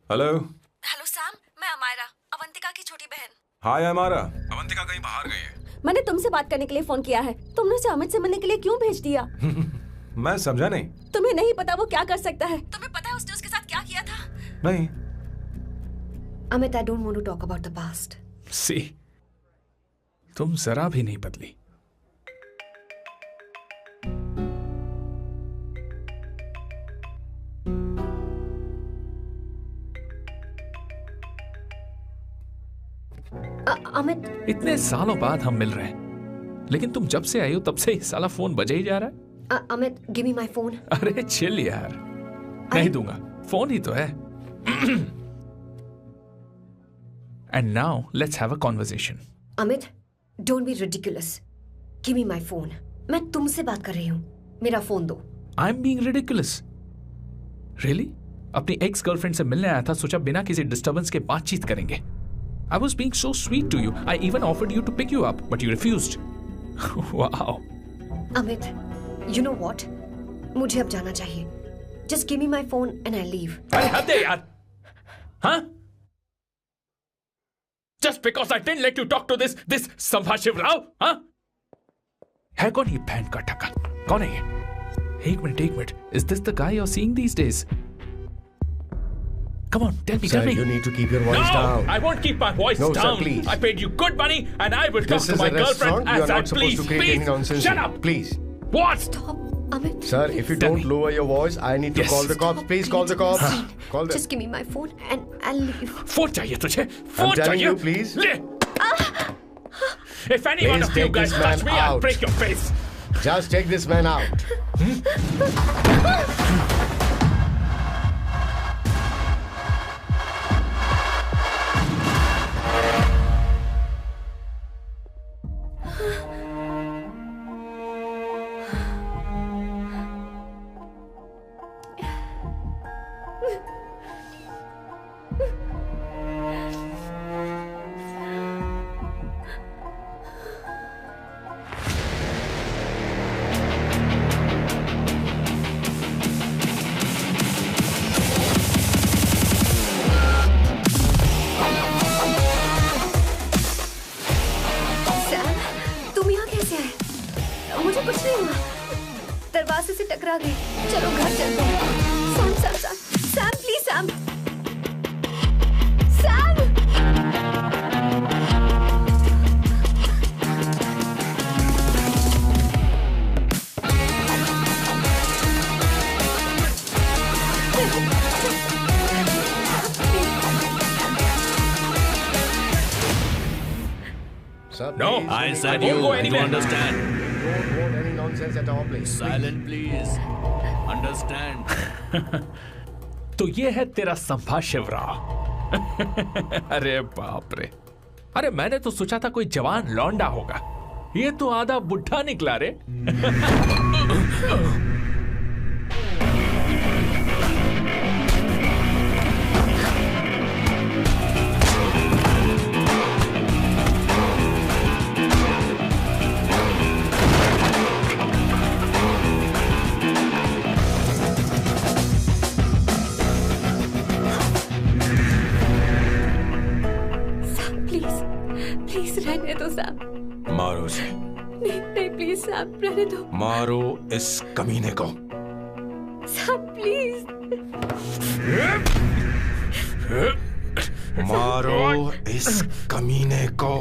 हेलो सैम, मैं अमायरा, अवंतिका की छोटी बहन। हाय अमायरा। अवंतिका कहीं बाहर गई है। मैंने तुमसे बात करने के लिए फोन किया है। तुमने उसे अमित से मिलने के लिए क्यों भेज दिया? मैं समझा नहीं। तुम्हें नहीं पता वो क्या कर सकता है? तुम्हें पता है उसने उसके साथ क्या किया था? नहीं। Amit, I don't want to talk about the past. See, तुम जरा भी नहीं बदली। अमित, इतने सालों बाद हम मिल रहे हैं, लेकिन तुम जब से आई हो तब से ही साला फोन बजे ही जा रहा है। Amit, give me my phone. अरे चिल यार, नहीं दूंगा, फोन ही तो है। And now let's have a conversation. Amit, don't be ridiculous. Give me my phone. मैं तुमसे बात कर रही हूँ, मेरा फोन दो। I am being ridiculous? Really? अपनी एक्स गर्लफ्रेंड से मिलने आया था, सोचा बिना किसी डिस्टर्बेंस के बातचीत करेंगे। I was being so sweet to you. I even offered you to pick you up, but you refused. Wow. Amit, you know what? मुझे अब जाना चाहिए. Just give me my phone and I leave. अरे हद है यार. Huh? Just because I didn't let you talk to this संभाशिव Rao, huh? है कौन ये बहन का टक्का? कौन है ये? एक minute. Is this the guy you're seeing these days? Come on, tell me. Sir, you need to keep your voice down. I won't keep my voice No, down. sir, please. I paid you good money and I will talk This to is my a restaurant. girlfriend You are as I not supposed to create any nonsense. Shut up. Please. What? Stop, Amit. Sir, if you don't lower your voice, I need to call the cops. Please call the cops. Call them. Just give me my phone and I'll leave. Phone चाहिए तुझे? Phone I'm telling चाहिए? you, please. ले. If any one Please of you take guys this touch man me, I'll out. break your face. Just take this man out. Sam, तुम यहाँ कैसे आए? मुझे कुछ नहीं हुआ. दरवाजे से टकरा गई. चलो घर चलते हैं. Sam, please Sam. Sir, No, please, I don't said go you. Do anywhere. you understand? Don't want any nonsense at all, please. Silent, please. Understand? तो ये है तेरा संभाशिव राव. अरे बाप रे. अरे मैंने तो सोचा था कोई जवान लौंडा होगा. ये तो आधा बुढ़ा निकला रे. प्लीज रहने दो सैम. मारो उसे. नहीं प्लीज सैम, रहने दो. मारो इस कमीने को. Sam please. मारो इस कमीने को.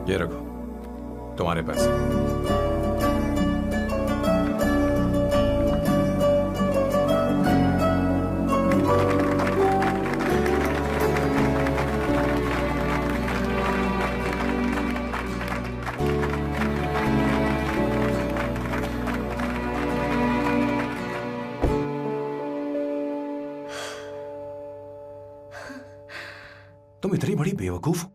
ये रखो तुम्हारे पैसे. तुम इतनी बड़ी बेवकूफ हो.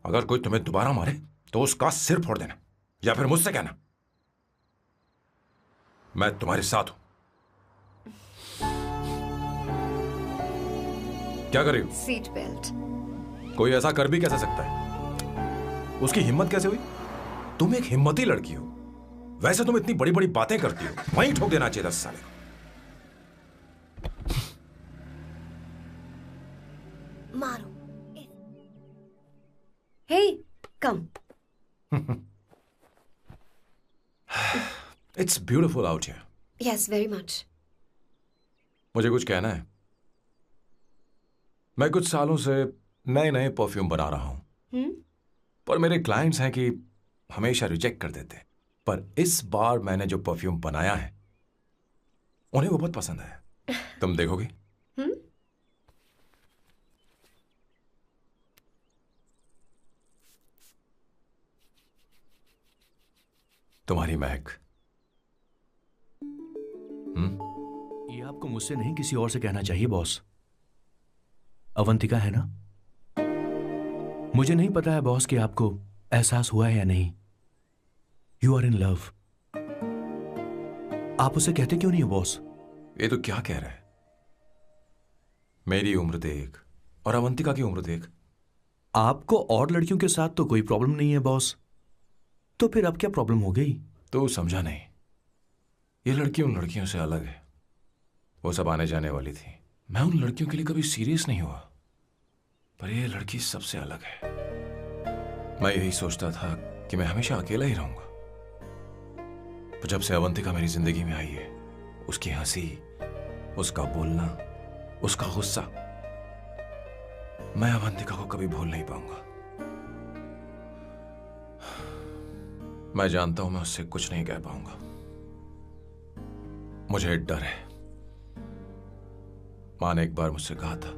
अगर कोई तुम्हें दोबारा मारे तो उसका सिर फोड़ देना या फिर मुझसे कहना. मैं तुम्हारे साथ हूं. क्या कर रही हो? Seat belt. कोई ऐसा कर भी कैसे सकता है? उसकी हिम्मत कैसे हुई? तुम एक हिम्मती लड़की हो. वैसे तुम इतनी बड़ी बड़ी बातें करती हो, वहीं ठोक देना चाहिए 10 साल. मारो. Hey, come. It's beautiful out here. Yes, very much. मुझे कुछ कहना है। मैं कुछ सालों से नए नए परफ्यूम बना रहा हूं, पर मेरे क्लाइंट्स हैं कि हमेशा रिजेक्ट कर देते। पर इस बार मैंने जो परफ्यूम बनाया है उन्हें वो बहुत पसंद है। तुम देखोगी? तुम्हारी महक। ये आपको मुझसे नहीं किसी और से कहना चाहिए बॉस। अवंतिका है ना? मुझे नहीं पता है बॉस कि आपको एहसास हुआ है या नहीं। You are in love. आप उसे कहते क्यों नहीं हो बॉस? ये तो क्या कह रहा है? मेरी उम्र देख और अवंतिका की उम्र देख। आपको और लड़कियों के साथ तो कोई प्रॉब्लम नहीं है बॉस, तो फिर अब क्या प्रॉब्लम हो गई? तो समझा नहीं। ये लड़की उन लड़कियों से अलग है। वो सब आने जाने वाली थी। मैं उन लड़कियों के लिए कभी सीरियस नहीं हुआ, पर ये लड़की सबसे अलग है। मैं यही सोचता था कि मैं हमेशा अकेला ही रहूंगा, पर जब से अवंतिका मेरी जिंदगी में आई है, उसकी हंसी, उसका बोलना, उसका गुस्सा, मैं अवंतिका को कभी भूल नहीं पाऊंगा। मैं जानता हूं मैं उससे कुछ नहीं कह पाऊंगा। मुझे डर है। मां ने एक बार मुझसे कहा था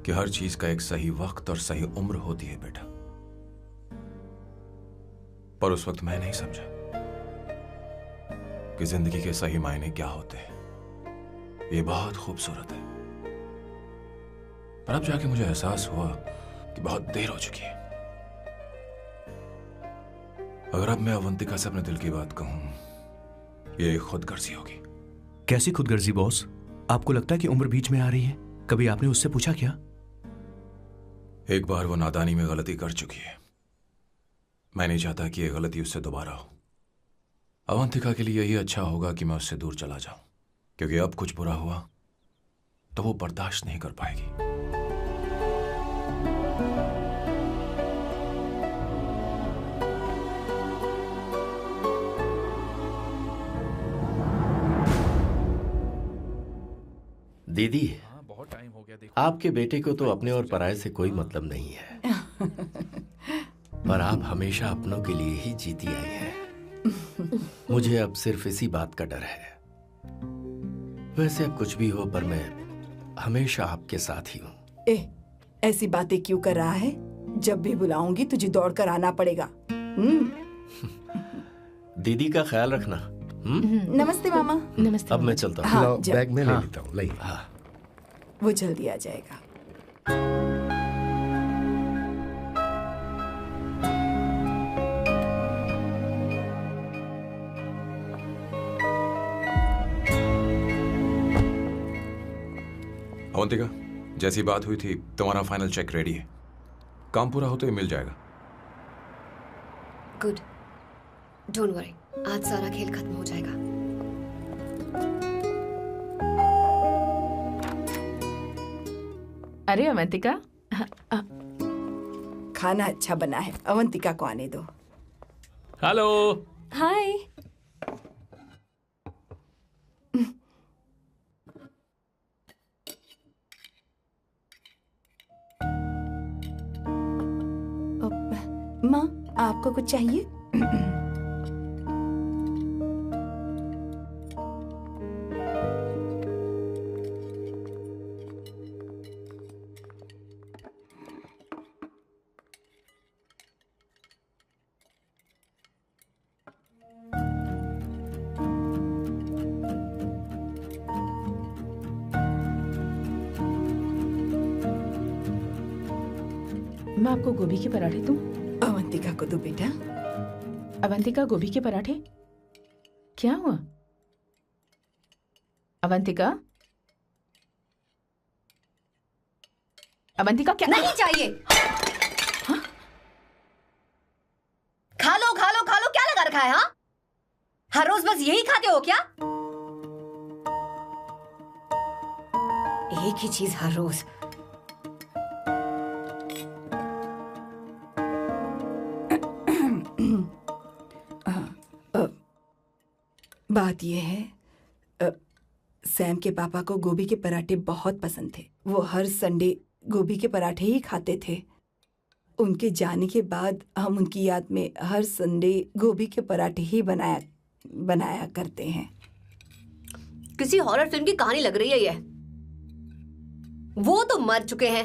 कि हर चीज का एक सही वक्त और सही उम्र होती है बेटा, पर उस वक्त मैं नहीं समझा कि जिंदगी के सही मायने क्या होते हैं। ये बहुत खूबसूरत है, पर अब जाके मुझे एहसास हुआ कि बहुत देर हो चुकी है। अगर अब मैं अवंतिका से अपने दिल की बात कहूं, ये खुदगर्जी होगी। कैसी खुदगर्जी बॉस? आपको लगता है कि उम्र बीच में आ रही है? कभी आपने उससे पूछा क्या? एक बार वो नादानी में गलती कर चुकी है। मैं नहीं चाहता कि ये गलती उससे दोबारा हो। अवंतिका के लिए यही अच्छा होगा कि मैं उससे दूर चला जाऊं, क्योंकि अब कुछ बुरा हुआ तो वो बर्दाश्त नहीं कर पाएगी। दीदी, बहुत टाइम हो गया। देखो, आपके बेटे को तो अपने और पराये से कोई मतलब नहीं है, पर आप हमेशा अपनों के लिए ही जीती आई हैं। मुझे अब सिर्फ इसी बात का डर है। वैसे अब कुछ भी हो, पर मैं हमेशा आपके साथ ही हूँ। ऐसी बातें क्यों कर रहा है? जब भी बुलाऊंगी तुझे दौड़कर आना पड़ेगा। दीदी का ख्याल रखना। नमस्ते मामा। नमस्ते। अब मैं चलता हूँ। हाँ, बैग में ले लेता हूँ। लाइए। हाँ, वो जल्दी आ जाएगा। अवंतिका, जैसी बात हुई थी तुम्हारा फाइनल चेक रेडी है। काम पूरा होते ही मिल जाएगा। गुड, डोंट वरी, आज सारा खेल खत्म हो जाएगा। अरे अवंतिका, खाना अच्छा बना है, अवंतिका को आने दो। हेलो। हाय। माँ, आपको कुछ चाहिए? मैं आपको गोभी के पराठे दूं? अवंतिका को दो बेटा। अवंतिका, गोभी के पराठे? क्या हुआ अवंतिका? अवंतिका क्या? नहीं चाहिए। हाँ? खा लो खा लो खा लो, क्या लगा रखा है? हाँ, हर रोज बस यही खाते हो क्या? एक ही चीज हर रोज। बात यह है, सैम के पापा को गोभी के पराठे बहुत पसंद थे। वो हर संडे गोभी के पराठे ही खाते थे। उनके जाने के बाद हम उनकी याद में हर संडे गोभी के पराठे ही बनाया करते हैं। किसी हॉरर फिल्म की कहानी लग रही है ये। वो तो मर चुके हैं,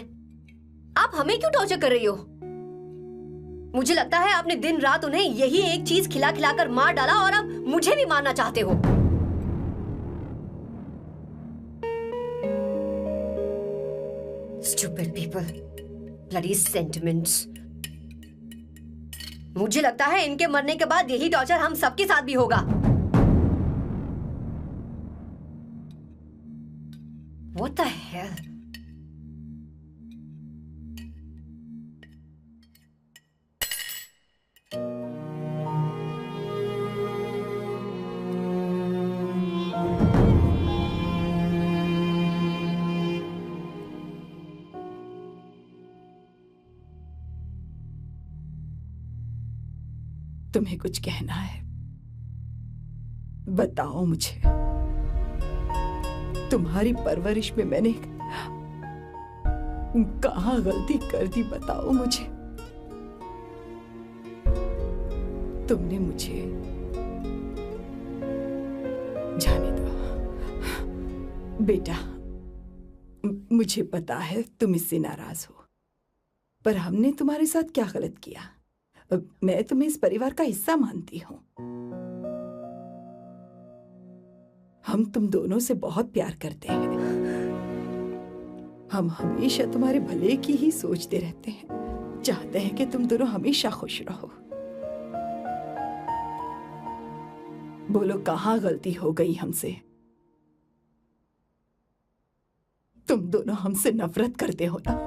आप हमें क्यों टॉर्चर कर रही हो? मुझे लगता है आपने दिन रात उन्हें यही एक चीज खिला खिला कर मार डाला और अब मुझे भी मारना चाहते हो। Stupid people, bloody sentiments. मुझे लगता है इनके मरने के बाद यही टॉर्चर हम सबके साथ भी होगा। What the hell? तुम्हें कुछ कहना है? बताओ मुझे। तुम्हारी परवरिश में मैंने कहाँ गलती कर दी, बताओ मुझे। तुमने मुझे जाने दो बेटा। मुझे पता है तुम इससे नाराज हो, पर हमने तुम्हारे साथ क्या गलत किया? मैं तुम्हें इस परिवार का हिस्सा मानती हूँ। हम तुम दोनों से बहुत प्यार करते हैं। हम हमेशा तुम्हारे भले की ही सोचते रहते हैं, चाहते हैं कि तुम दोनों हमेशा खुश रहो। बोलो कहाँ गलती हो गई हमसे? तुम दोनों हमसे नफरत करते हो ना?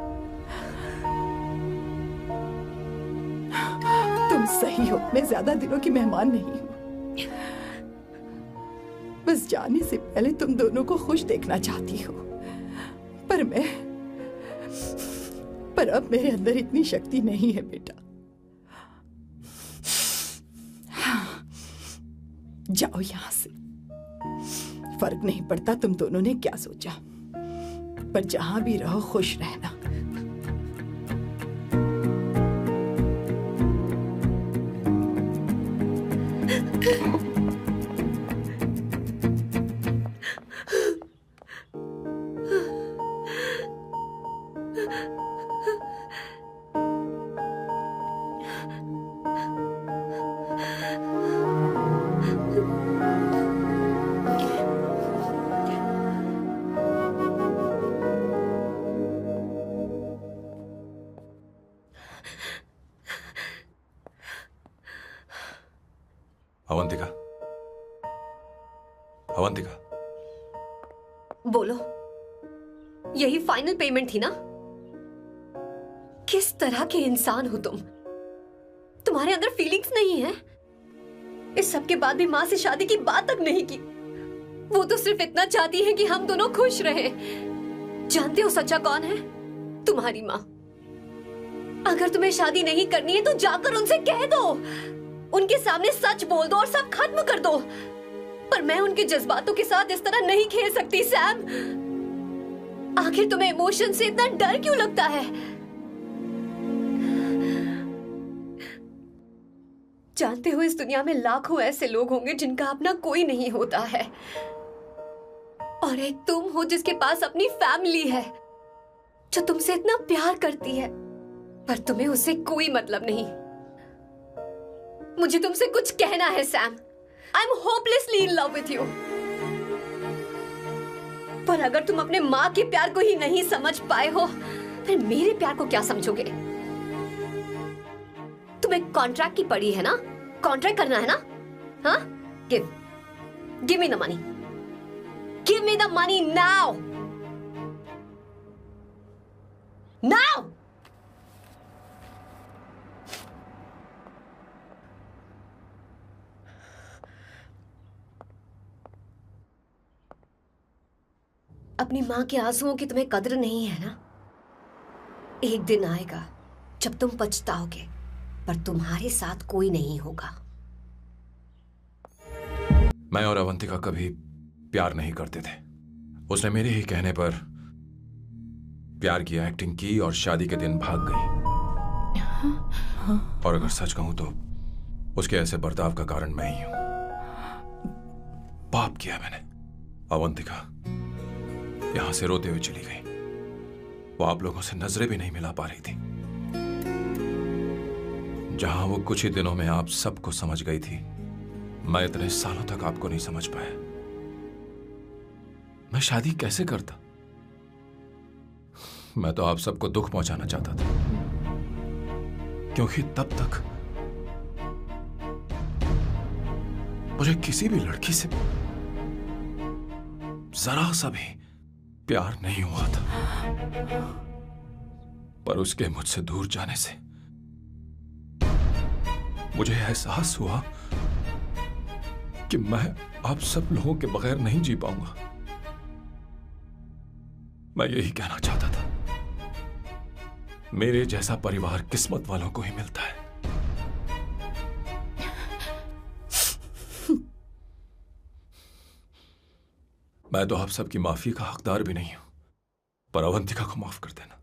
सही हो, मैं ज्यादा दिनों की मेहमान नहीं हूं। बस जाने से पहले तुम दोनों को खुश देखना चाहती हूँ, पर अब मेरे अंदर इतनी शक्ति नहीं है बेटा। जाओ यहां से। फर्क नहीं पड़ता तुम दोनों ने क्या सोचा, पर जहां भी रहो खुश रहना। अवंतिका, बोलो, यही फाइनल पेमेंट थी ना? किस तरह के इंसान हो तुम? तुम्हारे अंदर फीलिंग्स नहीं है? इस सब के बाद भी माँ से शादी की बात तक नहीं की। वो तो सिर्फ इतना चाहती है कि हम दोनों खुश रहें। जानते हो सच्चा कौन है? तुम्हारी माँ। अगर तुम्हें शादी नहीं करनी है तो जाकर उनसे कह दो, उनके सामने सच बोल दो और सब खत्म कर दो। पर मैं उनके जज्बातों के साथ इस तरह नहीं खेल सकती सैम। आखिर तुम्हें इमोशन से इतना डर क्यों लगता है? जानते हो इस दुनिया में लाखों ऐसे लोग होंगे जिनका अपना कोई नहीं होता है, और एक तुम हो जिसके पास अपनी फैमिली है जो तुमसे इतना प्यार करती है, पर तुम्हें उससे कोई मतलब नहीं। मुझे तुमसे कुछ कहना है Sam. I'm hopelessly in love with you. पर अगर तुम अपने माँ के प्यार को ही नहीं समझ पाए हो, फिर मेरे प्यार को क्या समझोगे? तुम्हें कॉन्ट्रैक्ट की पड़ी है ना? कॉन्ट्रैक्ट करना है ना? हाँ? Give me the money. Give me the money now. Now. अपनी माँ के आंसुओं की तुम्हें कदर नहीं है ना? एक दिन आएगा जब तुम पछताओगे, पर तुम्हारे साथ कोई नहीं होगा। मैं और अवंतिका कभी प्यार नहीं करते थे। उसने मेरे ही कहने पर प्यार की एक्टिंग की और शादी के दिन भाग गई। और अगर सच कहूं तो उसके ऐसे बर्ताव का कारण मैं ही हूं। पाप किया मैंने। अवंतिका यहां से रोते हुए चली गई। वो आप लोगों से नजरें भी नहीं मिला पा रही थी। जहां वो कुछ ही दिनों में आप सबको समझ गई थी, मैं इतने सालों तक आपको नहीं समझ पाया। मैं शादी कैसे करता? मैं तो आप सबको दुख पहुंचाना चाहता था, क्योंकि तब तक मुझे किसी भी लड़की से जरा सा भी प्यार नहीं हुआ था। पर उसके मुझसे दूर जाने से मुझे एहसास हुआ कि मैं आप सब लोगों के बगैर नहीं जी पाऊंगा। मैं यही कहना चाहता था, मेरे जैसा परिवार किस्मत वालों को ही मिलता है। मैं तो आप सबकी माफी का हकदार भी नहीं हूं, पर अवंतिका को माफ कर देना।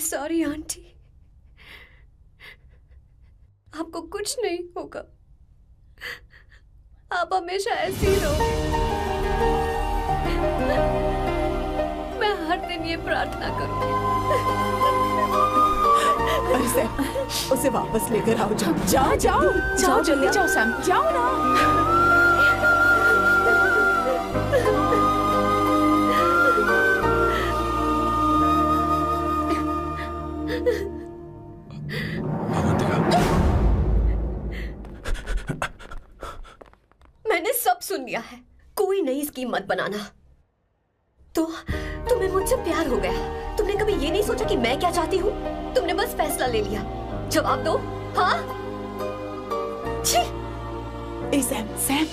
सॉरी आंटी, आपको कुछ नहीं होगा। आप हमेशा ऐसी ही रहोगे। मैं हर दिन ये प्रार्थना करूंगी। अरे सैम, उसे वापस लेकर आओ। जाओ जाओ जाओ जाओ, जल्दी जाओ सैम, जाओ ना। मैंने सब सुन लिया है। कोई नई स्कीम मत बनाना। तो तुम्हें मुझसे प्यार हो गया। तुमने कभी ये नहीं सोचा कि मैं क्या चाहती हूँ? तुमने बस फैसला ले लिया। जवाब दो। हाँ? छी! ए सैम, सैम